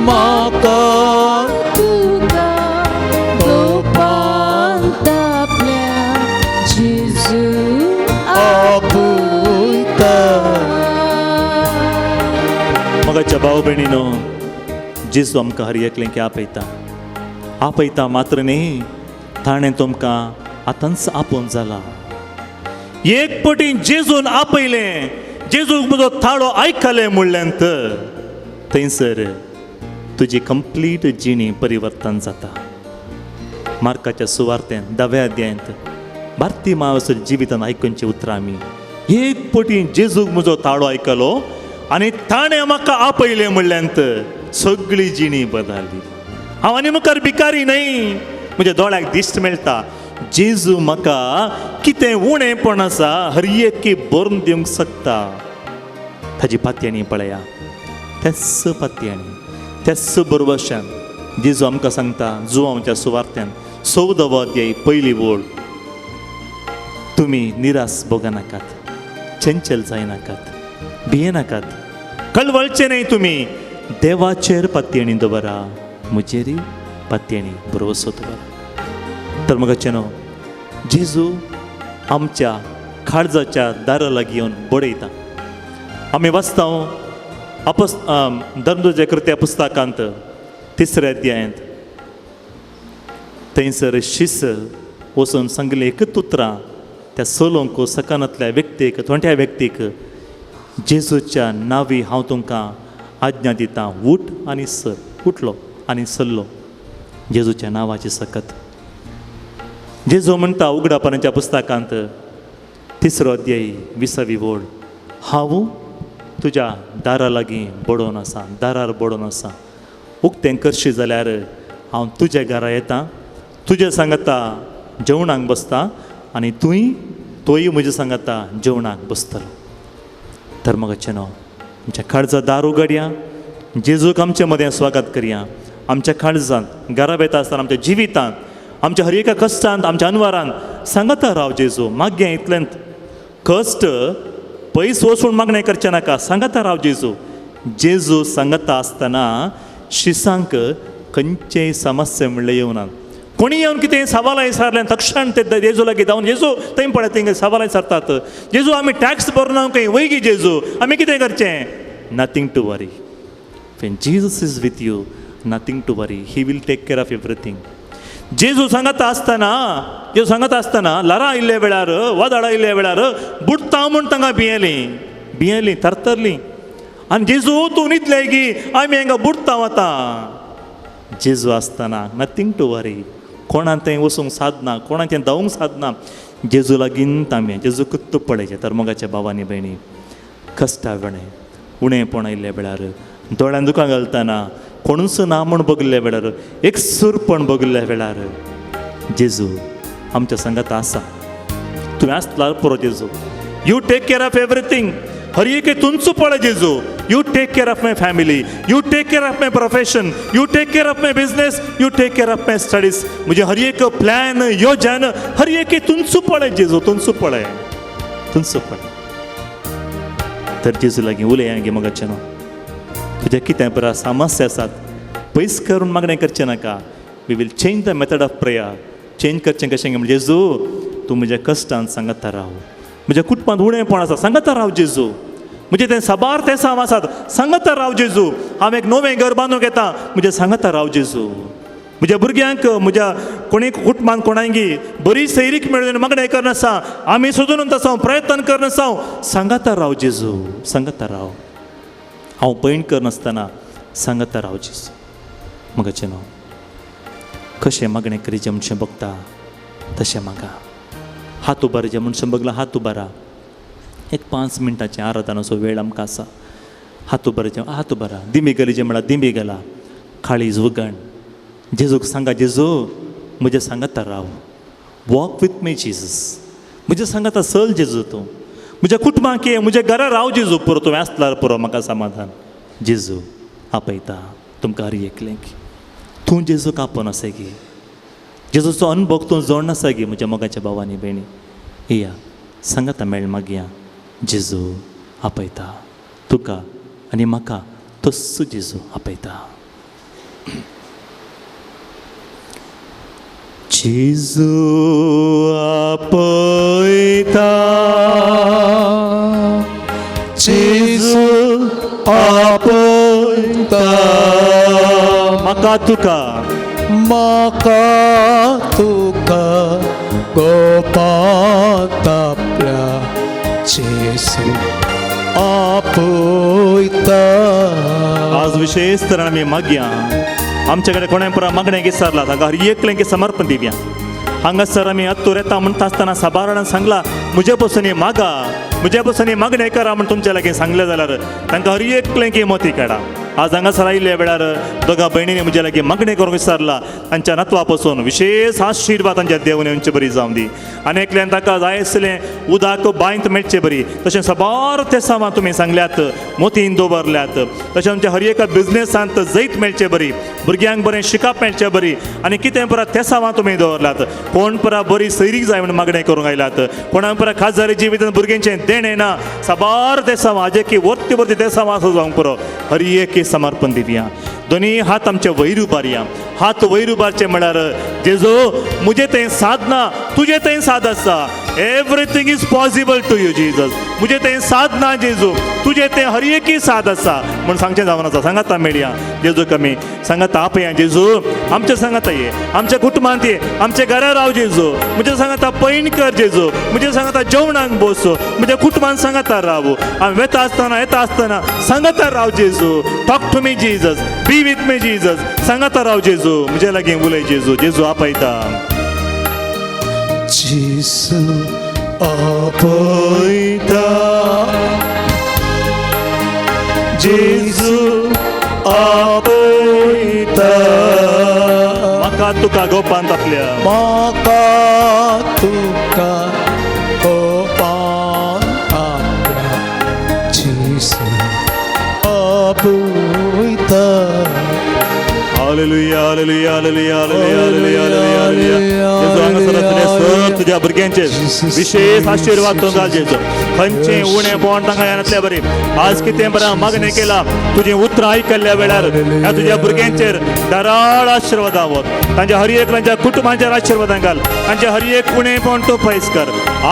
म्हाका तुका गोपांत आपल्या जेजू आपयता मगाच्या भाव भयणीनो जेजू आमकां हर एकलेंगे आपयता मात्र न्ही ताणें तुमकां आतांच आपोवन जाला एक पटीन जेजून आपयलें जेजूक म्हजो थाळो आयकलें म्हणल्यानंत थंयसर तुजी कंप्लीट जिणी परिवर्तन जाता मार्काच्या सुवार्तेंत 10व्या अध्यायांत भारतीय मावसर जिवितान आयकूनचें उतरां आमी एक पटीन जेजूक म्हजो थाळो आयकलो आनी ताणें म्हाका आपयलें म्हणल्यानंत सगळी जिणी बदलली हांव आनी मुखार भिकारी न्हय म्हज्या दोळ्याक दिश्ट मेळटा जेजू म्हाका कितें उणेंपण आसा हर एकी बरोवन दिवंक शकता ताजी पातयणी पळया तेच पातयणी तेच बरोबरच्यान जेजू आमकां सांगता जुवांच्या सुवार्त्यान 14वा अध्याय पयली ओळ तुमी निराश भोगनाकात चंचल जायनाकात भियेनाकात कळवळचे न्हय तुमी देवाचेर पातयणी दवरा म्हजेरी पातयणी भरवसो दवरा तर मगाचेनो जेजू आमच्या काळजाच्या दारा लागीं येवन बडयता आमी वाचता धर्मदूत कृत्या पुस्तकांत 3ऱ्या अध्यायांत थंयसर शिस वचून सांगलें एकच उतरां त्या सोलोंक सकानांतल्या व्यक्तीक थोंट्या व्यक्तीक जेजूच्या नांवी हांव तुमकां आज्ञा दितां उठ आनी सर उठलो आनी सरलो जेजूच्या नांवाचे सकत जेजू म्हणटा उगडापणाच्या पुस्तकांत तिसरो अध्याय 20वी ओळ. हांव तुज्या दारा लागीं बडोवन आसा, दारार बडोवन आसा. उक्तें करशी जाल्यार हांव तुज्या घरा येता, तुज्या सांगाता जेवणाक बसता आनी तोय म्हज्या सांगाता जेवणाक बसतलो. धर्मगच्चे न्हू, आमच्या काळजां दार उगडया, जेजूक आमचे मदें स्वागत करया. आमच्या काळजांत घरा बेता आसतना आमच्या जिवितांत, आमच्या हर एका कश्टांत, आमच्या अनवरांत सांगाता राव जेजू. मागया इतल्यांत कश्ट पयस वचून मागणें करचें नाका, सांगाता राव जेजू. जेजू सांगता आसतना शिसांक खंयचेय समस्या म्हणले येवना. कोणी येवन कितें सवालां विचारलें तक्षण ते जेजू लागीं धांवन जेजू थंय पळय थिंग सवालां विचारतात. जेजू आमी टॅक्स भरना खंय वयगी जेजू आमी कितें करचें? Nothing to worry. When Jesus is with you, nothing to worry. He will take care of everything. जेजू सांगता आसतना लरां आयिल्ल्या वेळार, वादळ आयिल्ल्या वेळार बुडता म्हूण तांकां भियेलीं, तरतरलीं. आनी जेजू तूं न्हिदले की आमी हांगा बुडता वता. जेजू आसतना नथींग टू वरी. कोणान थंय वचूंक सादना, कोणाचें धांवूंक सादना. जेजू लागीं तांबे, जेजू कुत्त पळयचे. धर्मगाच्या भावांनी भयणी, कश्टा वेळें, उणेंपण आयिल्ल्या वेळार, दोळ्यान दुकां घालतना कोणूच ना म्हूण बगल्ल्या वेळार, एकसूरपण बगल्ल्या वेळार जेजू आमच्या संगात आसा. तुवें आसल्यार पुरो जेजू. You take care of everything. हर एक तुमचो पळय जेजू. You take care of my family, you take care of my profession, you take care of my business, you take care of my studies. म्हणजे हर एक प्लॅन, योजन, हर एक तुमचो पळय जेजू, तुमचो पळय. तर जेजू लागीं उलया गे मगाचे न्हू. तुज्या कितें बरा समस्या आसात पयस करून मागणें करचें नाका. We will change the method of prayer. Change करचें कशें म्हणजे जेजू तूं म्हज्या कश्टांत सांगता राव. म्हज्या कुटुंबांत उणेंपण आसा सांगता राव जेजू. म्हणजे तें साबार ते साम आसात सांगता राव जेजू. हांव एक नवें घर बांदूंक येता म्हणजे सांगता राव जेजू. म्हज्या भुरग्यांक, म्हज्या कोणी कुटुंबांत कोणांगी बरी सैरीक मेळून मागणें करनासा, आमी सोदून आसा, प्रयत्न करनासा, सांगता राव जेजू, सांगता राव. हांव पैण करनासतना सांगता राव जेजू. मगाचें न्हू, कशें मागणें करीचें म्हणचें बगता तशें म्हाका. हात उबार जे मनशां बगला हात उबारा. एक 5 मिनटाचें आराधनाचो वेळ आमकां आसा. हात उबारा. दिमी घालीचें म्हळ्यार दिमी घाला. काळीज उगण. जेजूक सांगा जेजू म्हजें सांगता राव. Walk with me Jesus. म्हजें सांगता चल जेजू तूं. म्हज्या कुटुंबाक ये, म्हज्या घरा राव जेजू. पुरो तुवें आसल्यार पुरो म्हाका समाधान. जेजू आपयता तुमकां हर एकलेक. तूं जेजूक आपोवन आसा गे. जेजूचो अनुभव तूं जोडून आसा गे म्हज्या मोगाच्या भावांनी भयणी. येया सांगता मेळ मागया. जेजू आपयता तुका आनी म्हाका. तस्सो जेजू आपयता. जेजू आपयता, जेजू आपयता म्हाका तुका गोपात आपल्या जेजू आपयता. आज विशेष तरेन आमी मागया. आमचे कडेन कोणें पुरा मागणें विचारला ताका हर एकलें समर्पण दिवया. हांगासर आमी हत्तूर येता म्हणटा आसतना साबारान सांगला म्हजे पसून मागा, म्हजे पसून मागणें करा म्हण तुमचे लागीं सांगलें जाल्यार तांकां हर एकलें मती काडा. आज हांगासर आयिल्ल्या वेळार दोगा भयणींनी म्हजे लागीं मागणें करूंक विचारला. तांच्या नातवा पसून विशेष आशिर्वाद तांच्या देवून येवचे बरी जावं दी. आनी एकल्यान ताका जाय आसलें उदक बांयत मेळचें बरी. तशें साबार ते सामान तुमी सांगल्यात, मोतीन दवरल्यात. तशें आमच्या हर एका बिझनेसांत जैत मेळचें बरी, भुरग्यांक बरें शिकप मेळचें बरी. आनी कितें पुरा ते सामान तुमी दवरल्यात. कोण पुरा बरी सैरीक जाय म्हण मागणें करूंक आयल्यात. कोणाक पुरा खासदारी जिवितांत भुरग्यांचें देणें ना. साबार ते सामान हाजे की वर्ती वर्ती ते सामान जावंक पुरो हर एक समर्पण दिवया. दोनी हात आमचे वयर उबारया. हात वयर उबारचे म्हळ्यार जेजू म्हजें तें साधना तुजें तें साद आसा. Everything is possible to you Jesus. म्हजें तें साधना जेजू तुजें तें हर एक साद आसा म्हण सांगचें जावन आसा. सांगाता मेळया जेजू कमी सांगाता आपया जेजू. आमच्या सांगाता ये, आमच्या कुटुंबांत ये, आमच्या घरा राव जेजू. म्हज्या सांगाता पैण कर जेजू. म्हज्या सांगाता जेवणाक बस. म्हज्या कुटुंबान सांगाता राव. हांव येता आसतना सांगाता राव जेजू. Talk to me Jesus. Be with me Jesus. सांगाता राव जेजू. म्हजे लागीं उलय जेजू. जेजू आपयता. जेजू आपयता. कोपांत आपल्या म्हाका तुका कोपान आपल्या जेजू आपयता. हालेलुया हालेलुया हालेलुया हालेलुया हालेलुया हालेलुया जेजू हांगासर आसले सर तुज्या भुरग्यांचेर विशेष आशीर्वाद तो घाल जेजू. खंयचें उणें बोंड तांकां येनातलें बरें. आज कितें बरें मागणें केलां तुजीं उतरां आयकल्ल्या वेळार ह्या तुज्या भुरग्यांचेर धाराळ आशिर्वाद आवत. तांच्या हर एक तांच्या कुटुंबांचेर आशिर्वादां घाल. तांच्या हर एक उणें बोंड तूं पयस कर.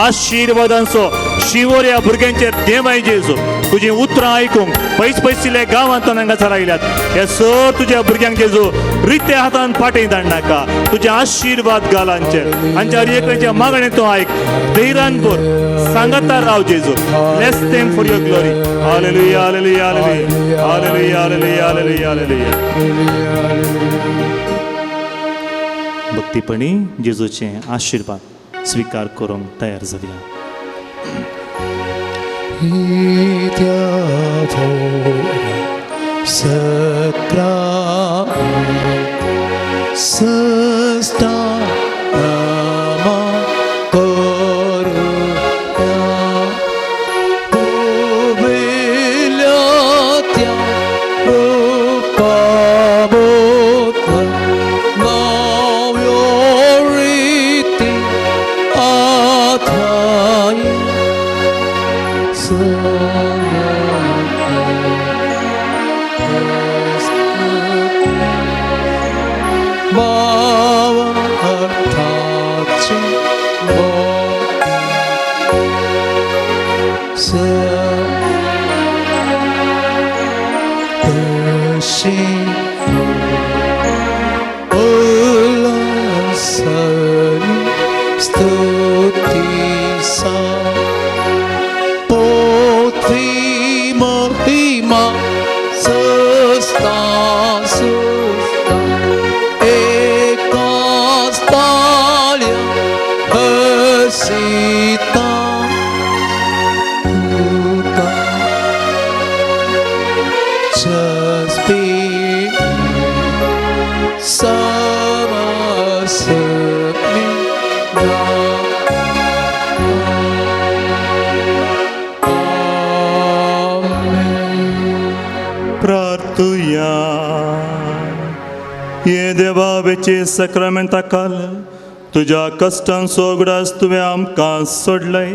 आशिर्वादांचो शिवोर ह्या भुरग्यांचेर दे माय जेजू. तुजीं उतरां आयकूंक पयस पयसले गांवांतून हांगासर आयल्यात. हे सर तुज्या भुरग्यांक जेजू रित्या हातान फाटीं धाडनाका. तुजे आशिर्वाद घाल हांचेर. हांच्या हर एकच्या मागणें तूं आयक. धैर्यान भर सांगातार राव जेजू. Bless them for your glory. हालेलुया हालेलुया हालेलुया हालेलुया हालेलुया हालेलुया हालेलुया. भक्तीपणी जेजूचे आशिर्वाद स्वीकार करूंक तयार जावया. प्रार्थुया. ये देवावेचे सक्रमेंटा काल तुज्या कश्टांचो उगडास तुवें आमकां सोडलय.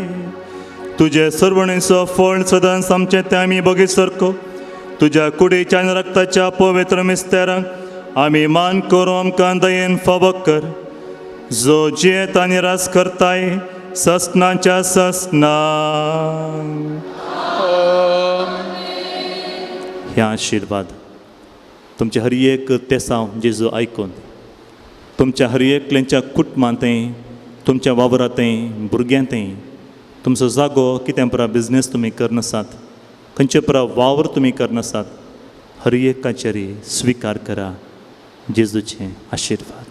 तुजे सरवणेचो फळ सदांच आमचें तें आमी बगीसरको. तुज्या कुडीच्या आनी रक्ताच्या पवित्र मिस्तेरांक आमी मान करूं आमकां दयेन फावो कर. जो जियेत आनी रास करताय ससनाच्या ससना. हे आशिर्वाद तुमच्या हर एक तेसांव जेजू आयकून तुमच्या हर एकल्यांच्या कुटुंबांतय तुमच्या वावरांतय भुरग्यांतय तुमचो जागो कितें पुरा बिझनेस तुमी करनासात खंयचे पुरा वावर तुमी करनासात हर एकाचेरी स्विकार करा जेजूचे आशिर्वाद.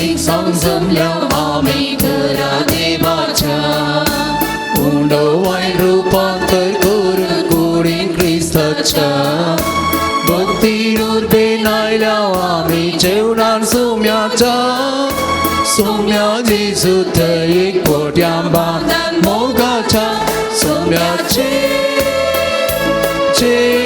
एक सांग जमल्या आमी घरा देवाच्या उंडवाय रूपांतर कर कुडीन क्रिस्ताच्या भक्तीन उर्बेन आयल्या आमी जेवणान सोम्या जेजू थंय एक पोट्यां बांदान मोगाच्या सोम्याचे जेवण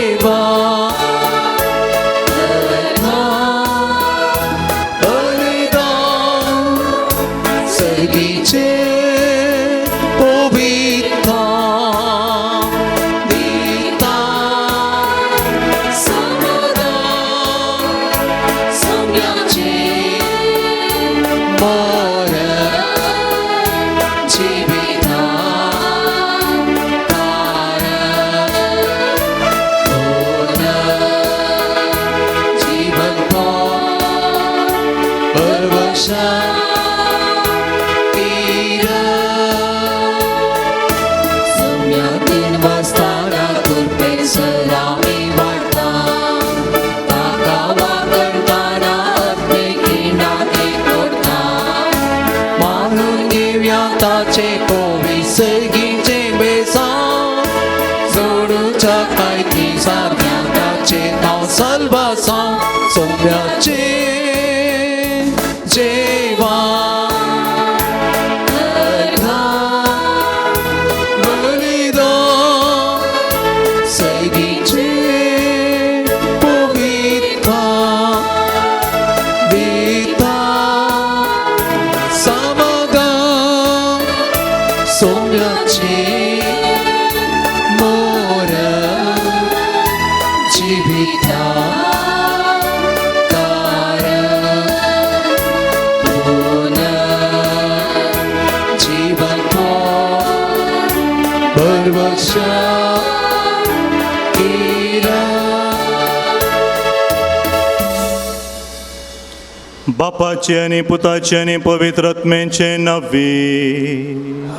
상 소멸진 제왕 머리도 세기지 보비타 비타 사마가 소멸진 모래 집이다 가라 보나 집안고 벌벅샤 이라 बापाचे आणि पुताचे आणि पवित्र आत्म्याचे नवी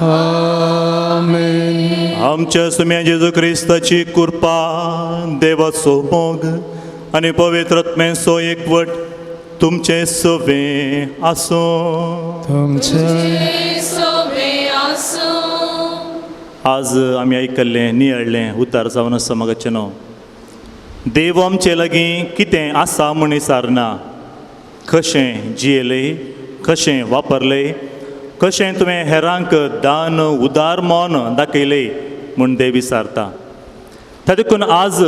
아멘 आमच्या सुम्या जेजू क्रिस्ताची कृपा देवाचो मोग आणि पवित्र आत्म्याचो एकवट तुमचे सवे आसो 덤체 सोबे आसो आज आमी आयकल्लें नियळ्ळें उतार जावन आसा म्हाका न्हू देव आमचे लागीं कितें आसा म्हूण विचारना कशें जियेलें कशें वापरलें कशें तुवें हेरांक दान उदार मोन दाखयलें म्हूण देव विचारता तातूंत आज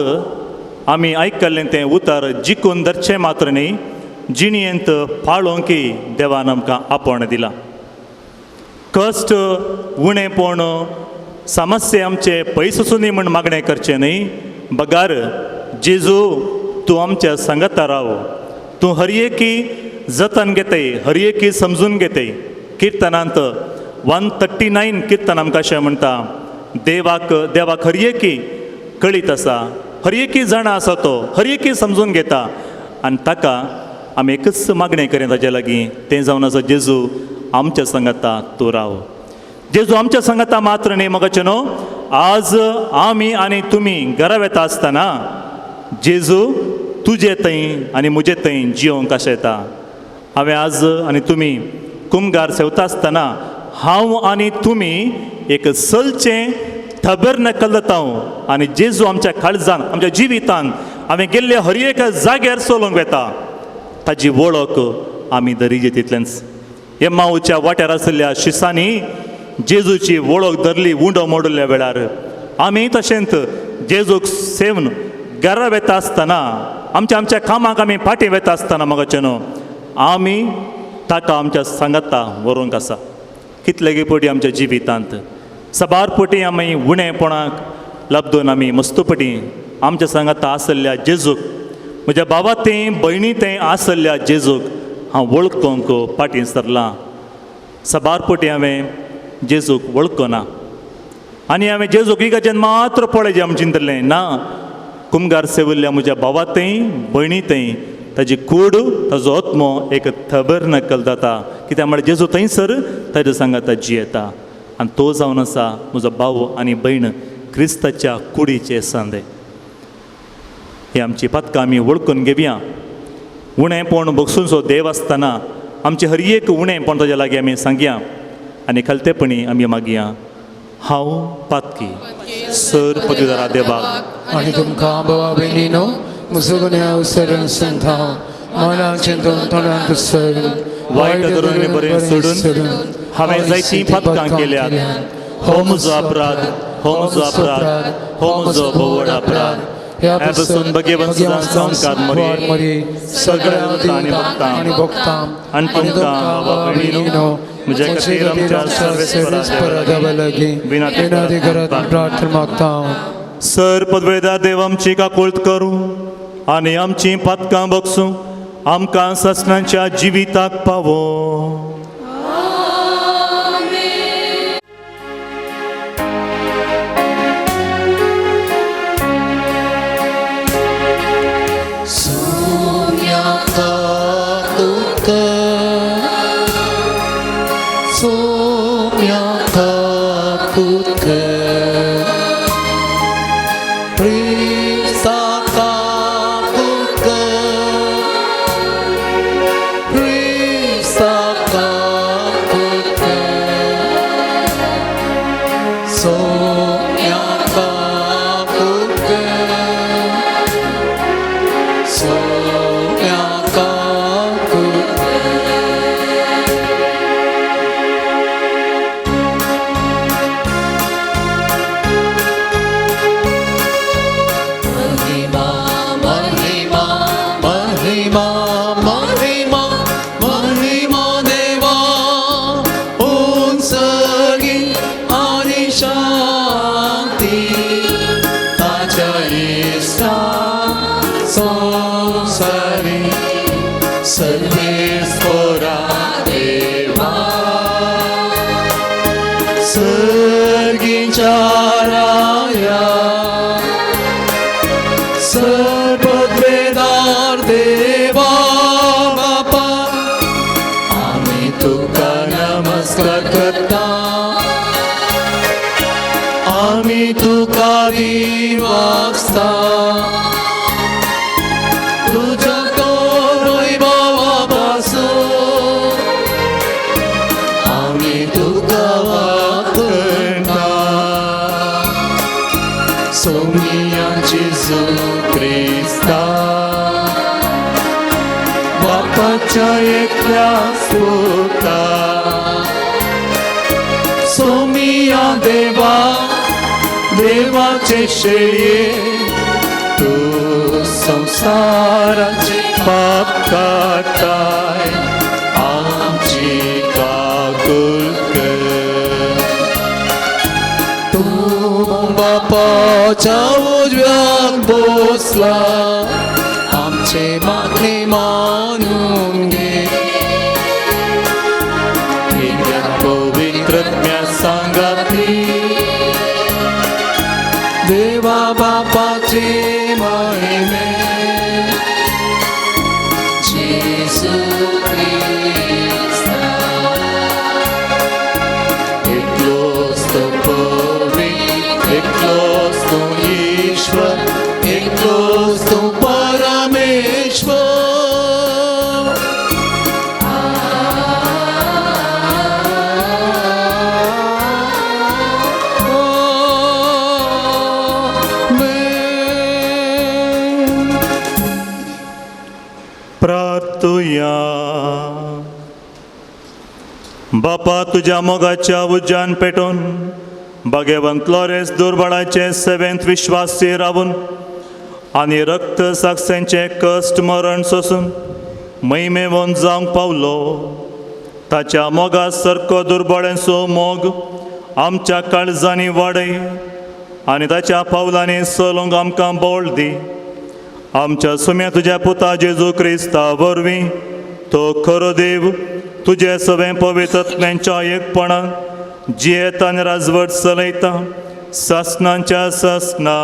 आमी आयकल्लें तें उतार जिखून धरचें मात्र न्ही जिणयेंत पाळोवंकय देवान आमकां आपोण दिलां कश्ट उणेंपण समस्या आमचे पयसूनी म्हूण मागणें करचें न्ही बगार जेजू तूं आमच्या सांगाता राव तूं हर एकी जतन घेतय हर एकी समजून घेतय किर्तनांत 139 किर्तन आमकां अशें म्हणटा देवाक हर एकी कळीत आसा हर एकी जाणा आसा तो हर एकी समजून घेता आनी ताका आमी एकच मागणें करें ताजे लागीं तें जावन आसा जेजू आमच्या सांगाता तूं राव जेजू आमच्या सांगाता मात्र न्ही म्हाका न्हू आज आमी आनी तुमी घरा वेता आसतना जेजू तुजे थंय आनी म्हजे थंय जियोंक कशें येता हांवें आज आनी तुमी कुमगार सेवता आसतना हांव आनी तुमी एक सलचें थबर नकल जाता आनी जेजू आमच्या काळजान आमच्या जिवितान हांवें गेल्ले हर एक जाग्यार चलोवंक वेता ताजी वळख आमी दरीजे तितलेंच एम्माऊच्या वाट्यार आशिल्ल्या शिसांनी जेजूची वळख धरली उंडो मोडल्या वेळार आमी तशेंच जेजूक सेवन घरा वेता आसतना आमच्या कामाक आमी फाटीं वेता आसतना म्हाका न्हू आमी ताका आमच्या सांगाता व्हरूंक आसा कितले पटी आमच्या जिवितांत सबार पटी आमी उणेपणाक लबदून आमी मस्तपटी आमच्या सांगाता आसल्या जेजूक म्हज्या बाबा तें भयणी तें आसल्या जेजूक हांव वळखूंक फाटीं सरलां सबार पटी हांवें जेजूक वळखना आनी हांवें जेजूक इगाच्यान मात्र पळय आमचें चिंतलें ना कुमगार सेविल्ल्या म्हज्या बाबा तें भयणी तें ताजी कूड ताजो आत्मो एक थबर नकल जाता कित्याक म्हळ्यार जेजू थंयसर ताजे सांगाता जियेता आनी तो जावन आसा म्हजो भाव आनी भयण क्रिस्ताच्या कुडीचे सांदे ही आमची पथकां आमी वळखून घेवया उणेंपण बगसूनचो देव आसतना आमचें हर एक उणेंपण ताज्या लागीं आमी सांगया आनी खलतेपणी आमी मागया हांव पातकी सर पदवीधरा देवाक आनी तुमकां बाबा भयणीनो मुसुगुन्या उसरण संथाव मनाक चिंतून तोंडांत सरून वायट धरून आनी बरें सोडून हांवें जायतीं पातकां केल्यात हो म्हजो अपराध हो म्हजो अपराध हो म्हजो बोवड अपराध ह्या बसून भगेवन संस्कार मरी सगळ्या आनी भोगतां आनी तुमकां बाबा भयणीनो म्हजे खातीर आमच्या सर्वेस्परा देवा लागीं विनाती घरात प्रार्थना मागता सर पदवेदार देव आमची काकुळट करूं आनी आमची पातकां बगसूं आमकां ससनांच्या जिविताक पावो Saka सर्वेस्वरा देवा सर्गीच्या राया सर्वद्वेदार देवा बापा आम्ही तुका नमस्कार करता आम्ही तुका दिवासता तुझ्या वैभवापासून आम्ही तुका वाखणता सोमिया जेजू क्रिस्ता बापाच्या एकल्या पुता सोमिया देवा देवाचे शेळये तू संसाराचे पाप काटाय आमची काकूल कर तू बापाच्या उजव्याक बसला आमचे मागणे मानून घे त्या पवित्रत्म्या सांगाती देवा बापाचे महिमे जेजू क्रिस्ता एकलोच तो पवित्र एकलोच तो ईश्वर एकलोच तो परमेश्वर प्रार्थुया. बापा तुझ्या मोगाच्या उज्यान पेटून भाग्यवंत लोरेस दुर्बळाचे सेवेंत विश्वासी रावून आनी रक्त साक्षेंचे कश्ट मरण सोसून महिमेवंत जावंक पावलो ताच्या मोगा सारको दुर्बळेचो मोग आमच्या काळजांनी वाडय आनी ताच्या पावलांनी चलूंक आमकां बोळ दी. आमच्या सुम्या तुझ्या पुता जेजू क्रिस्ता वरवीं तो खरो देव तुझे सगळे पवित्रत्म्यांच्या एकपणान जियेत आनी राजवट चलयता सासणांच्या सासना.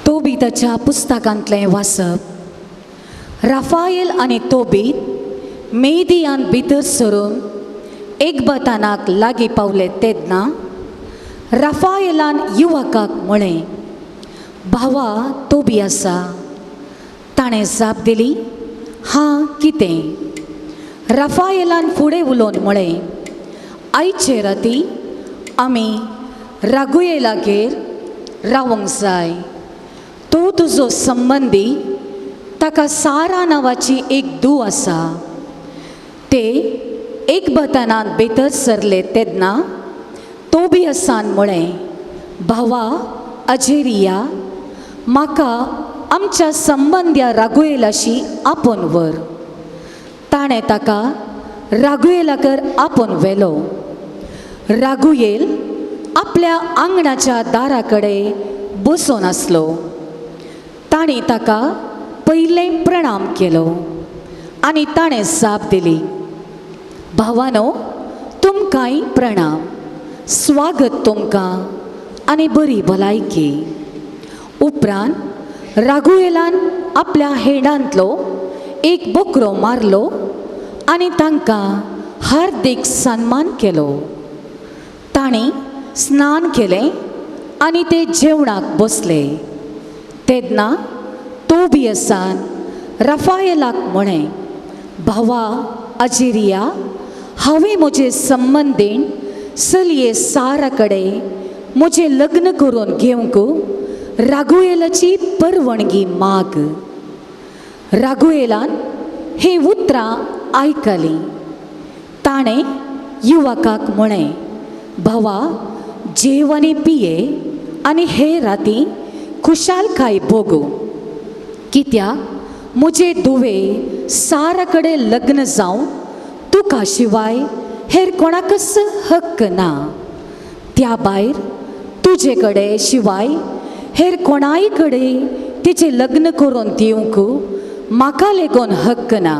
तोबीताच्या पुस्तकांतलें वाचप. राफाएल आनी तोबीत मेदियान भितर सरून एकबतानाक लागीं पावले तेन्ना राफाएलान युवकाक म्हळें, भावा तोबियासा. ताणें जाप दिली, हां कितें? राफाएलान फुडें उलोवन म्हळें, आयचे राती आमी रागुएलागेर रावंक जाय. तो तुजो संबंदी ताका सारा नांवाची एक धूव आसा. ते एकबतानान भितर सरले तेन्ना तोबियासान म्हळें, भावा अजेरिया, म्हाका आमच्या संबंद्या रागुएलाशी आपोवन व्हर. ताणें ताका रागुएलाकर आपोवन व्हेलो. रागुएल आपल्या आंगणाच्या दारा कडेन बसून आसलो. ताणीं ताका पयलें प्रणाम केलो आनी ताणें जाप दिली, भावानो तुमकांय प्रणाम. स्वागत तुमकां आनी बरी भलायकी. उपरांत रागुएलान आपल्या हेडांतलो एक बोकरो मारलो आनी तांकां हार्दिक सन्मान केलो. तांणी स्नान केलें आनी ते जेवणाक बसले. तेन्ना तोबियासान राफाएलाक म्हळें, भावा अजेरिया, हांवें म्हजे संबंदीण चलये सारा कडेन म्हजें लग्न करून घेवंक रागुएलाची परवणगी माग. रागुएलान हे उतरां आयकलीं. ताणें युवकाक म्हळें, भावा जेव आनी पिये आनी हे राती खुशालकाय भोगू. कित्याक म्हजे धुवे सारा कडेन लग्न जावं तुका शिवाय हेर कोणाकच हक्क ना. त्या भायर तुजे कडेन शिवाय हेर कोणाय कडेन तिचे लग्न करून दिवंक म्हाका लेगून हक्क ना,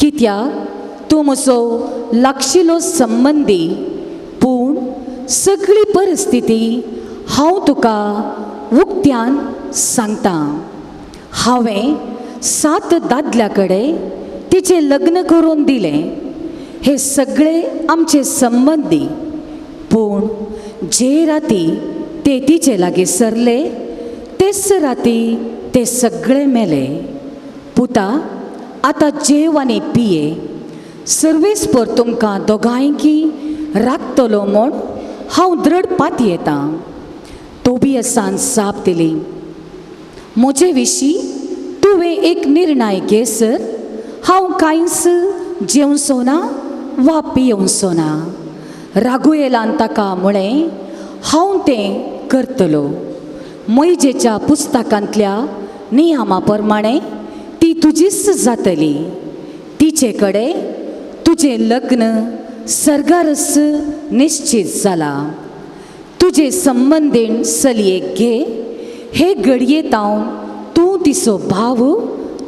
कित्याक तूं म्हजो लागशिल्लो संबंदी, पूण सगळी परिस्थिती हांव तुका उक्त्यान सांगता. हांवें 7 दादल्या कडेन तिचे लग्न करून दिलें. हे सगळे आमचे संबंदी, पूण जे राती ते तिचे लागीं सरले तेच राती ते सगळे मेले. पुता, आतां जेव आनी पिये. सर्वेस्पर तुमकां दोगांयकी राखतलो म्हूण हांव दृढ पात येतां. तोबियासान जाप दिली, म्हजे विशीं तुवें एक निर्णय घेसर हांव कांयच जेवचो ना वा पियेवचो ना. रागुएलान ताका म्हळें, हांव तें करतलो. मोइजेच्या पुस्तकांतल्या नियमा प्रमाणें ती तुजीच जातली. तिचे कडेन तुजें लग्न सर्गारस निश्चित जाला. तुजे संबंदीण चलयेक घे. हे घडयेतावन तूं तिचो भाव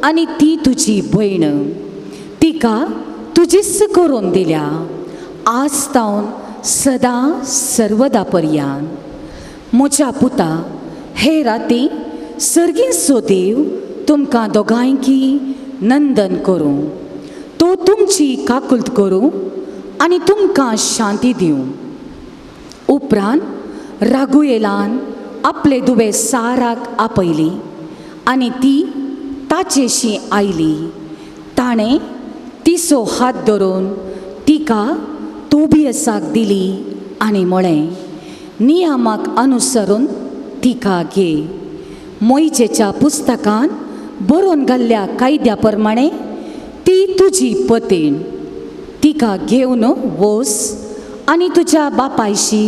आनी ती तुजी भयण. तिका तुजीच करून दिल्या, आज तावन सदां सर्वदा पर्यान. म्हज्या पुता, हे राती सर्गीचो देव तुमकां दोगांयकी नंदन करूं. तो तुमची काकुल्त करूं आनी तुमकां शांती दिवं. उपरांत रागुएलान आपले दुवे साराक आपयली आनी ती ताचेशी आयली. ताणें तिचो हात धरून तिका तोबियासाक दिली आनी म्हळें, नियमाक अनुसरून तिका घे. मोइजेच्या पुस्तकान बरोवन घाल्ल्या कायद्या प्रमाणें ती तुजी पतीण. तिका घेवन वच आनी तुज्या बापायशी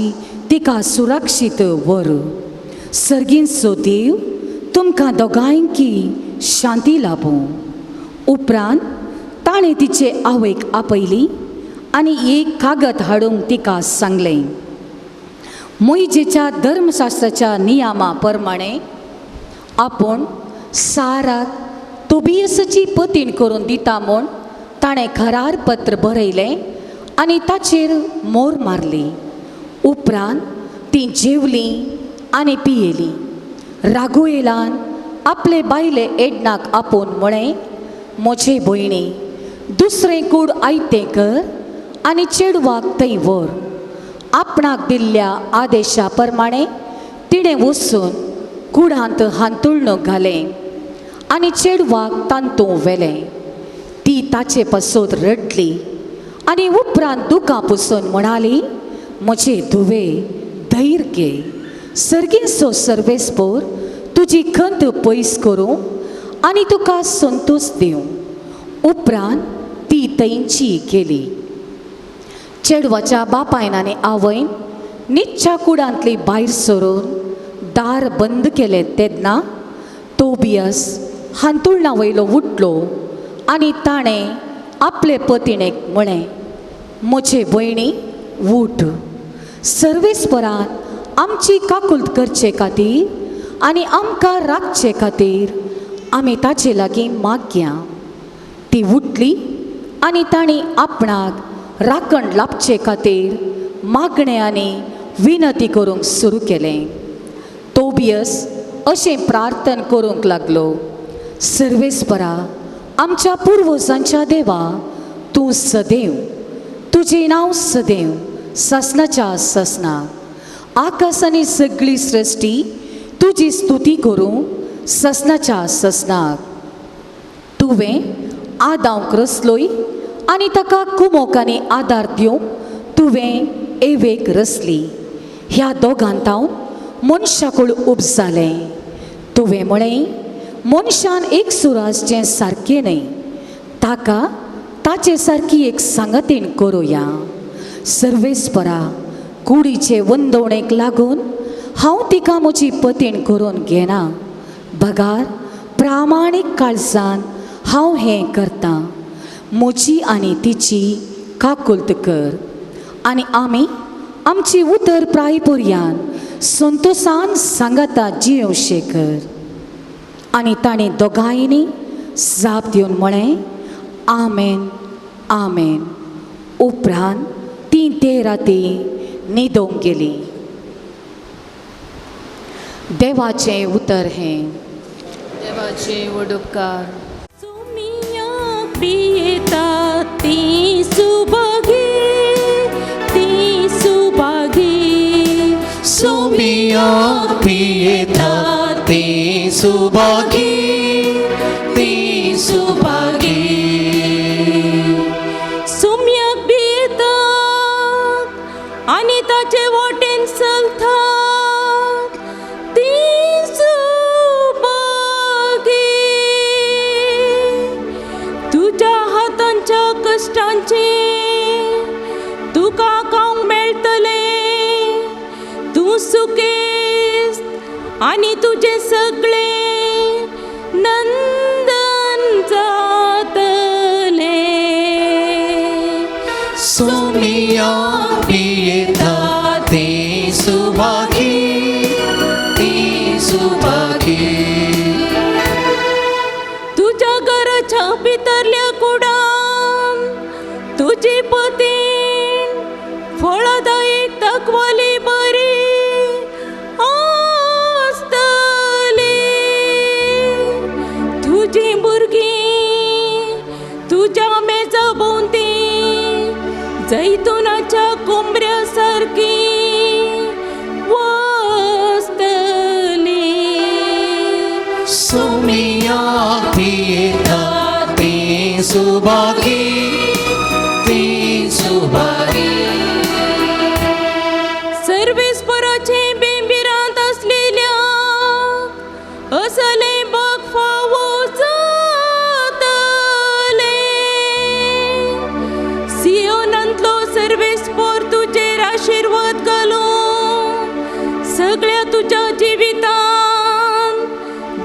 तिका सुरक्षीत व्हर. सर्गीचो देव तुमकां दोगांयकी शांती लाभूं. उपरांत ताणें तिचे आवयक आपयली आनी एक कागद हाडूंक तिका सांगलें. मोइजेच्या धर्मशास्त्राच्या नियमा प्रमाणें आपूण साराक तोबियासाची पतीण करून दिता म्हूण ताणें करार पत्र बरयलें आनी ताचेर मोर मारली. उपरांत ती जेवली आनी पियेली. रागुएलान आपले बायले एडनाक आपोवन म्हळें, म्हजे भयणी, दुसरें कूड आयतें कर आनी चेडवाक थंय व्हर. आपणाक दिल्ल्या आदेशा प्रमाणें तिणें वचून कुडांत हांतुळणो घालें आनी चेडवाक तांतूं व्हेलें. ती ताचे पासत रडली आनी उपरांत दुकां पुसून म्हणाली, म्हजे धुवे, धैर्य घे. सर्गीचो सर्वेस्पर तुजी खंत पयस करूं आनी तुका संतोश दिवं. उपरांत ती थंयची गेली. चेडवाच्या बापायन आनी आवयन न्हिदच्या कुडांतली भायर सरून दार बंद केलें तेन्ना तोबियास हांतुळणा वयलो उठलो आनी ताणें आपले पतीणेक म्हळें, म्हजे भयणी, उठ. सर्वेस्परान आमची काकुल्त करचे खातीर आनी आमकां राखचे खातीर आमी ताचे लागीं मागया. ती उठली आनी ताणी आपणाक राखण लाभचे खातीर मागणें आनी विनती करूंक सुरू केलें. तोबियास अशें प्रार्थना करूंक लागलो, सर्वेस्परा, आमच्या पुर्वजांच्या देवा, तूं सदैव, तुजें नांव सदैव ससनाच्या ससनाक. आकाश आनी सगळी सृश्टी तुजी स्तुती करूं ससनाच्या ससनाक. तुवें आदांक रचलोय आनी ताका कुमोक आनी आदार दिवंक तुवें एवेक रचली. ह्या दोगांत हांव मनशाकूळ उब जालें. तुवें म्हळें, मनशान एक सुराजचें सारकें न्हय, ताका ताचे सारकी एक सांगतेन करुया. सर्वेस्परा, कुडीचे वंदवणेक लागून हांव तिका म्हजी पतीण करून घेना. बगार प्रामाणीक काळजान हांव हें करतां. म्हजी आनी तिची काकुल्त कर आनी आमी आमची उतर प्राय पर्यान संतोशान सांगाता जियोशे कर. आनी ताणें दोगांयनी जाप दिवन म्हळें आमेन आमेन. उपरांत ती ते राती न्हिदोंक गेली. देवाचें उतर हें. देवाचे वडुपकार. सुमियाक पियेता ती सुभागी, ती सुभागी. सुमियाक पियेता ती सुभागी, ती सुभागी. सुम्याक पियेता आनी ताचे वाटेन चलतात ती सुभागी. तुज्या हातांच्या कश्टांचे तुका खावंक मेळटलें. तूं सुकेस आनी तुजे सगळे नंदन जातले. सुमियाक पियेता ती सुभागी, ती सुभागी. तुझ्या घराच्या भितरल्या कुडान तुजी पतीन फळदायक तकवाली बरी आसतली. तुजी भुरगीं तुज्या मेजा भोंवती जैतुनाच्या कोंबऱ्या सारकी वसतली. सुमियाक पियेता ती सुभागी, ती सुभागी. सर्वेस्पराचे बेंबिरांत असलेल्या असले बग फावो जातले. सियोनांतलो सर्वेस्पर तुजेर आशिर्वाद घालूं. सगळ्या तुज्या जिवितांत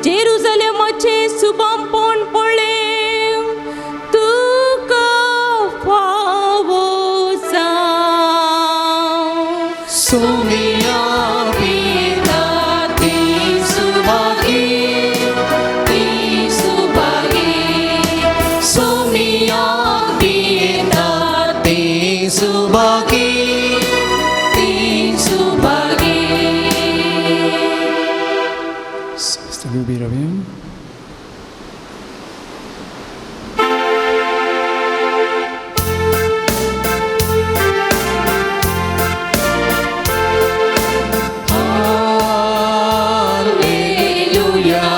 जेरुसलेमाचे सुबामपण पळय तुका फावो जावं. सुमियाक पियेता ती सुभागी, ती सुभागी. सुमियाक पियेता ती सुभागी, ती Subhagi. Estamos bien. Alleluia.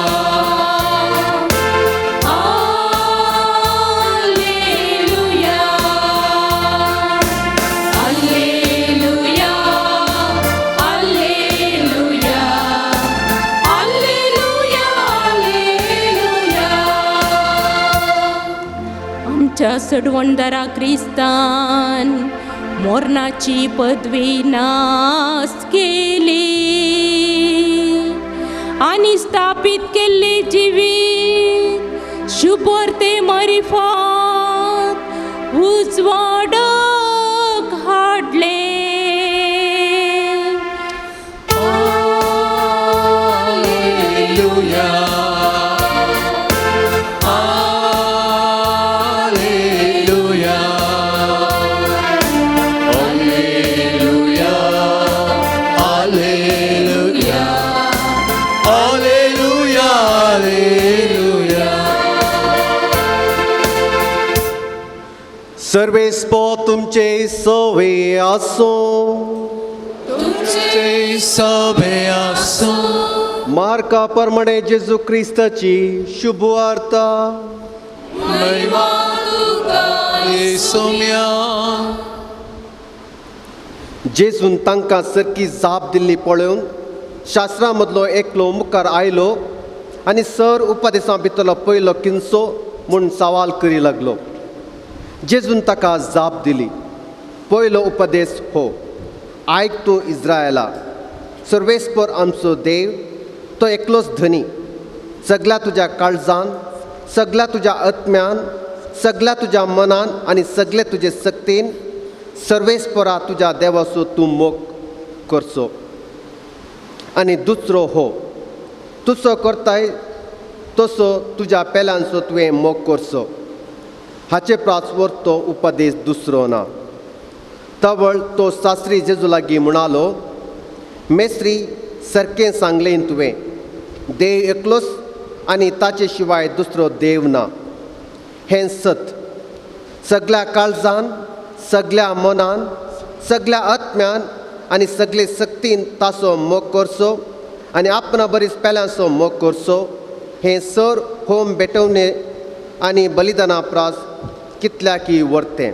Alleluia. Alleluia. Alleluia. Alleluia. Alleluia. आमच्या सडवंडरा क्रिस्तान मोरणाची पदवी नास केली आणि स्थापित केले जिवीत शुभवर्ते मारिफात उजवाडक हाडले. Alleluia. Alleluia. Alleluia. Alleluia. Alleluia. Alleluia. सर्वेस्पो तुमचे सवे आसो. तुमचे सभे आसो. मार्का प्रमाणे जेजू क्रिस्ताची शुभ वार्ता. महिमा तुका येसुम्या. जेजून तांकां सरकी जाप दिल्ली पळोवन शास्त्रां मदलो एकलो मुखार आयलो आनी सर उपदेशां भितरलो पयलो किंचो म्हूण सवाल करी लागलो. जेजून ताका जाप दिली. पयलो उपदेश हो. आयक तूं इस्रायला, सर्वेस्पर आमचो देव तो एकलोच धनी. सगळ्या तुज्या काळजान, सगळ्या तुज्या आत्म्यान, सगळ्या तुज्या मनान आनी सगळे तुजे सक्तीन सर्वेस्परा तुज्या देवाचो तूं मोग करचो. आनी दुसरो हो. तुजो करताय तसो तुज्या पेल्यांचो तुवें मोग करचो. हाचे प्राचवर तो उपदेश दुसरो ना. तवळ तो सासरी जेजू लागीं म्हणालो, मेस्त्री सारकें सांगलें तुवें, देव एकलोच आनी ताचे शिवाय दुसरो देव ना. हें सत. सगळ्या काळजान, सगळ्या मनान, सगळ्या आत्म्यान आनी सगळे सक्तीन ताचो मोग करचो आनी आपणा बरीच पेल्यांचो मोग करचो. हें सर होम भेटवणे आनी बलिदाना प्रास कितल्याकी वर्तें.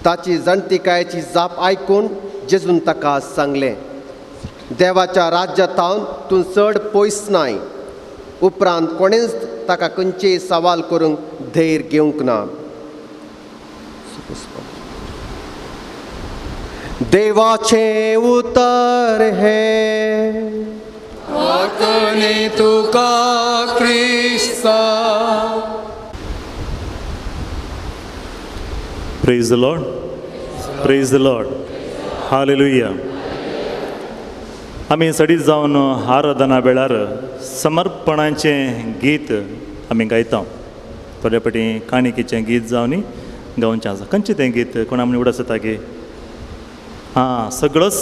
ताची जाणटेकायेची जाप आयकून जेजून ताका सांगलें, देवाच्या राज्यांतावन तूं चड पयस नाय. उपरांत कोणेंच ताका खंयचेय सवाल करूंक धैर्य घेवंक ना. देवाचें उतर हें वतनी तुका क्रिस्ता. Praise the lord, praise the Lord, हालेलुया. आमी सडीत जावन आराधना वेळार समर्पणाचें गीत आमी गायता. थोड्या फाटी काणिकेचें गीत जावन गावचें आसा. खंयचें तें गीत कोणा म्हण उडस येता गे? हां, सगळोच.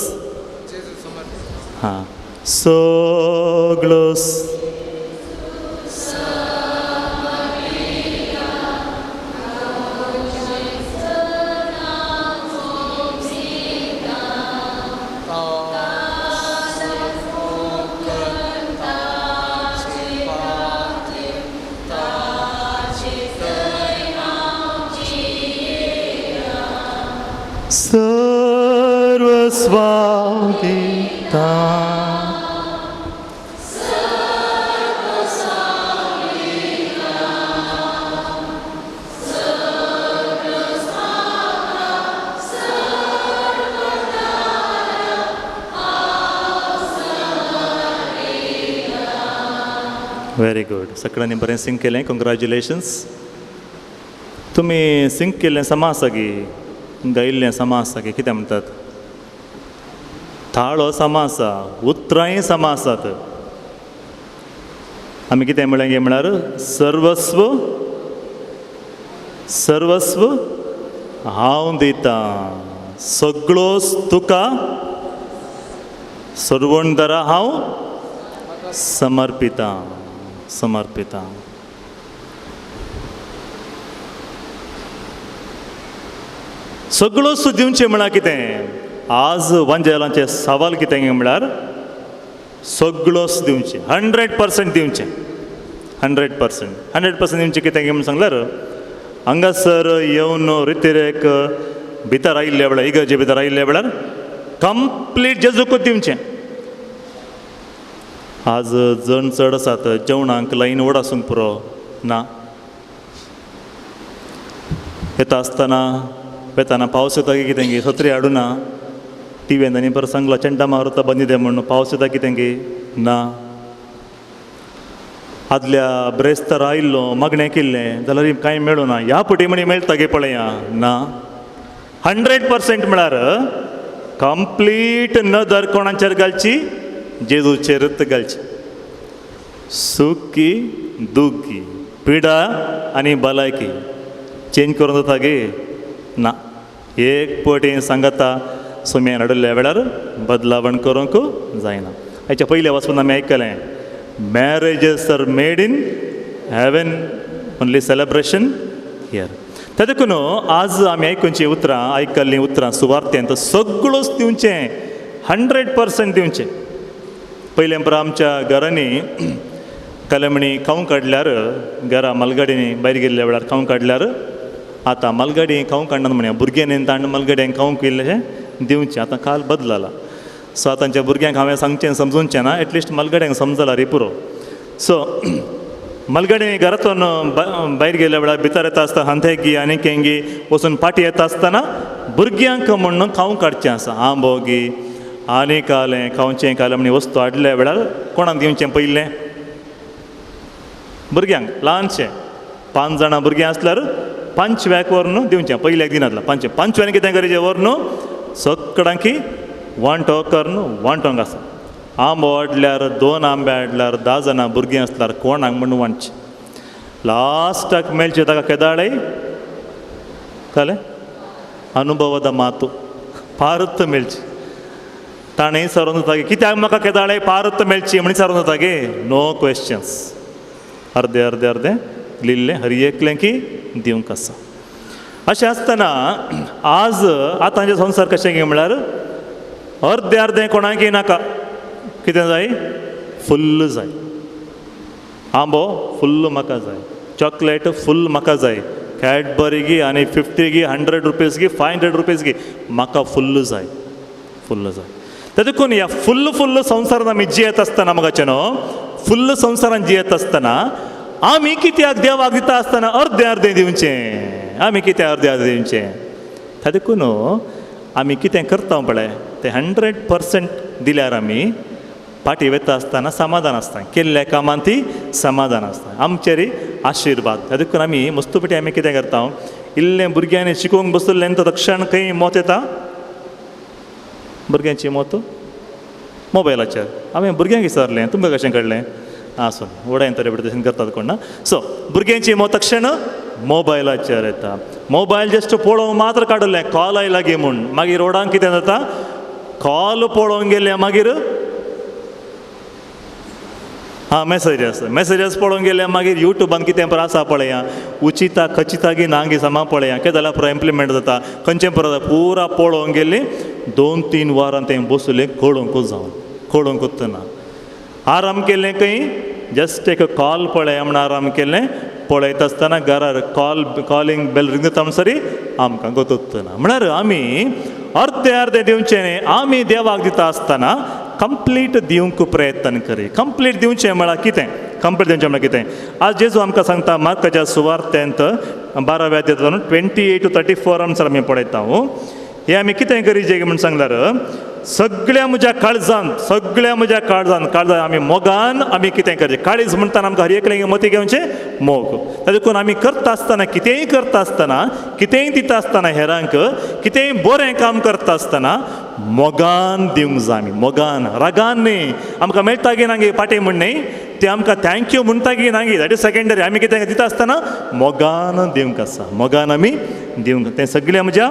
हां, सगळोच सर्वस्वादिता. Very good. सगळ्यांनी बरें सिंग केलें. कॉंग्रॅच्युलेशन्स. तुमी सिंग केल्लें समा आसा गे, गायिल्लें समा आसा गे. कितें म्हणटात? थाळो समा आसा, उतरांय समा आसात. आमी कितें म्हळें गे म्हळ्यार सर्वस्व सर्वस्व हांव दितां, सगळोच तुका सर्वणदारा हांव समर्पितां समर्पितां. सगळोच दिवचें म्हळ्यार कितें? आज वंजलांचे सवाल कितें म्हळ्यार सगळोच दिवचें, 100% दिवचें. 100% दिवचें. कितें म्हूण सांगल्यार हांगासर येवन रितीरेक भितर आयिल्ल्या वेळार, इगर्जे भितर आयिल्ल्या वेळार कंप्लीट जेजूकूच दिवचें. आज जण चड आसात जेवणाक लायन व्हड आसूंक पुरो ना. येता आसतना वेताना पावस येता की कितें गे, सत्री हाडूना. टीव्हीन आनी परत सांगला चेंटा मारुता बंदी दे म्हणून. पावस येता कितें गे ना. आदल्या ब्रेस्तार आयिल्लो मागणें केल्लें जाल्यार कांय मेळूं ना. ह्या फुटी म्हणी मेळटा गे पळया ना. 100% म्हळ्यार कंप्लीट नदर कोणाचेर घालची? जेजूचेरच घालची. सुखी दुखी, पिडा आनी भलायकी चेंज करून जाता गे ना. एक पटीन सांगता सुम्यान हाडिल्ल्या वेळार बदलावण करूंक जायना. हाच्या पयल्या वचून आमी आयकलें marriages are made in heaven, only celebration here. त्या देखून आज आमी आयकुची उतरां, आयकल्लीं उतरां सुवार्थ्यांत सगळोच दिवचें, 100% दिवचें. पयलें परत आमच्या घरांनी कलमणी खावंक काडल्यार, घरा मलगाडींनी भायर गेल्ल्या वेळार खावंक काडल्यार, आतां मलगाडी खावंक काडनात म्हण भुरग्यांनी ताण मलगाड्यांक खावंक इल्लेशें दिवचें. आतां काल बदलला. सो आतांच्या भुरग्यांक हांवें सांगचें समजूंचें ना, एटलिस्ट मलगाड्यांक समजला रे पुरो. सो मलगाडी घरांतून भायर गेल्ल्या वेळार भितर येता आसतना हांतेगी आनी केंगी वचून फाटी येता आसतना भुरग्यांक म्हणून खावंक काडचें आसा. आंबो गी आनी कालें खावचें कालें म्हणी वस्तू हाडल्या वेळार कोणाक दिवचें? पयलें भुरग्यांक. ल्हानशें 5 जाणां भुरगीं आसल्यार 5व्याक व्हरून दिवचें. पयल्याक दिनातलें 5व्यान कितें गरजेचें व्हरून सगळ्यांकी वांटो करून वांटोंक आसा. आंबो हाडल्यार 2 आंबे हाडल्यार 10 जाणां भुरगीं आसल्यार कोण हांग म्हणून वांटचें लास्टाक मेळचें ताका केदाळय कळ्ळें अनुभवದ ಮಾತು पारत मेळची ताणें सरोन जातागे कित्याक म्हाका केदाळे पारत मेळची म्हणी सरोन जातागे नो क्वेश्चन्स अर्दे अर्दे अर्दे लिहिल्लें हरी एकलें की दिवंक आसा अशें आसतना आज आतांचे संवसार कशें गे म्हळ्यार अर्दें अर्दें कोणाकय नाका कितें जाय फुल्ल जाय आंबो फुल्ल म्हाका जाय चॉकलेट फुल्ल म्हाका जाय कॅडबरी गी आनी 50 गी 100 रुपीज गी 500 रुपीज गी म्हाका फुल्ल जाय तातूंत ह्या फुल्ल संवसारान आमी जियेत आसतना म्हाकाचे न्हू फुल्ल संवसारान जियेत आसतना आमी कित्याक देवाक दिता आसतना अर्दें अर्दें दिवचें आमी कित्याक अर्दें अर्दें दिवचें तातूंत आमी कितें करता पळय तें 100% दिल्यार आमी पाटी वेता आसतना समाधान आसता केल्ल्या कामान ती समाधान आसता आमचेर आशिर्वाद तातूंत आमी मस्तुपेटी आमी कितें करता इल्लें भुरग्यांनी शिकोवंक बसलें तर तक्षण खंय मोत येता भुरग्यांची मोत मोबायलाचेर हांवें भुरग्यांक विचारलें तुमकां कशें कळ्ळें आसून वडायन तरी तशें करतात कोण ना सो भुरग्यांची मोत तक्षण मोबायलाचेर येता मोबायल जस्ट पळोवंक मात्र काडलें कॉल आयला गे म्हूण मागीर रोडांक कितें जाता कॉल पळोवंक गेले मागीर मेसेजेस पळोवंक गेले मागीर युट्यूबान कितें पर आसा पळया उचिता खचिता गी नांगी सामा पळया कितें जाल्यार पुरो इम्प्लिमेंट जाता खंयचें पुरो पुरा पळोवंक गेली 2-3 वरां तें बसलें कळोवंकूच ना आराम केलें खंय जस्ट एक कॉल पळया म्हण आराम केलें पळयता आसतना घरार कॉलिंग बेल रिंग जाता म्हणसरी आमकां गोतूच ना म्हळ्यार आमी अर्दें अर्दें दिवचें न्ही आमी देवाक दिता आसतना कंप्लीट दिवंक प्रयत्न करी कंप्लीट दिवचें म्हळ्यार कितें कंप्लीट दिवचें म्हळ्यार कितें आज जेजू आमकां सांगता मार्काच्या सुवार्थेंत 12व्या अध्यायान 28 to 34 आमसार आमी पळयता हे आमी कितें करीचें म्हणून सांगल्यार सगळ्या म्हज्या काळजान आमी मोगान आमी कितें करचें काळीज म्हणटाना आमकां हर एकलें मती घेवचें मोग तातूंत आमी करता आसतना कितेंय करता आसतना कितेंय दिता आसतना हेरांक कितेंय बरें काम करता आसतना मोगान दिवंक जाय आमी मोगान रागान न्ही आमकां मेळटा गे नांगे पाटे म्हण न्ही ते आमकां थँक्यू म्हणटा गी नांगी दॅट इज सेकंडरी आमी कितें दिता आसतना मोगान दिवंक आसा मोगान आमी दिवंक तें सगळें म्हज्या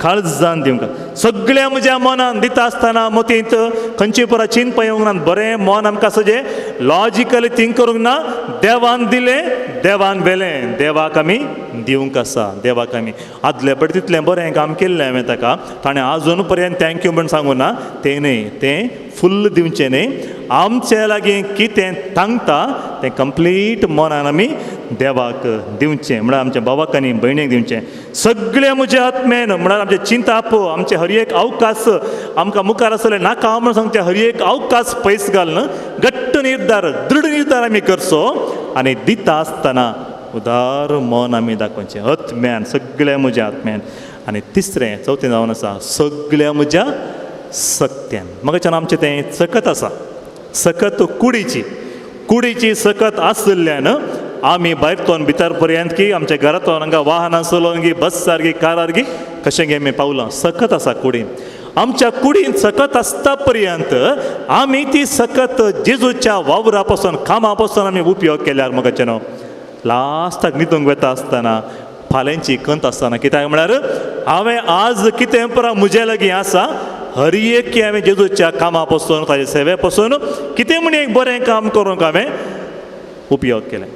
काळजान दिवंक सगळ्या म्हज्या मनान दिता आसतना मतींत खंयची पुरा चिंत येवंक ना बरें मन आमकां सजें लॉजिकली थिंक करूंक ना देवान दिलें देवान व्हेलें देवाक आमी दिवंक आसा देवाक आमी आदले पट तितलें बरें काम केल्लें हांवें ताका ताणें आजून पर्यंत थँक्यू म्हण सांगूं ना तें न्ही तें फुल्ल दिवचें न्ही आमचे लागीं कितें सांगता तें कंप्लीट मनान आमी देवाक दिवचें म्हळ्यार आमच्या भावाक आनी भयणीक दिवचें सगळें म्हज्या आत्मेन म्हळ्यार आमचें चिंता पळय आमचे हर एक अवकाश आमकां मुखार आसलें नाका हांव म्हण सांगचें हर एक अवकाश पयस घालन घट्ट निर्धार दृढ निर्धार आमी करचो आनी दिता आसतना उदार मन आमी दाखोवचें आत्म्यान सगळ्या म्हज्या आत्म्यान आनी तिसरें चवथें जावन आसा सगळ्या म्हज्या सक्त्यान म्हाका आमचें तें सकत आसा सकत कुडीची सकत आसल्यान आमी भायर भितर पर्यंत की आमच्या घरांतून हांगा वाहनां चलोवन गी बसार गी कारार गी कशें गे आमी पावलां सकत आसा कुडीन आमच्या कुडीन सकत आसता पर्यंत आमी ती सकत जेजूच्या वावरा पासून कामा पासून आमी उपयोग केल्यार म्हाका न्हू लास्टाक न्हिदूंक वेता आसतना फाल्यांची कंत आसतना कित्याक म्हळ्यार हांवें आज कितें परा म्हजे लागीं आसा हर एक की हांवें जेजूच्या कामा पासून ताजे सेवे पासून कितें म्हण एक बरें काम करूंक हांवें उपयोग केलें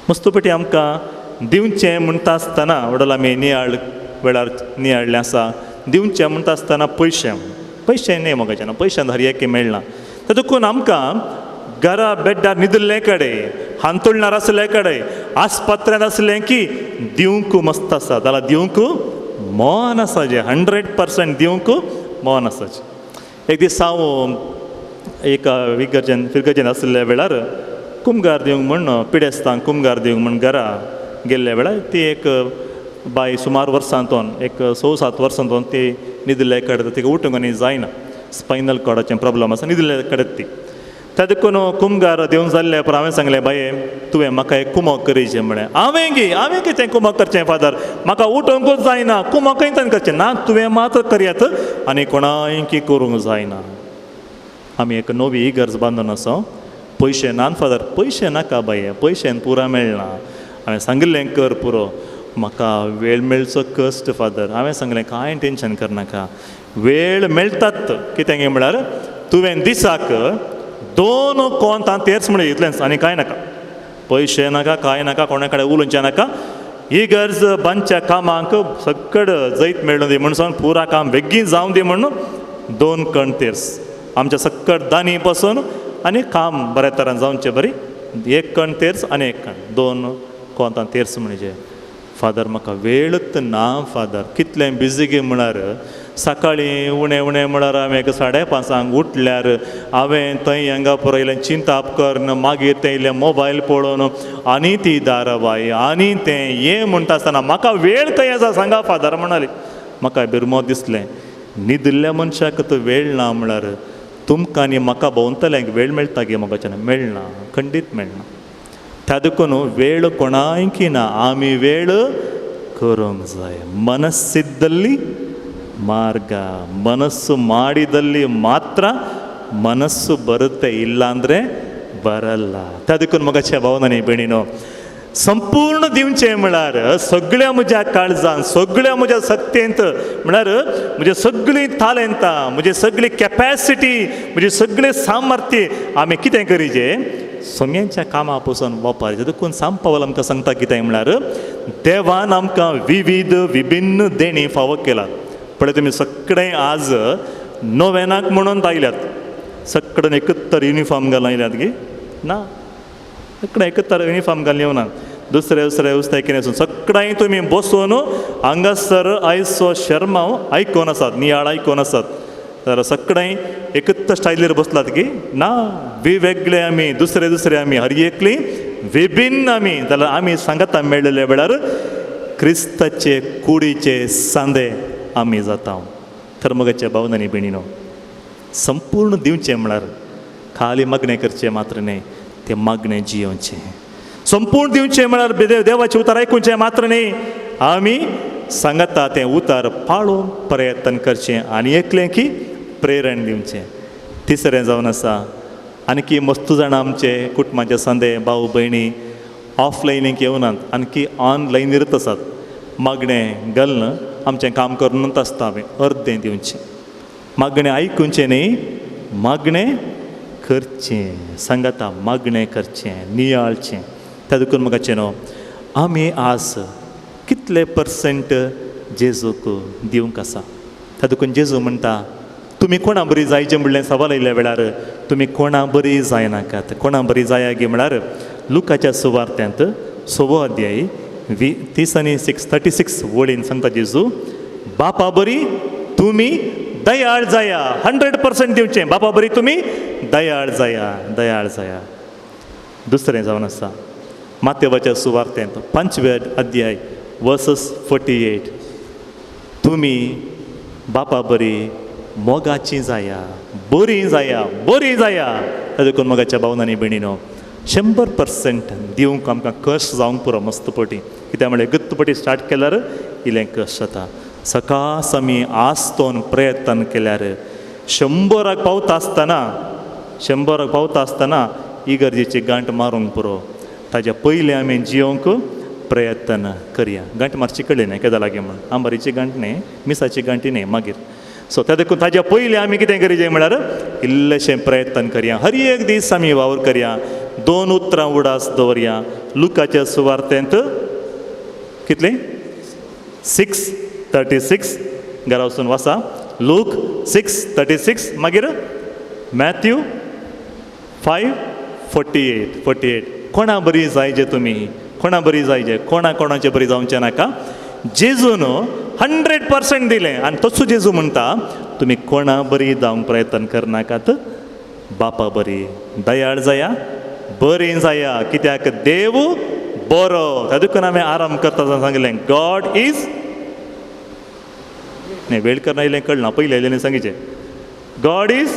मस्तपेटी आमकां दिवचें म्हणटा आसतना वडल आमी नियाळ वेळार नियाळ्ळें आसा दिवचें म्हणटा आसतना पयशे न्ही म्हाका न्हू पयशान हर एक मेळना तातूंत आमकां घरा बेड्डार न्हिदल्ले कडेन हांतुळणार आसले कडेन आस्पत्र्यांत आसलें की दिवंक मस्त आसा जाल्यार दिवंक मन आसा जें 100% दिवंक मन आसाचें एक दीस हांव एक फिरगर्जेन आसले वेळार कुमगार दिवंक म्हण पिडेस्तांक कुमगार दिवंक म्हण घरा गेल्ले वेळार ती एक बाय सुमार वर्सांतून एक 6-7 वर्सांतून ती न्हिदले कडेन तिका उठूंक आनी जायना स्पायनल कॉर्डाचें प्रॉब्लम आसा न्हिदले कडेन ती तातूंत कुमगार दिवंक जाल्ले पूण हांवें सांगलें बाये तुवें म्हाका एक कुमक करीचें म्हळें हांवें कितें कुमक करचें फादर म्हाका उठोवंकूच जायना कुमकय ताणें करचें ना तुवें मात करयात आनी कोणाय की करूंक जायना आमी एक नवी इगर्ज बांदून आसा पयशे नान फादर पयशे नाका बाये पयशेन पुरा मेळना हांवें सांगिल्लें कर पुरो म्हाका वेळ मेळचो कश्ट फादर हांवें सांगलें कांय टेंशन करनाका वेळ मेळटात कित्याक म्हळ्यार तुवें दिसाक 2 कोंतां तेर्स म्हणून इतलेंच आनी कांय नाका पयशे नाका कांय नाका कोणा कडेन उलोवचें नाका इगर्ज बांदच्या कामाक सकड जैत मेळून दी म्हणून पुरा काम बेगीन जावं दी म्हणून 2 कण तेर्स आमच्या सकड दानी बसून आनी काम बऱ्या तरान जावचें बरी 1 कण तेर्स आनी 1 कण 2 कोंतां तेर्स म्हणजे फादर म्हाका वेळच ना फादर कितलें बिजी गे म्हळ्यार सकाळीं उणें उणें म्हळ्यार हांवें 5:30 उठल्यार हांवें थंय हांगा पळयलें चिंता उपकरण मागीर तें इल्लें मोबायल पळोवन आनी ती धारावाही आनी तें हें म्हणटा आसतना म्हाका वेळ खंय आसा सांगा फादर म्हणाली म्हाका बिरमो दिसलें न्हिदिल्ल्या मनशाक तो वेळ ना म्हळ्यार तुमकां आनी म्हाका भोंवतल्यांक वेळ मेळटा गे म्हाका मेळना खंडीत मेळना त्या देखून वेळ कोणायकी ना आमी वेळ करूंक जाय मनस्सिद्दल्ली ಮಾರ್ಗ ಮನಸ್ಸು ಮಾಡಿದಲ್ಲಿ ಮಾತ್ರ ಮನಸ್ಸು ಬರುತ್ತೆ ಇಲ್ಲ ಅಂದರೆ ಬರಲ್ಲ ಅದಕ್ಕೂ मगाच्या भावनांनी भयणीनो संपूर्ण दिवचें म्हळ्यार सगळ्या म्हज्या काळजान सगळ्या म्हज्या सत्तेंत म्हळ्यार म्हजी सगळीं तालंतां म्हजी सगळी कॅपॅसिटी म्हजी सगळें सामर्थ्य आमी कितें करीचें सोम्यांच्या कामा पसून वापरचें देखून सांत पावल आमकां सांगता कितें म्हळ्यार देवान आमकां विविध विभिन्न देणी फावो केलात पळय तुमी सगळें आज नोवेनाक म्हणून आयल्यात सगळें एकतर युनिफॉर्म घालून आयल्यात गे ना सगळें एकतर युनिफॉर्म घालून येवनात दुसरे दुसरे उस्ते कितें आसूं सगळें तुमी बसून हांगासर आयचो शर्माव आयकोन आसात नियाळ आयकोन आसात जाल्यार सगळें एकत्र स्टायलीर बसलात गे ना वेगवेगळे आमी दुसरे दुसरे आमी हर एकली विभिन्न आमी जाल्यार आमी सांगता मेळिल्ले वेळार क्रिस्ताचे कुडीचे सांदे आमी जाता तर मगाच्या भावनांनी भयणीनो संपूर्ण दिवचें म्हळ्यार खाली मागणें करचें मात्र न्ही तें मागणें जियोवचें संपूर्ण दिवचें म्हळ्यार देवाचें उतर आयकुचें मात्र न्ही आमी सांगता तें उतर पाळून प्रयत्न करचें आनी एकलें की प्रेरण दिवचें तिसरें जावन आसा आनकी मस्तू जाणां आमचे कुटुंबाचे संदे भाऊ भयणी ऑफलायनीक येवनात आनकी ऑनलायनीरच आसात मागणें घालून आमचें काम करूनच आसता हांवें अर्दें दिवचें मागणें आयकुचें न्ही मागणें करचें सांगता मागणें करचें नियाळचें त्या देखून म्हाका न्हू आमी आज कितले % जेजूक दिवंक आसा त्या देखून जेजू म्हणटा तुमी कोणा बरी जायचें म्हणलें सवाल आयिल्ल्या वेळार तुमी कोणा बरी जायनाकात कोणा बरी जाया गे म्हळ्यार लुकाच्या सुवार्त्यांत 6 अध्याय 30 आनी 36 वळीन सांगता जेजू बापा बरी तुमी दयाळ जाया 100% दिवचें बापा बरी तुमी दयाळ जाया दुसरें जावन आसा मातेवाच्या सुवार्तेंत 5वें अध्याय वर्सेस 48 तुमी बापा बरी मोगाची जाया बरी जाया देखून मोगाच्या भावनांनी भयणीनो 100% दिवंक आमकां कश्ट जावंक पुरो मस्त पटी कित्याक म्हळ्यार गत्त पटी स्टार्ट केल्यार इल्लें कश्ट जाता सकास आमी आस्तोन प्रयत्न केल्यार 100 पावता आसतना इगर्जेची गांठ मारूंक पुरो ताच्या पयलीं आमी जियोंक प्रयत्न करया गांठ मारची कळ्ळी न्ही केदा लागीं म्हण आंबारीची गांठ न्ही मिसाची गांठी न्ही मागीर सो त्या देखून ताच्या पयलीं आमी कितें करीचें म्हळ्यार इल्लेशें प्रयत्न करया हर एक दीस आमी वावर करया 2 उतरां उडास दवरया लुकाच्या सुवार्तेंत कितलें 6:36 घरा वचून वाचा लूक 6:36 मागीर मॅथ्यू 5:48 कोणा बरी जायचे तुमी कोणा बरी जायचे कोणाचे बरी जावचें नाका जेजून 100% दिलें आनी तसो जेजू म्हणटा तुमी कोणा बरी जावंक प्रयत्न करनाकात बापा बरी दयाळ जाया बरी जाया कित्याक देव बरो त्या देखून हांवें आराम करता सांगिल्लें गॉड इज न्ही वेळ करना इल्लें कळना पयलीं आयलें सांगिचें गॉड इज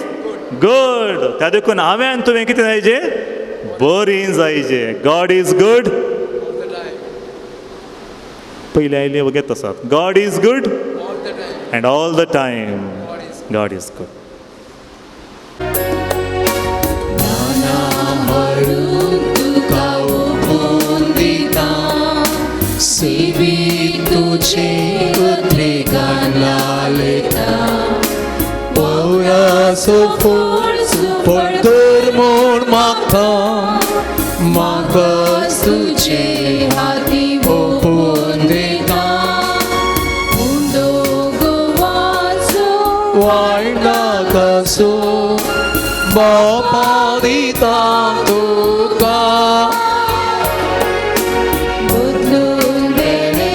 गूड त्या देखून हांवें आनी तुवें कितें जायचें बरी जायचें गॉड इज गूड पयलीं आयलें वगेत आसात God is good and all the time God is good मागता मागस तुझे हाती ओपून दिता उंडो गोवाचो वायट नाकासो बापा दिता तुका बदलून देणे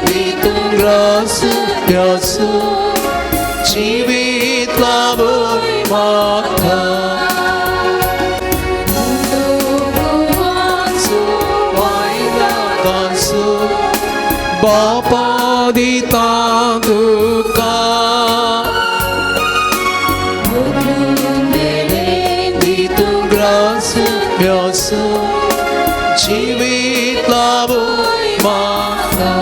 दितून ग्रास प्यासो जीवित लाभून मागता बापा दिता तुका दितून ग्रास प्यासो जीवित लाभून मागता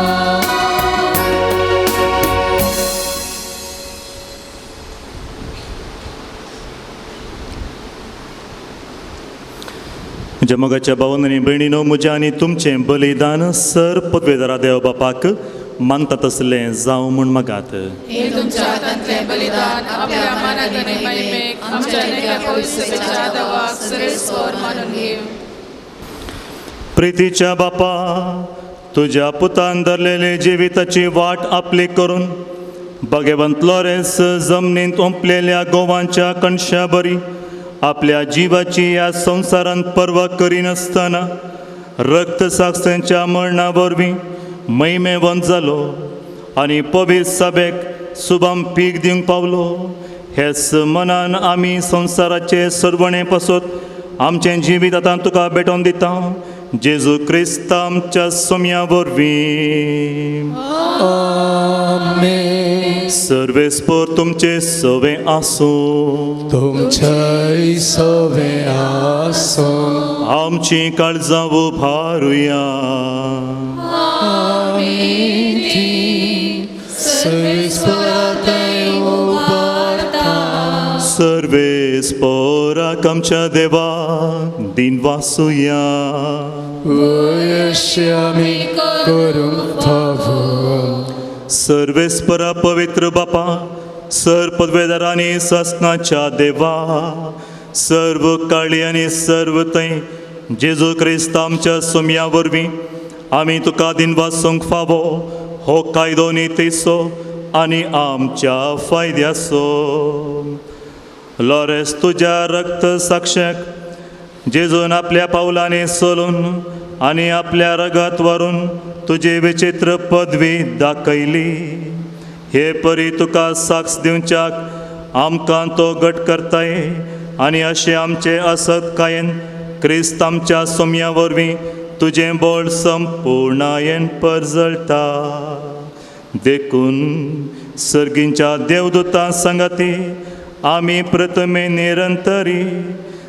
जमगाच्या भावांनी भयणीनो म्हजें आनी तुमचें बलिदान सर पदवेदारा देव बापाक मानता तसलें जावं म्हूण मागात. हे तुमच्या हातांतलें बलिदान आपल्या मनात आनी महिमेक आमच्या नेक्या पवित्र सेवेच्या देवाक सरेस्वर मानून घेव. प्रितीच्या बापा, तुज्या पुतान धरलेले जिविताची वाट आपली करून भगवंत लॉरेन्स जमनींत ओंपलेल्या गोवांच्या कणशा बरी आपल्या जिवाची ह्या संवसारांत पर्वा करिनासतना रक्त साक्षांच्या मरणा वरवीं महिमेवंत जालो आनी पवित्र सभेक शुभम पीक दिवंक पावलो. हेच मनान आमी संवसाराचे सर्वणे पासत आमचें जिवीत आतां तुका भेटोवन दिता. जेजू क्रिस्त आमच्या सोम्या वरवीं. आमेन. सर्वेस्पर तुमचे सवे आसूं. तुमचे सवे आसूं. आमची काळजां उभारुया. सर्वेस्पराक आमच्या देवा दिन वासुया. आमी करूंक फावो. सर्वेस्परा पवित्र बापा, सर पदवेदार आनी ससनाच्या देवा, सर्व काळी आनी सर्व थंय जेजू क्रिस्त आमच्या सोम्या वरवीं आमी तुका दिन वासूंक फावो. हो कायदो नितीचो आनी आमच्या फायद्याचो. लॉरेस तुज्या रक्त साक्षाक जेजून आपल्या पावलांनी चलून आनी आपल्या रगात व्हरून तुजी विचित्र पदवी दाखयली. हे परी तुका साक्ष दिवच्याक आमकां तो घट करताय आनी अशें आमचे असत कायेन क्रिस्त आमच्या सोम्या वरवीं तुजें बोळ संपूर्णायेन परजळटा. देखून सर्गींच्या देवदूतां संगती आमी प्रथमे निरंतरी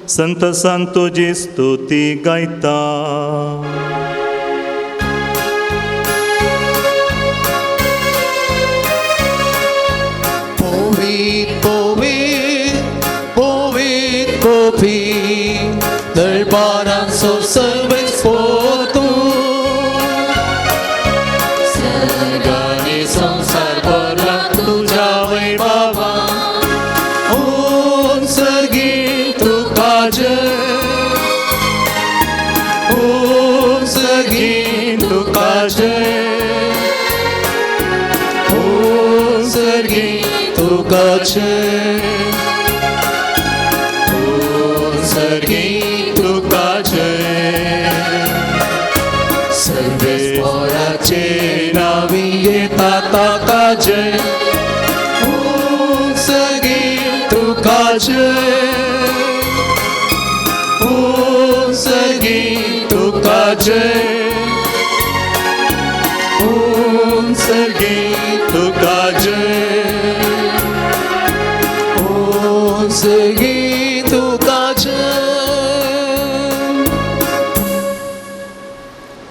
संतसान तुजी स्तुती गायता. Poet, poet, poet, poet, दरबारान सो सर्वेच पोतू. सर्गाने संसार भरला तुझ्या वैभवा. ओम सर्गी तुका जय. ओम सर्गी तुका जय. ओम सर्गी तुका जय. ओम सर्गी तुका जय. सर्वेस्पराचे नावी येता ताका जय. ओम सर्गी तुका जय. ओम सर्गी तुका जय. ओम सर्गी तुका जय. ओम सर्गी तुका जय.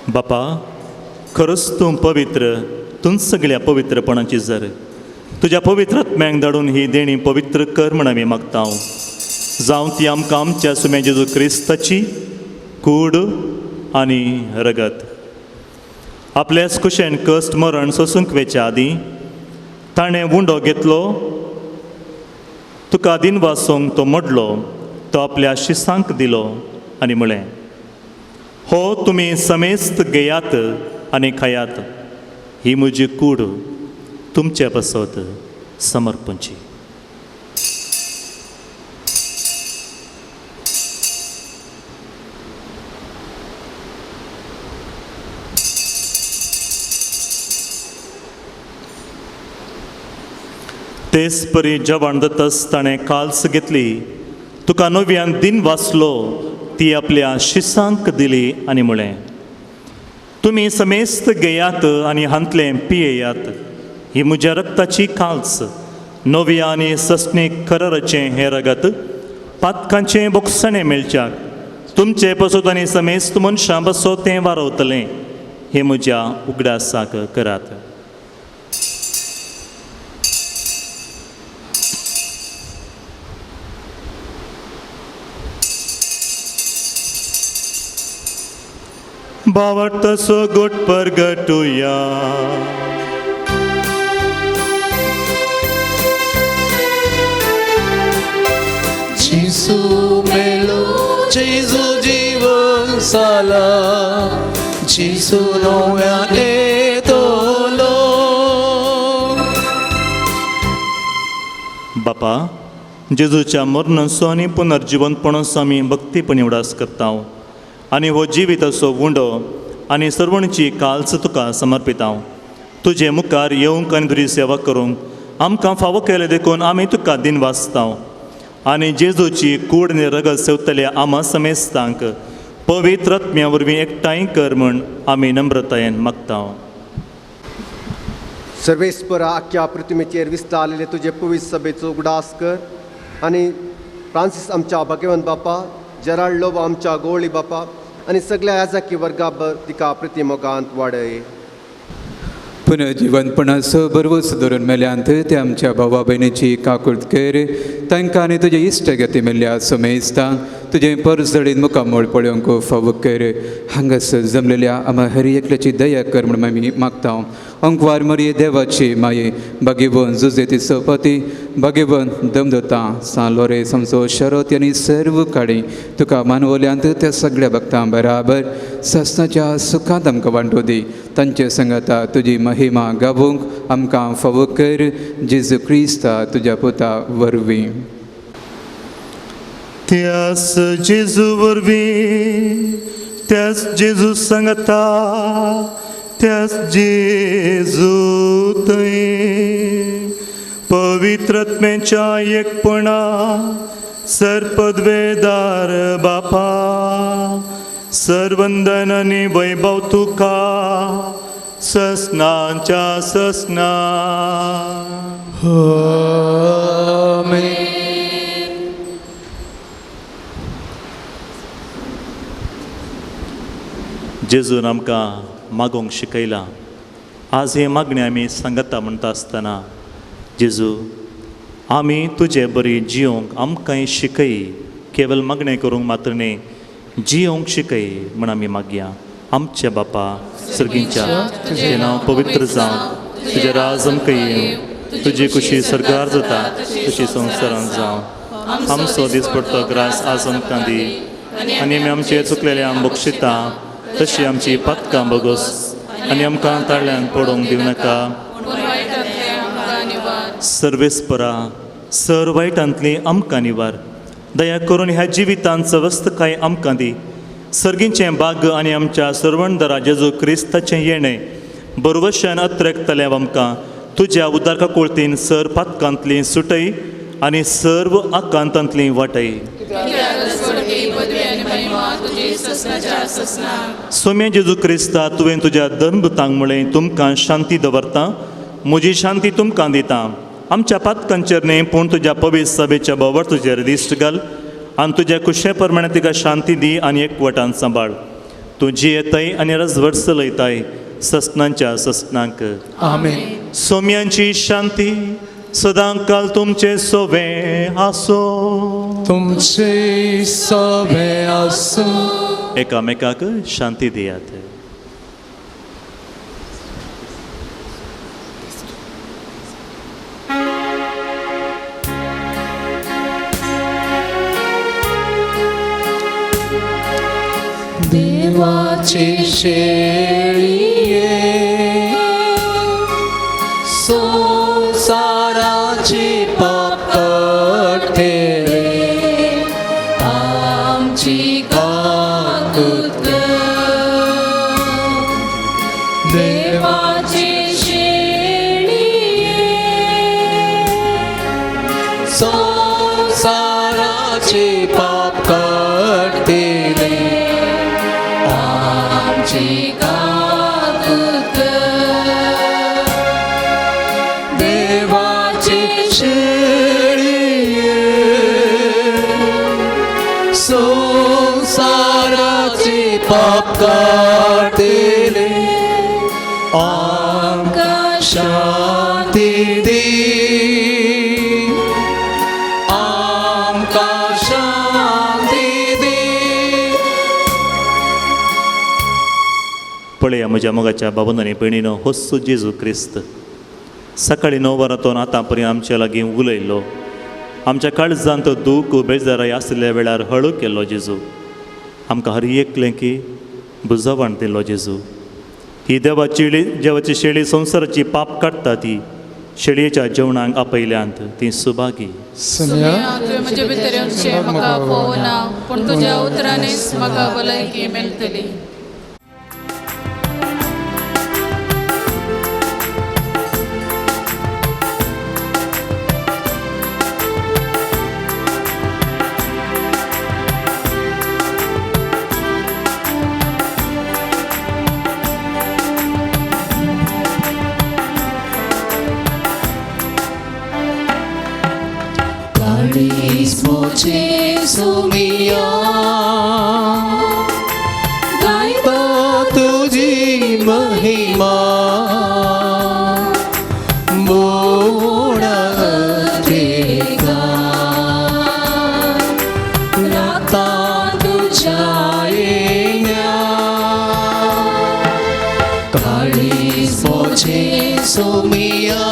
बापा, खरोच तूं पवित्र, तूं सगळ्या पवित्रपणाची जर. तुज्या पवित्र आत्म्यांक धाडून ही देणी पवित्र कर म्हण आमी मागता. जावं ती आमकां आमच्या सुम्या जेजू क्रिस्ताची कूड आनी रगत. आपल्याच कुशेन कश्ट मरण सोसूंक वेच्या आदीं ताणें उंडो घेतलो, तुका दिन वासूंक तो मोडलो तो आपल्या शिसांक दिलो आनी म्हळें, हो तुमी समेस्त घेयात आनी खायात, ही म्हजी कूड तुमचे बसत समर्पणची. तेच परी जेवण जाताच ताणें काल्स घेतली, तुका नव्यान दिन वाचलो, ती आपल्या शिसांक दिली आनी म्हळें, तुमी समेस्त घेयात आनी हांतलें पियेयात, ही म्हज्या रक्ताची काल्स, नव्या आनी सस्नीक कराराचें हें रगत पातकांचें बोगसणें मेळच्याक तुमचे पसत आनी समेस्त मनशां बसो तें वारवतलें, हें म्हज्या उगडासाक करात. भावार्थसो गोट परगटुया. जेजू मेलो, जेजू जीवन जाला, जेजू नव्यान येतलो. बापा, जेजूच्या मरणाचो आनी पुनर्जिवनपणाचो आमी भक्तीपणी उडास करता आनी हो जिविताचो गुंडो आनी सर्वणची काल्स तुका समर्पिता. तुजे मुखार येवंक आनी तुजी सेवा करूंक आमकां फावो केले देखून आमी तुका दिन वाचता आनी जेजूची कूड आनी रगत सेवतल्या आमा समेस्तांक पवित्र आत्म्या वरवीं एकठांय कर म्हूण आमी नम्रतायेन मागता. सर्वेस्परा आख्या पृथ्वीचेर विस्तारलेले तुजे पवित्र सभेचो उगडास कर आनी फ्रांसीस आमच्या भगवंत बापा, जेराल्ड लोबो आमच्या गोवळी बापा आनी सगळ्या याजकी वर्गाबर तिका प्रतिमोगांत वाडय. पुनर्जीवनपणाचो बरवस धरून मेल्यांत ते आमच्या भावा भयणीची काकुळट कर. तांकां आनी तुजे इश्ट गती मेल्ल्या समेस्तांक तुजें परजडीन मुखामोळ पळोवंक फावो कर. हांगासर जमलेल्या आमा हर एकल्याची दया कर म्हूण आमी मागता. अंकवार मरिये देवाची माये, भगिवन जुजेती सपती, भगिवन दमदता सांलोरे समजो शरत आनी सर्व काळी तुका मानवल्यांत त्या सगळ्या भक्तां बराबर सस्नाच्या सुखांत आमकां वांटो दी. तांचे संगता तुजी महिमा गावूंक आमकां फावो कर. जेजू क्रिस्ता तुज्या पुता वरवीं. त्यास जेजू वरवीं, त्यास जेजू सांगता, त्यास जेजू थंय पवित्रत्मेच्या एकपणा सरपदवेदार बापा, सर्वंदन आनी वैभव तुका ससनाच्या ससना. आमेन. जेजून आमकां मागोंक शिकयलां. आज हे मागणें आमी सांगता म्हणटा आसतना, जेजू आमी तुजे बरी जियोंक आमकांय शिकय, केवल मागणें करूंक मात्र न्ही, जियोंक शिकय म्हण आमी मागया. आमच्या बापा सर्गींच्या, तुजें नांव पवित्र जावं, तुजें राज आमकां येवं, तुजी खुशी सरकार जाता तशी संवसारांत जावं. आमचो दीस पडटो ग्रास आज आमकां दी आनी आमी आमचे चुकलेल्यांक बक्षिता तशी आमची पातकां बगोस आनी आमकां ताळ्यान पडोवंक दिवं नाका. सर्वेस्परा, सर वायटांतली आमकां निवार. दया करून ह्या जिवितांत सवस्त काय आमकां दी. सर्गींचें भाग्य आनी आमच्या सर्वणदरा जेजू क्रिस्ताचें येणें बरवशान अत्रेकतलें आमकां तुज्या उदारका कोळतीन सर पातकांतली सुटय आनी सर्व आकांतांतली वाटय. सोम्या जेजू क्रिस्ता, तुवें तुज्या धर्मदूतांक म्हळें तुमकां शांती दवरता, म्हजी शांती तुमकां दिता. आमच्या पातकांचेर न्ही पूण तुज्या पवित्र सभेच्या बोवाळ तुजेर दिश्ट घाल आनी तुज्या कुशे प्रमाणे तिका शांती दी आनी एकवटान सांबाळ. तूं जियेताय आनी रजवट चलयताय ससनांच्या ससनांक. आमेन. सोम्यांची शांती सदां काल तुमचे सोबे आसो. तुमचे सोबे आसूं. एकामेकाक शांती दियात. देवाची शेळिये संसाराची पाप काढते आमची काकूत देवाची शेळिये संसाराची पाप काढते आमची काकूत देवाची शेळिये संसाराची पाप काढते आमका शांती दी आमका शांती दी पळया म्हज्या मोगाच्या बाबून आनी भयणीनो होस्सू जेजू क्रिस्त सकाळी 9 वरांतून आतां पर्यंत आमच्या लागीं उलयल्लो आमच्या काळजांत दूख बेजाराय आसलेल्या वेळार हळू केल्लो जेजू आमकां हर एकलें की बुजवण दिल्लो जेजू ही देवाची शेळी संवसाराची पाप काडटा ती शेळयेच्या जेवणाक आपयल्यांत ती सुभागी सम्या तुवें म्हजे भितर येवचें म्हाका पळोवना पूण तुज्या उतरांनीच म्हाका भलायकी मेळटली Moche sumia gaita tuji mahima moda tega rata tujainya kalis moche sumia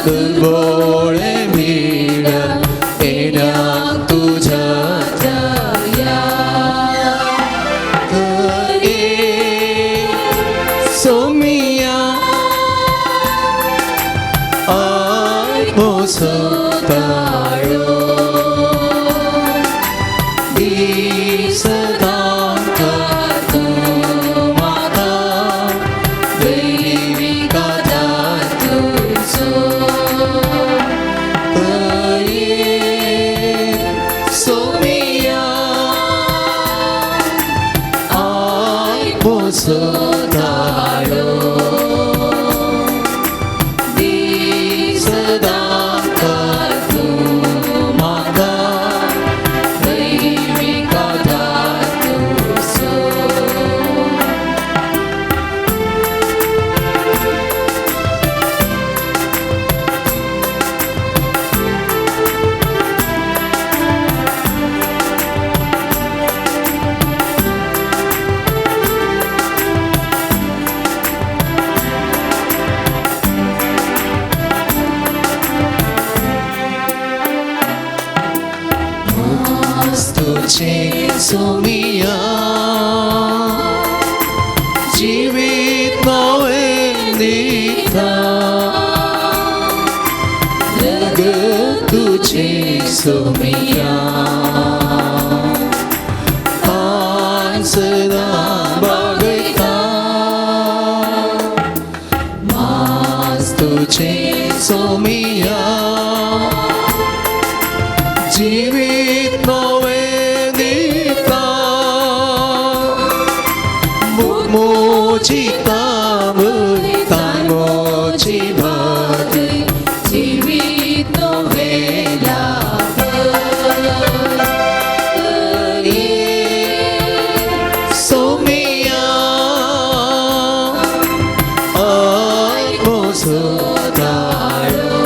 गोळे मीड येण्याक तुझ्या दया करे सोमिया आयको सोताळो दिसतांक तू म्हाका दैविका तुझो सोताळो दिसदांक तू म्हाका दैविका तुझो सोमिया जीवित नवे दिता लग तुझे सोमिया सदा बघता मास तुझे सोमिया जीवित नवे मोची ताम तामोची भाग जीवित वेला सोमिया आयको सोताळो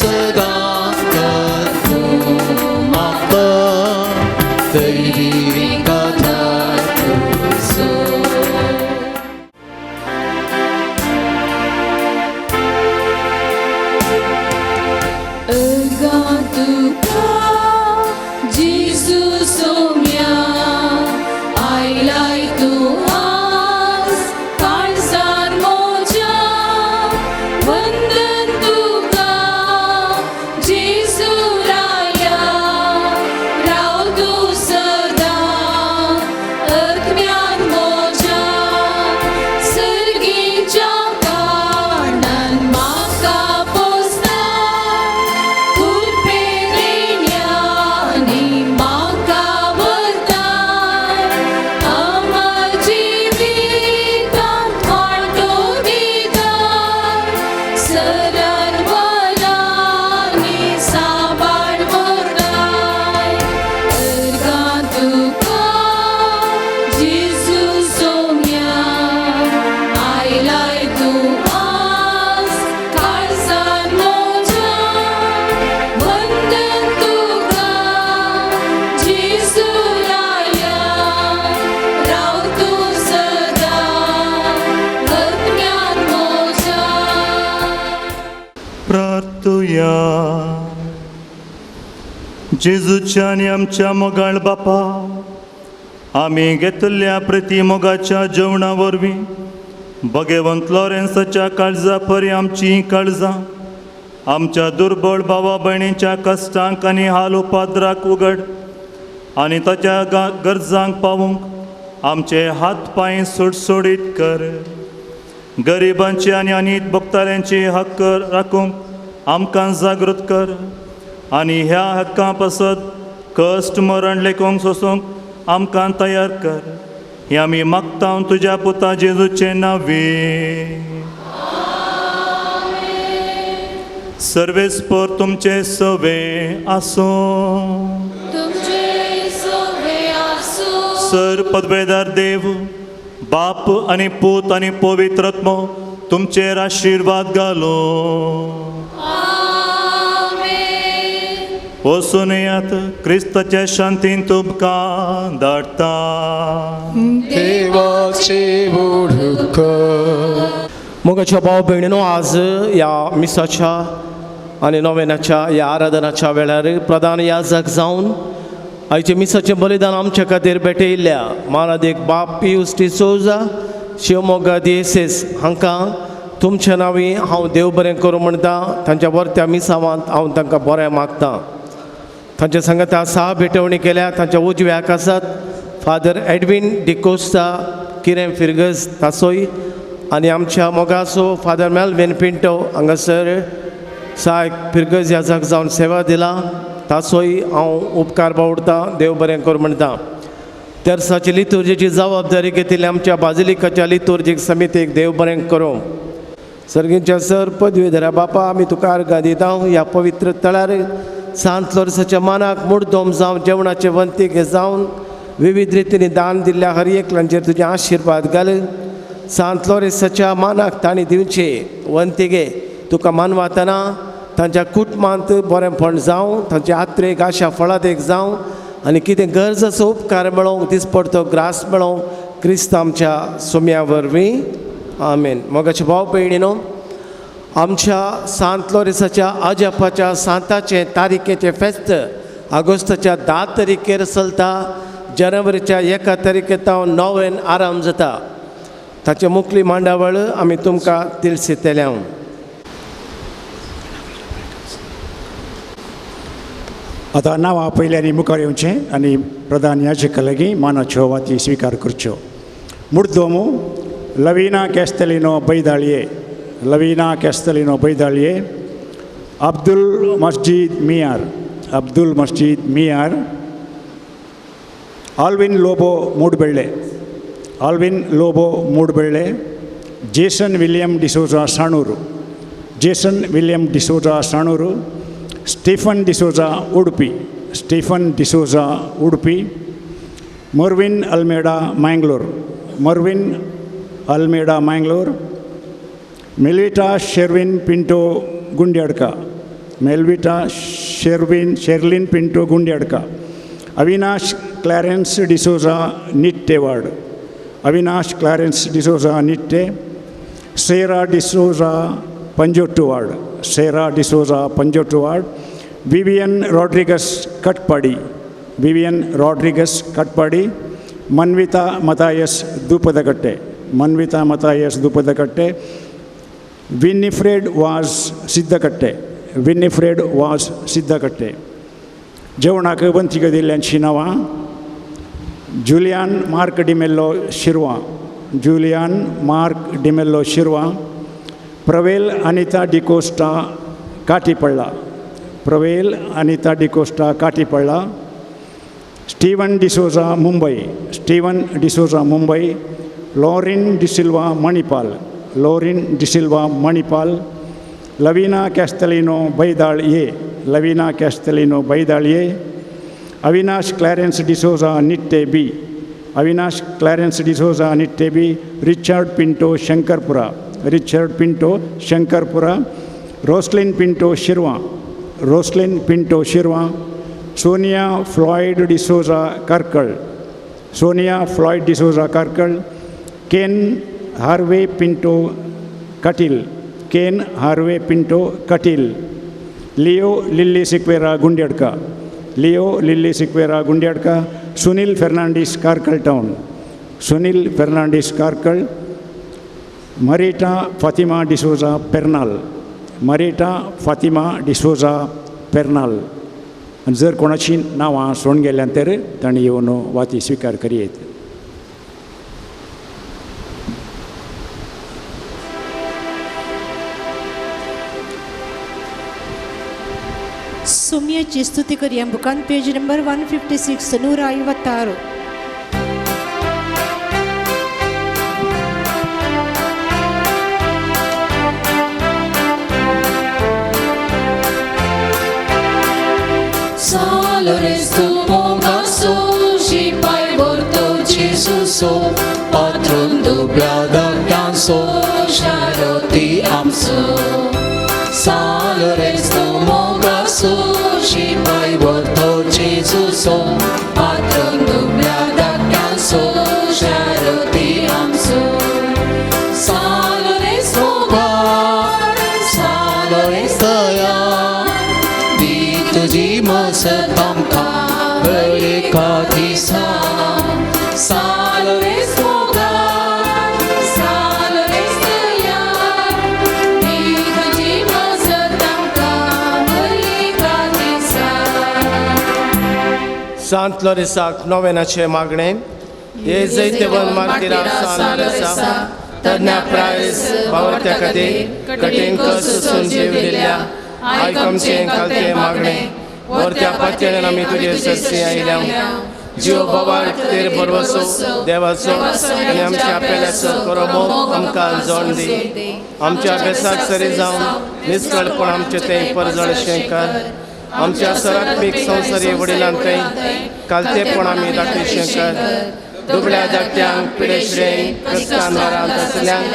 सदांकर्तु माप दैवी गाथा तुसो Tuka Jesus somya ailai tu as kalsar moja vandan tuka Jesus raya rao tu sada akmyan moja sargincha kanan maka posta प्रार्थुया. जेजूच्या आनी आमच्या मोगाळ बापा, आमी घेतल्या प्रती मोगाच्या जेवणा वरवीं भगवंत लॉरेन्साच्या काळजा परी आमची काळजां आमच्या दुर्बळ भावा भयणीच्या कश्टांक आनी हाल उपाद्राक उगड आनी ताच्या गरजांक पावूंक आमचे हात पांय सुटसुडीत कर. गरिबांची आनी अनीत भोगताल्यांची हक्क राखूंक आमकां जागृत कर आनी ह्या हक्कां पासत कश्ट मरण लेखूंक सोसूंक आमकां तयार कर. हें आमी मागता तुज्या पुता जेजूचे नांवे. सर्वेस्पर तुमचे सवे आसूं. सर पदवेदार देव, बाप आनी पूत आनी पवित्रात्मो तुमचेर आशिर्वाद घालो. वचून येयात, क्रिस्ताच्या शांतीन तुमकां धाडटा. देवाचे बुडक. मोगाच्या भाव भयणीनो, आज या मिसाच्या आनी नोवेनाच्या ह्या आराधनाच्या वेळार प्रधान याजक जावन आयचे मिसाचें बलिदान आमचे खातीर भेटयिल्ल्या महारादेक बाप पियूस डिसोजा शिवमोगा दिएसेस हांकां तुमच्या नांवी हांव देव बरें करूं म्हणटा. तांच्या वर्त्या मिसावांत हांव तांकां बरें मागतां. तांच्या सांगाता 6 भेटवणी केल्या. तांच्या उजव्याक आसात फादर एडविन डिकोस्ता किरें फिर्गस तासोय आनी आमच्या मोगासो फादर मेल्विन पिंटो हांगासर सायक फिर्गस याजक जावन सेवा दिला. तासोय हांव उपकार बावडटां, देव बरें कर म्हणटा. तेर्साची लितुर्जेची जबाबदारी घेतिल्ली आमच्या बाजिलिकाच्या लितुर्जीक समितीक देव बरें करूं. सर्गींच्या सर पदवीधरा बापा, आमी तुका अर्गां दिता. ह्या पवित्र तळार सांत लोरसाच्या मानाक मुर्दोम जावन जेवणाचे वंतीक जावन विविध रितींनी दान दिल्ल्या हर एकल्यांचेर तुजे आशिर्वाद घाल. सांत लोरेसाच्या मानाक तांणी दिवचे वंतिके तुका मानवातना तांच्या कुटुंबांत बरेंपण जावं, तांच्या आत्रेक आशा फळादेक जावं आनी कितें गरज आसा उपकार मेळोवंक, दिसपडतो ग्रास मेळोवंक क्रिस्त आमच्या सोम्या वरवीं. आमेन. मोगाचे भाव भयणीनो, आमच्या सांत लोरेसाच्या अजपाच्या सांताचे तारीखेचे फेस्त ऑगस्टाच्या 10 तारीखेर चलता. जानेवारीच्या 1 तारीखेतावन 9 आराम जाता. ताचे मुखली मांडावळ आमी तुमकां तिलसितल्या. आतां नांवां पयल्यानी मुखार येवचें आनी प्रधान याजका लागीं मानाच्यो वाती स्विकार करच्यो. मुर्दोमो लविना कॅस्तेलिनो बैदाळये, लविना कॅस्तेलिनो बैदाळये, अब्दुल मस्जिद मियार, अब्दुल मस्जिद मियार, आल्विन लोबो मूडबेळे, आल्विन लोबो मूडबेळे, जेसन विलियम डिसोजा साणूर, जेसन विलियम डिसोजा साणूर, स्टीफन डिसोजा उडपी, स्टीफन डिसोजा उडपी, मर्विन अल्मेडा मँगलोर, मर्विन अल्मेडा मँगलोर, मिलिटा शेर्विन पिंटो गुंड्याडका, मेल्विटा शेर्लिन पिंटो गुंड्याडका, अविनाश क्लॅरेन्स डिसोजा निट्टेवाड, अविनाश क्लॅरेन्स डिसोजा निट्टे, सेरा डिसोजा पंजोटुवाड, सेरा डिसोजा पंजोटुवाड, विवियन रॉड्रिगस कटपाडी, विवियन रॉड्रिगस कटपाडी, मन्विता मतायस दुपदकट्टे, मन्विता मतायस दुपदकट्टे, विनिफ्रेड वाज सिद्धकट्टे, विनिफ्रेड वाज सिद्धकट्टे. जेवणाक बंतिक दिल्ल्यांची नांवां: Julian Mark D'Mello Shirva, Julian Mark D'Mello Shirva, Pravel Anita D'Costa Katipalla, Pravel Anita D'Costa Katipalla, Steven D'Souza Mumbai, Steven D'Souza Mumbai, Lorin D'Silva Manipal, Lorin D'Silva Manipal, Lavina Castelino Baidalye, Lavina Castelino Baidalye, Avinash Clarence D'Souza Nitte B, Avinash Clarence D'Souza Nitte B, Richard Pinto Shankarpura, Richard Pinto Shankarpura, Roslin Pinto Shirva, Roslin Pinto Shirva, Sonia Floyd D'Souza Karkala, Sonia Floyd D'Souza Karkala, Ken Harvey Pinto Kateel, Ken Harvey Pinto Kateel, Leo Lilly Sequeira Gundyadka, Leo Lilly Sequeira Gundyadka, Sunil Fernandes Karkala town, Sunil Fernandes Karkala, Marita Fatima D'Souza Pernal, Marita Fatima D'Souza Pernal. आणि जर कोणाची नांवां सोडून गेल्यान तर तांणी येवन वाती स्विकार करीत. ಸೌಮ್ಯची ಸ್ತುತಿ ಕರಿಯ ಬುಕಾನ್ page number 156 156. Salores tu mongaso, și pai vorto Jesuso, patron dublada canso, charoti amso. Salores tu mongaso, și pai vorto Jesuso, patron dublada canso, charoti amso. Salores mogar, salores tăia, तुझी मोसतमका बळीकाठीसा. सालरेस मोगार, सालरेस तयार, तुझी मोसतमका बळीकाठीसा. सांत लोरेसाक नोवेनाचे मागणे. हे जैतेवन मार्तिरा सांत लोरेसा तज्ञा प्रायस बावरत्या खातीर कठीण कस सुसून जीव दिल्या आयकमचे कालते मागणे. वरत्या पातयेन आमी तुजे सस्ती आयल्या. जीव बाबार खातीर बरवसो देवाचो आनी आमच्या पेल्याचो करो मोग आमकां जोड दी. आमच्या अभ्यासाक सरी जावन निश्कळपण आमचें तें परजळशें कर. आमच्या सरात्मीक संवसारी वडिलांकय कालतेपण आमी दाखयशें कर. दुबळ्या धाकट्यांक पिडेशिडेंक कश्टान वारांत आसल्यांक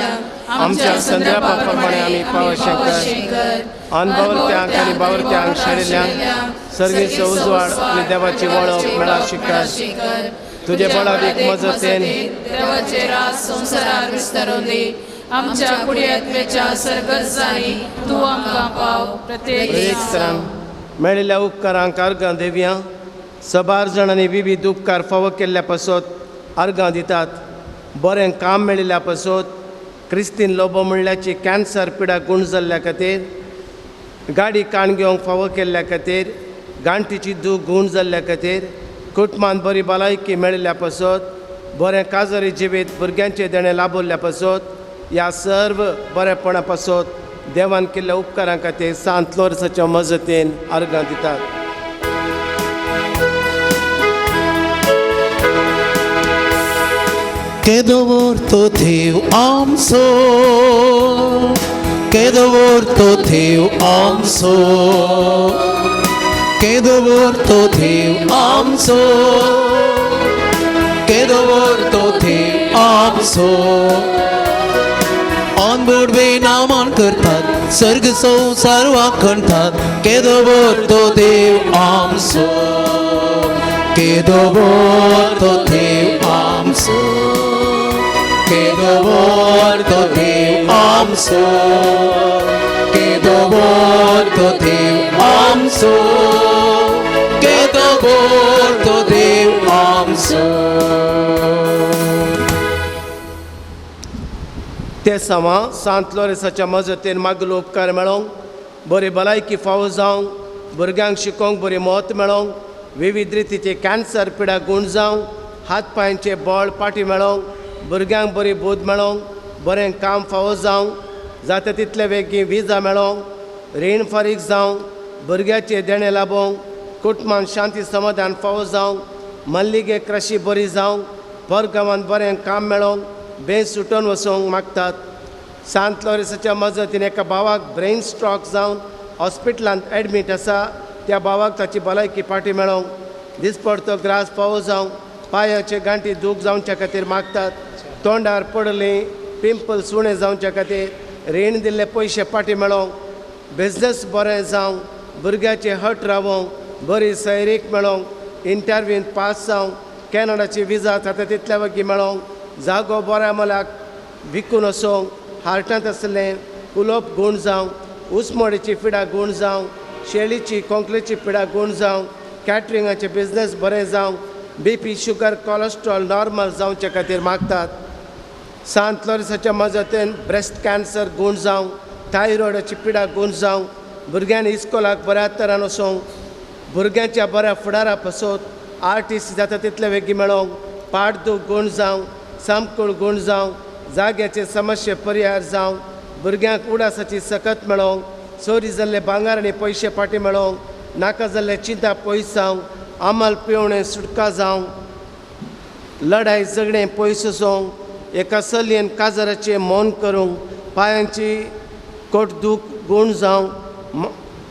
आमच्या संद्रापा प्रमाणे आमी पावशें कर. अनबावरत्यांक आनी बावरत्यांक शेरिल्ल्यांक सर्गीचो उजवाड आनी देवाची वळख मेळा शिकर. तुजे बळावीक मजतेन देवाचे राज संसारार विस्तारून दी. आमच्या कुडयेंतल्या सरगर्जांनी तूं आमकां पाव. प्रत्येक तरान मेळिल्ल्या उपकारांक अर्गां देवया. सबार जाणांनी विविध उपकार फावो केल्ल्या पासत अर्गां दितात. बरें काम मेळिल्ल्या पासत क्रिस्तीन लोबो म्हणल्याची कॅन्सर पिडा गुण जाल्ल्या खातीर, गाडी काण घेवंक फावो केल्ल्या खातीर, गांठीची दूख गुण जाल्ल्या खातीर, कुटुंबांत बरी भलायकी मेळिल्ल्या पासत, बरें काजरी जिवीत भुरग्यांचे देणे लाभल्ल्या पासत, ह्या सर्व बरेपणा पासत देवान केल्ल्या उपकारां खातीर सांत लोरेसाच्या मजतीन अर्गां दितात. Quedor to teu amso, quedor to teu amso, quedor to teu amso, quedor to teu amso. On मान बुडवे नामान करतात सर्ग संसार वाखणतात केदोबोर तो देव आमचो केदोबोर तो देव आमचो केदोबोर तो देव आमचो केदोबोर तो देव आमचो केदोबोर तो देव आमचो ते समा सांत लोरेसाच्या मजतीन मागलो उपकार मेळोंक बरी भलायकी फावो जावंक भुरग्यांक शिकोवंक बरी मोत मेळोंक विविध रितीचे कॅन्सर पिडा गूण जावंक हात पांयांचे बळ पाटी मेळोंक भुरग्यांक बरी बोध मेळोंक बरें काम फावो जावंक जाता तितले बेगीन विजा मेळोंक रीण फारीक जावंक भुरग्याचे देणे लाबोवंक कुटुंबांत शांती समाधान फावो जावंक मल्लिगे क्रशी बरी जावंक परगांवांत बरें काम मेळोंक बेस सुटोवन वचोंक मागतात सांत लोरेसाच्या मजतीन एका भावाक ब्रेन स्ट्रोक जावन हॉस्पिटलांत एडमीट आसा त्या भावाक ताची भलायकी पाटी मेळोंक दिसपडतो ग्रास फावो जावंक पांयाचे गांठी दूख जावच्या खातीर मागतात तोंडार पडलीं पिंपल्स उणें जावच्या खातीर रीण दिल्ले पयशे पाटी मेळोंक बिझनस बरें जावंक भुरग्याचे हट रावोंक बरी सैरीक मेळोंक इंटरव्यूंत पास जावंक कॅनडाची विजा जाता तितल्या बेगीन मेळोंक जागो बऱ्या मोलाक विकून वचोंक हार्टांत आसलें कुलोप गूण जावंक उसमोडीची पिडा गूण जावंक शेळीची कोंकलेची पिडा गूण जावंक कॅटरिंगाचे बिझनस बरें जावंक BP शुगर कोलेस्ट्रॉल नॉर्मल जावचे खातीर मागतात सांत लोरेसाच्या मजतीन ब्रेस्ट कॅन्सर गूण जावंक थायरॉयडाची पिडा गूण जावंक भुरग्यांनी इस्कोलाक बऱ्या तरान वचोंक भुरग्यांच्या बऱ्या फुडारा पासत RTC जाता तितले बेगीन मेळोंक पाठदूख गूण जावंक सामकूळ गूण जावंक जाग्याचे समस्ये परिहार जावंक भुरग्यांक उडासाची सकत मेळोंक चोरी जाल्ले भांगार आनी पयशे पाटी मेळोंक नाका जाल्ले चिंता पयस जावंक आमल पिवणें सुटका जावंक लढाई झगडें पयस वचोंक एका चलयेन काजराचें मौन करूंक पांयांची कोटदूख गूण जावंक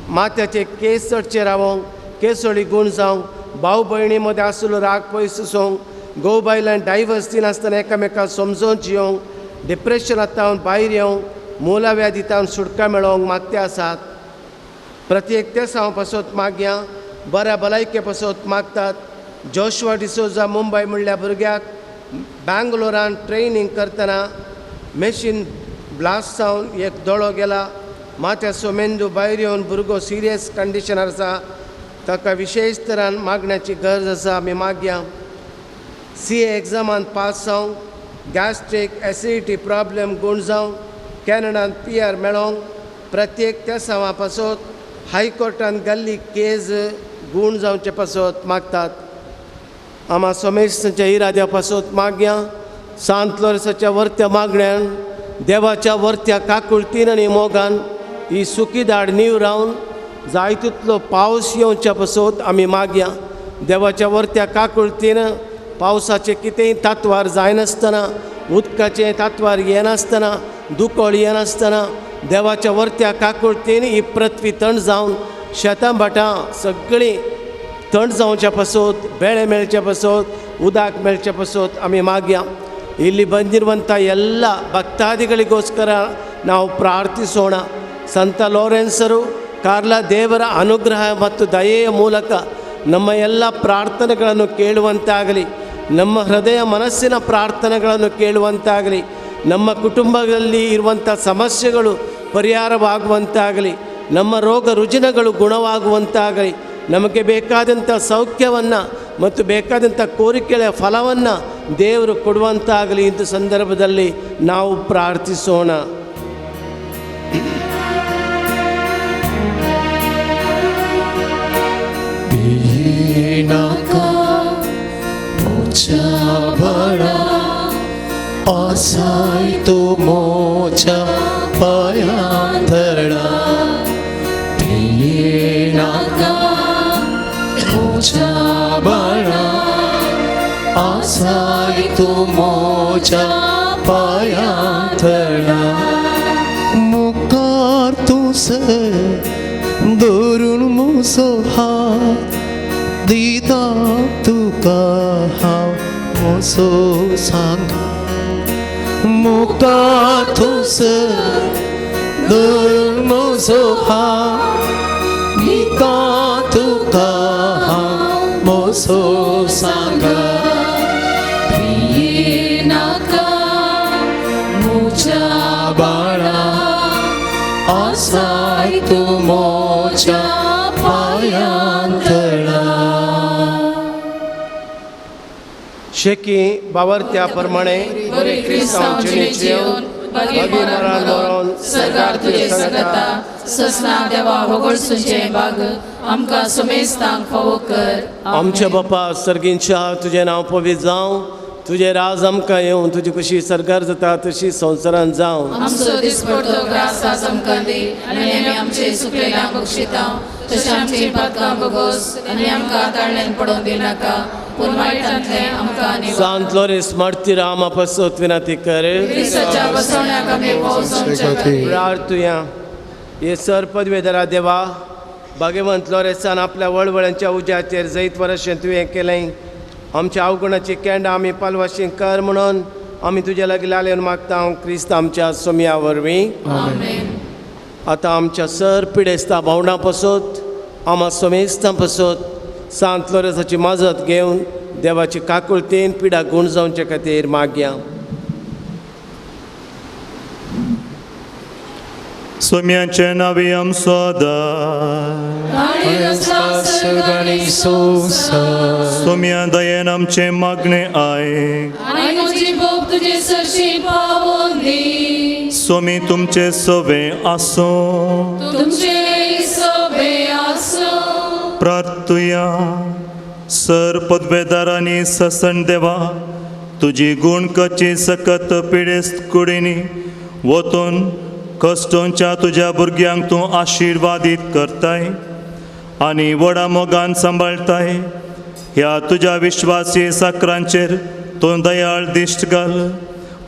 माथ्याचे केस चडचे रावोंक केसोळी गूण जावंक भाव भयणी मदें आसलो राग पयस वचोंक घोव बायलांक डायवर्स दिनासतना एकामेकाक समजोवन जियोंक डिप्रेशनांत भायर येवंक मुला व्याधींत सुटका मेळोवंक मागते आसात प्रत्येक ते साव पासत मागया बऱ्या भलायके पासत मागतात जोशुआ डिसोजा मुंबय म्हणल्या भुरग्याक बँगलोरान ट्रेनिंग करतना मॅशीन ब्लास्ट जावन एक दोळो गेला माथ्याचो मेंदू भायर येवन भुरगो सिरियस कंडिशनार आसा ताका विशेश तरान मागण्याची गरज आसा आमी मागया CA एग्जामांत पास जावंक गॅस्ट्रीक एसिडिटी प्रॉब्लेम गूण जावंक कॅनडांत PR मेळोंक प्रत्येक त्या सावा पासत हायकोर्टान गेल्ली केस गूण जावचे पासत मागतात आमा सोमेशाच्या इराद्या पासत मागया सांत लोरेसाच्या वर्त्या मागण्यान देवाच्या वर्त्या काकुळतीन आनी मोगान ही सुखीदाड नीव रावन जाय तितलो पावस येवच्या पासत आमी मागया देवाच्या वर्त्या काकुळतीन पावसाचे कितेंय तातवार जायनासतना उदकाचें तातवार येनासतना दुकोळ येनासतना देवाच्या वर्त्या काकुळतीन ही पृथ्वी थंड जावन शेतां भाटां सगळीं थंड जावच्या पासत बेळे मेळचे पासत उदक मेळचे पासत आमी मागया ಇಲ್ಲಿ ಬಂದಿರುವಂಥ ಎಲ್ಲ ಭಕ್ತಾದಿಗಳಿಗೋಸ್ಕರ ನಾವು ಪ್ರಾರ್ಥಿಸೋಣ ಸಂತ ಲೋರೆನ್ಸರು ಕಾರ್ಲ ದೇವರ ಅನುಗ್ರಹ ಮತ್ತು ದಯೆಯ ಮೂಲಕ ನಮ್ಮ ಎಲ್ಲ ಪ್ರಾರ್ಥನೆಗಳನ್ನು ಕೇಳುವಂತಾಗಲಿ ನಮ್ಮ ಹೃದಯ ಮನಸ್ಸಿನ ಪ್ರಾರ್ಥನೆಗಳನ್ನು ಕೇಳುವಂತಾಗಲಿ ನಮ್ಮ ಕುಟುಂಬದಲ್ಲಿ ಇರುವಂಥ ಸಮಸ್ಯೆಗಳು ಪರಿಹಾರವಾಗುವಂತಾಗಲಿ ನಮ್ಮ ರೋಗ ರುಜಿನಗಳು ಗುಣವಾಗುವಂತಾಗಲಿ ನಮಗೆ ಬೇಕಾದಂಥ ಸೌಖ್ಯವನ್ನು ಮತ್ತು ಬೇಕಾದಂಥ ಕೋರಿಕೆಯ ಫಲವನ್ನು ದೇವರು ಕೊಡುವಂತಾಗಲಿ ಇಂಥ ಸಂದರ್ಭದಲ್ಲಿ ನಾವು ಪ್ರಾರ್ಥಿಸೋಣ. असाय तो मोच्या पायांतळा नाका मोच्या बाळा असाय तो मोच्या पायांतळा मुखार तुसे धरून मोसो हात दिता तुका हांव मोसो सांग मुक्ता थुंसर धरून म्हजो हात गिता तुका म्हजो सांगा प्रिये नाका म्हज्या बाळा आसाय तूं म्हज्या पायांतळा शेकी बावरत्या प्रमाणे बरे क्रिस्तांवचे जेवण बगे मरण मरण सरकार तुजे सगता ससना देवा होगळसूचे बाग आमकां सुमेस्तांक फावो कर आमच्या बापा सर्गींच्या तुझे नांव पवित्र जावं तुझे राज आमकां येवं तुजी कशी सरकार जाता तशी संवसारांत जावं आमचो दिसपडतो ग्रास आज आमकां दी आनी आमी आमचे सुकलेल्या बक्षिता तशें आमची पातकां बगोस आनी आमकां ताळ्यान पडोवन दिनाका पूण वायटांतले आमकां निवार सांतलो रेस मारती राम आपसोत विनंती कर क्रिस्ताच्या बसवण्याक आमी पोवचोंचे प्रार्थुया हे सर पदवेदरा देवा भाग्यवंत लोरेसान आपल्या वळवळ्यांच्या उज्याचेर जैत वर्षें तुवें केलें आमच्या अवगुणाची केंड आमी पालवाशी कर म्हणून आमी तुजे लागीं लालेन मागता क्रिस्त आमच्या सोम्या वरवीं आतां आमच्या सर पिडेस्ता भावंडा पसोत आमा सोमेस्तां पसोत सांत लोरेसाची मजत घेवन देवाची काकुळतेन पिडा गुण जावचे खातीर मागया सोम्याचे नावी आमचो सोम्या दयेन आमचे मागणे आयक आनी म्हजी भोग तुजे सरशी पावोन दी सोमी तुमचे सवे आसो तुमचे सोबे आसो प्रार्थुया सर पदवेदारांनी ससन देवा तुजी गुण कची सकत पिडेस्त कुडीनी वतून कश्टोंच्या तुज्या भुरग्यांक तूं आशिर्वादीत करताय आनी व्हडा मोगान सांबाळताय ह्या तुज्या विश्वासी साकरांचेर तूं दयाळ दिश्ट घाल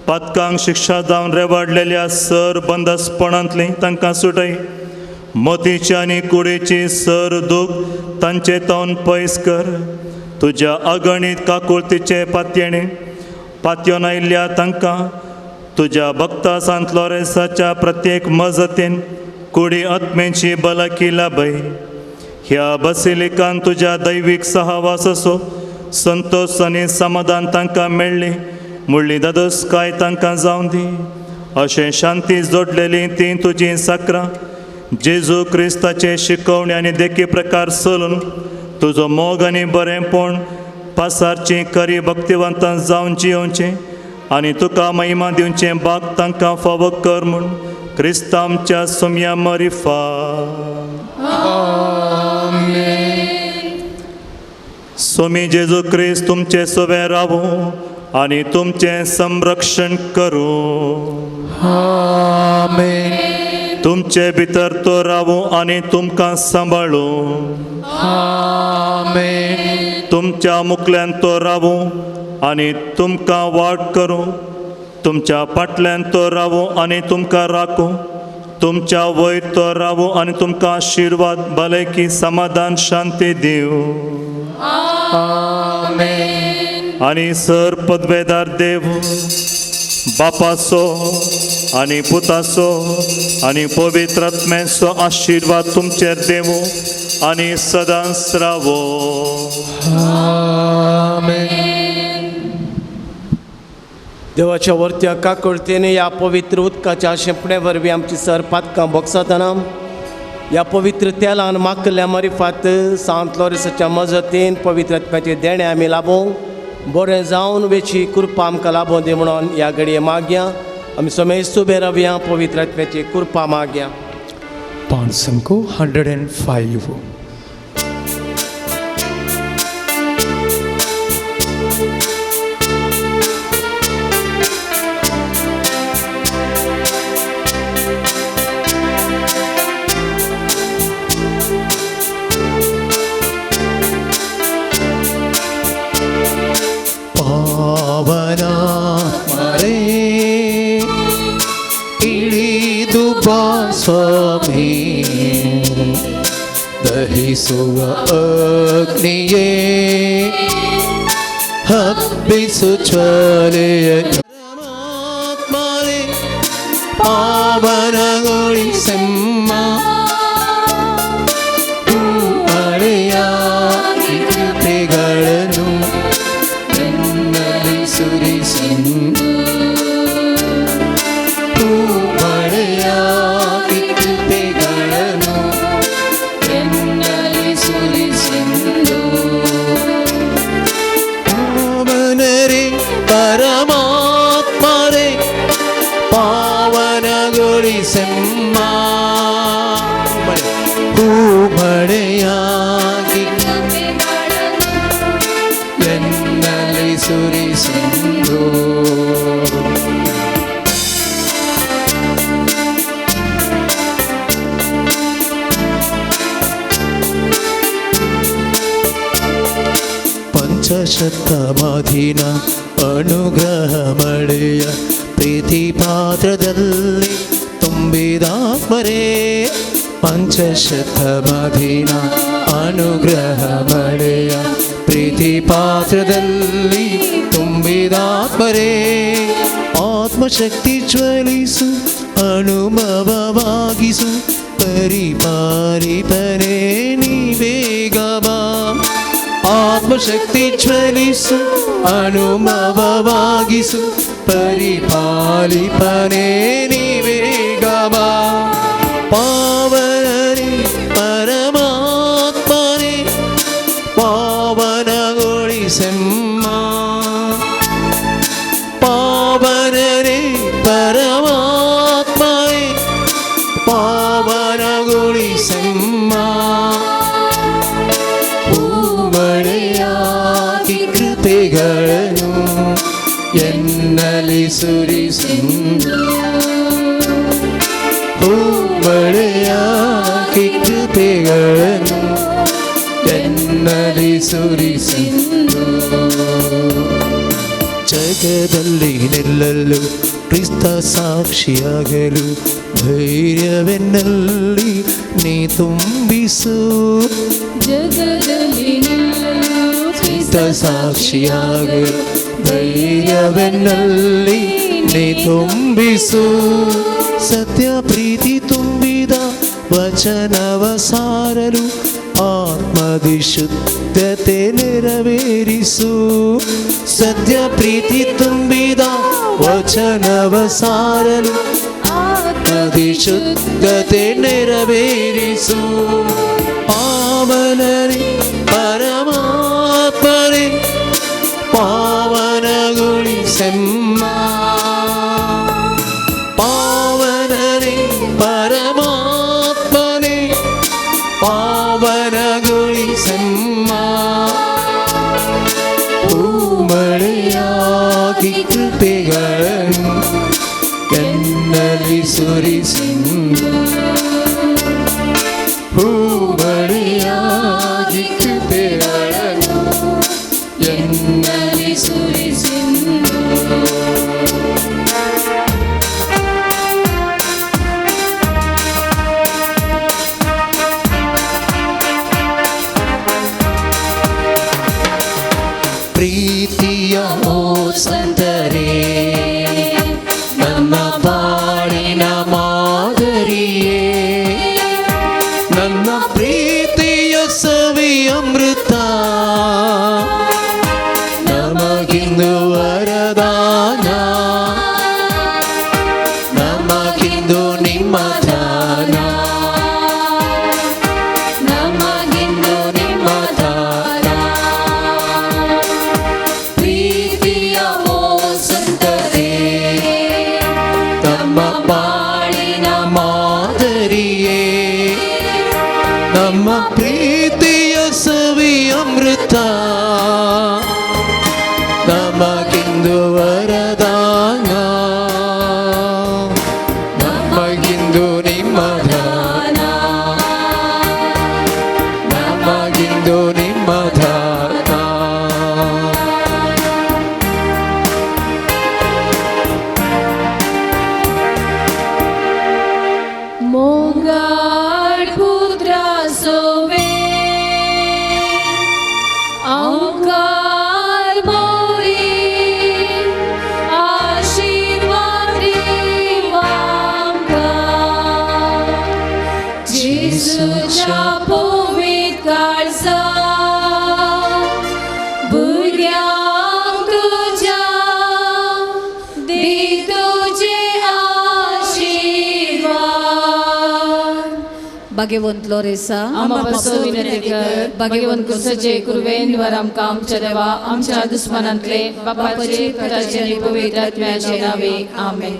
पातकांक शिक्षा जावन रेवाडलेल्या सर बंदसपणांतली तांकां सुटय मोतीची आनी कुडीची सर दूख तांचे तोंड पयस कर तुज्या अगणीत काकुळतीचे पातयेन आयिल्ल्या तांकां तुज्या भक्ता सांत लोरेसाच्या प्रत्येक मजतीन कुडी आत्मेची बलाकी लाभय ह्या बसिलिकान तुज्या दैवीक सहवास असो संतोष आनी समाधान तांकां मेळ्ळी मुळ्ळी दादोसकाय तांकां जावं दी अशें शांती जोडलेली ती तुजी साकरां जेजू क्रिस्ताचे शिकवणी आनी देखी प्रकार चलून तुजो मोग आनी बरेंपण पासारची खरी भक्तिवंतां जावन जियोवचें आनी तुका महिमा दिवचें बाग तांकां फावो कर म्हूण क्रिस्त आमच्या सोम्या मरिफा सोमी जेजू क्रिस्त तुमचे सोबे रावो आनी तुमचें संरक्षण करूं तुमचे भितर तो रावो आनी तुमकां सांबाळू तुमच्या मुखल्यान तो रावो आनी तुमकां वाड करूं तुमच्या फाटल्यान तो रावो आनी तुमकां राखूं तुमच्या वयर तो रावो आनी तुमकां आशिर्वाद भलायकी समाधान शांती दिवं आनी सर पदवेदार देव बापाचो आनी पुताचो आनी पवित्र आत्म्याचो आशिर्वाद तुमचेर देवो आनी सदांच रावो देवाच्या वर्त्या काकुळतेने ह्या पवित्र उदकाच्या शिंपणे वरवीं आमची सर पातकां बोगसातना ह्या पवित्र तेलान माकल्या मरिफात सांत लोरेसाच्या मजतीन पवित्र आत्म्याचे देणे आमी लाभूं बरें जावन वेची कृपा आमकां लाभूं दी म्हणून ह्या घडये मागया आमी समेस्त उबे रावया पवित्र आत्म्याची कृपा मागया पांच संको 105 पावना मरे इळिदुबा स्वामी दहिसुव अग्निये हब्बिसु ಜ್ವಾಲೆಯ ಪರಮಾತ್ಮ ಪಾವನಗೊಳಿಸೆಮ್ಮ ಮಳೆಯಾಗಿ ಕೃಪೆಗಳನ್ನು ಬೆನ್ನಲ್ಲಿ ಸುರಿಸೆಂದು ಮಳೆಯಾಗಿ ಕೃಪೆಗಳನ್ನು ಬೆನ್ನಲ್ಲಿ ಸುರಿಸೆಂದು ಪಾವನರೇ ಪರಮಾತ್ಮರೇ ಪಾವನಗೊಳಿಸೆಮ್ಮ ಮಳೆಯಾಗಿ ಬೆನ್ನಲ್ಲಿ ಸುರಿಸೆಂದು ಪಂಚಶತಮಾಧೀನ ಅನುಗ್ರಹ ಮಳೆಯ ಪ್ರೀತಿ ಪಾತ್ರದಲ್ಲಿ ತುಂಬಿದಾತ್ಮರೇ ಪಂಚಶತಮಾಧೀನ ಅನುಗ್ರಹ ಮಳೆಯ ಪ್ರೀತಿ ಪಾತ್ರದಲ್ಲಿ ತುಂಬಿದಾತ್ಮರೇ ಆತ್ಮಶಕ್ತಿ ಜ್ವಲಿಸು ಅನುಭವವಾಗಿಸು ಪರಿಪಾಲಿಪನೇ ನೀ ಬೇಗ ಬಾ ಆತ್ಮಶಕ್ತಿ ಜ್ವಲಿಸು ಅನುಭವವಾಗಿಸು ಪರಿಪಾಲಿಪನೇ ನೀ ಬೇಗ ಬಾ ಪಾವನರೇ ಪರಮಾತ್ಮನೇ ಪಾವನಗೊಳಿಸೆಮ್ಮ ಪಾವನರೇ ಪರಮಾತ್ಮನೇ ಪಾವನಗೊಳಿಸೆಮ್ಮ ಮಳೆಯಾಗಿ ಕೃಪೆಗಳನ್ನು ಎನ್ನಲಿ ಸುರಿಸೆಂದು ಮಳೆಯಾಗಿ ಕೃಪೆಗಳನ್ನು ಎನ್ನಲಿ ಸುರಿಸೆಂದು ಜಗದಲ್ಲಿ ನಿಲ್ಲಲು ಕ್ರಿಸ್ತ ಸಾಕ್ಷಿಯಾಗಲು ಧೈರ್ಯವೆನ್ನಲ್ಲಿ ನೀ ತುಂಬಿಸು ಜಗದಲ್ಲಿ ಕ್ರಿಸ್ತ ಸಾಕ್ಷಿಯಾಗಲು ಧೈರ್ಯವೆನ್ನಲ್ಲಿ ನೀ ತುಂಬಿಸು ಸತ್ಯ ಪ್ರೀತಿ ತುಂಬಿದ ವಚನವ ಸಾರಲು ಆತ್ಮದಿ ಶುದ್ಧತೆ ನೆರವೇರಿಸು ಸತ್ಯ ಪ್ರೀತಿ ತುಂಬಿದ ವಚನವ ಸಾರಲು ಆತ್ಮದಿ ಶುದ್ಧತೆ ನೆರವೇರಿಸು ಪಾವನರೇ ಪರಮಾತ್ಮರೇ ಪಾವನಗೊಳಿಸೆಮ್ಮ ಪಾವನರೇ ಪರಮಾತ್ಮನೇ ಪಾವನಗೊಳಿಸೆಮ್ಮ ಮಳೆಯಾಗಿ ಕೃಪೆಗಳನ್ನು ಎನ್ನಲಿ ಸುರಿಸೆಂದು ಮಳೆಯಾಗಿ ಕೃಪೆಗಳನ್ನು ಎನ್ನಲಿ ಸುರಿಸೆಂದು ಪ್ರೀತಿಯ ಓ ಸಂತರೇ ನನ್ನ ಬಾಳಿನ ಮಾದರಿಯೇ ನನ್ನ ಪ್ರೀತಿಯ ಸವಿ ಅಮೃತ ನಮಗಿಂದು ವರದಾನ ನಮಗಿಂದು ನಿಮ್ಮ ದಾನ ನಮಗಿಂದು ನಿಮ್ಮ ದಾನ ಪ್ರೀತಿಯ ಓ ಸಂತರೇ ನಮ್ಮ ಬಾಳಿನ ಮಾದರಿಯೇ ನಮ್ಮ ಪ್ರೀತಿಯ ಸವಿ ಅಮೃತ ನಮಗಿಂದು ವರದಾನ ನಮಗಿಂದು ನಿಮ್ಮ ದಾನ ನಮಗಿಂದು ನಿಮ್ಮ ದಾನ Mogar putra sove, भाग्यवंतलो रेसा आम्हा पासो विनंती कर भगवंत कुसचे कुरवेन वर आमकां आमच्या देवा आमच्या दुस्मनांतले बापाचे पिताचे आणि पवित्र आत्म्याचे नावे आमेन.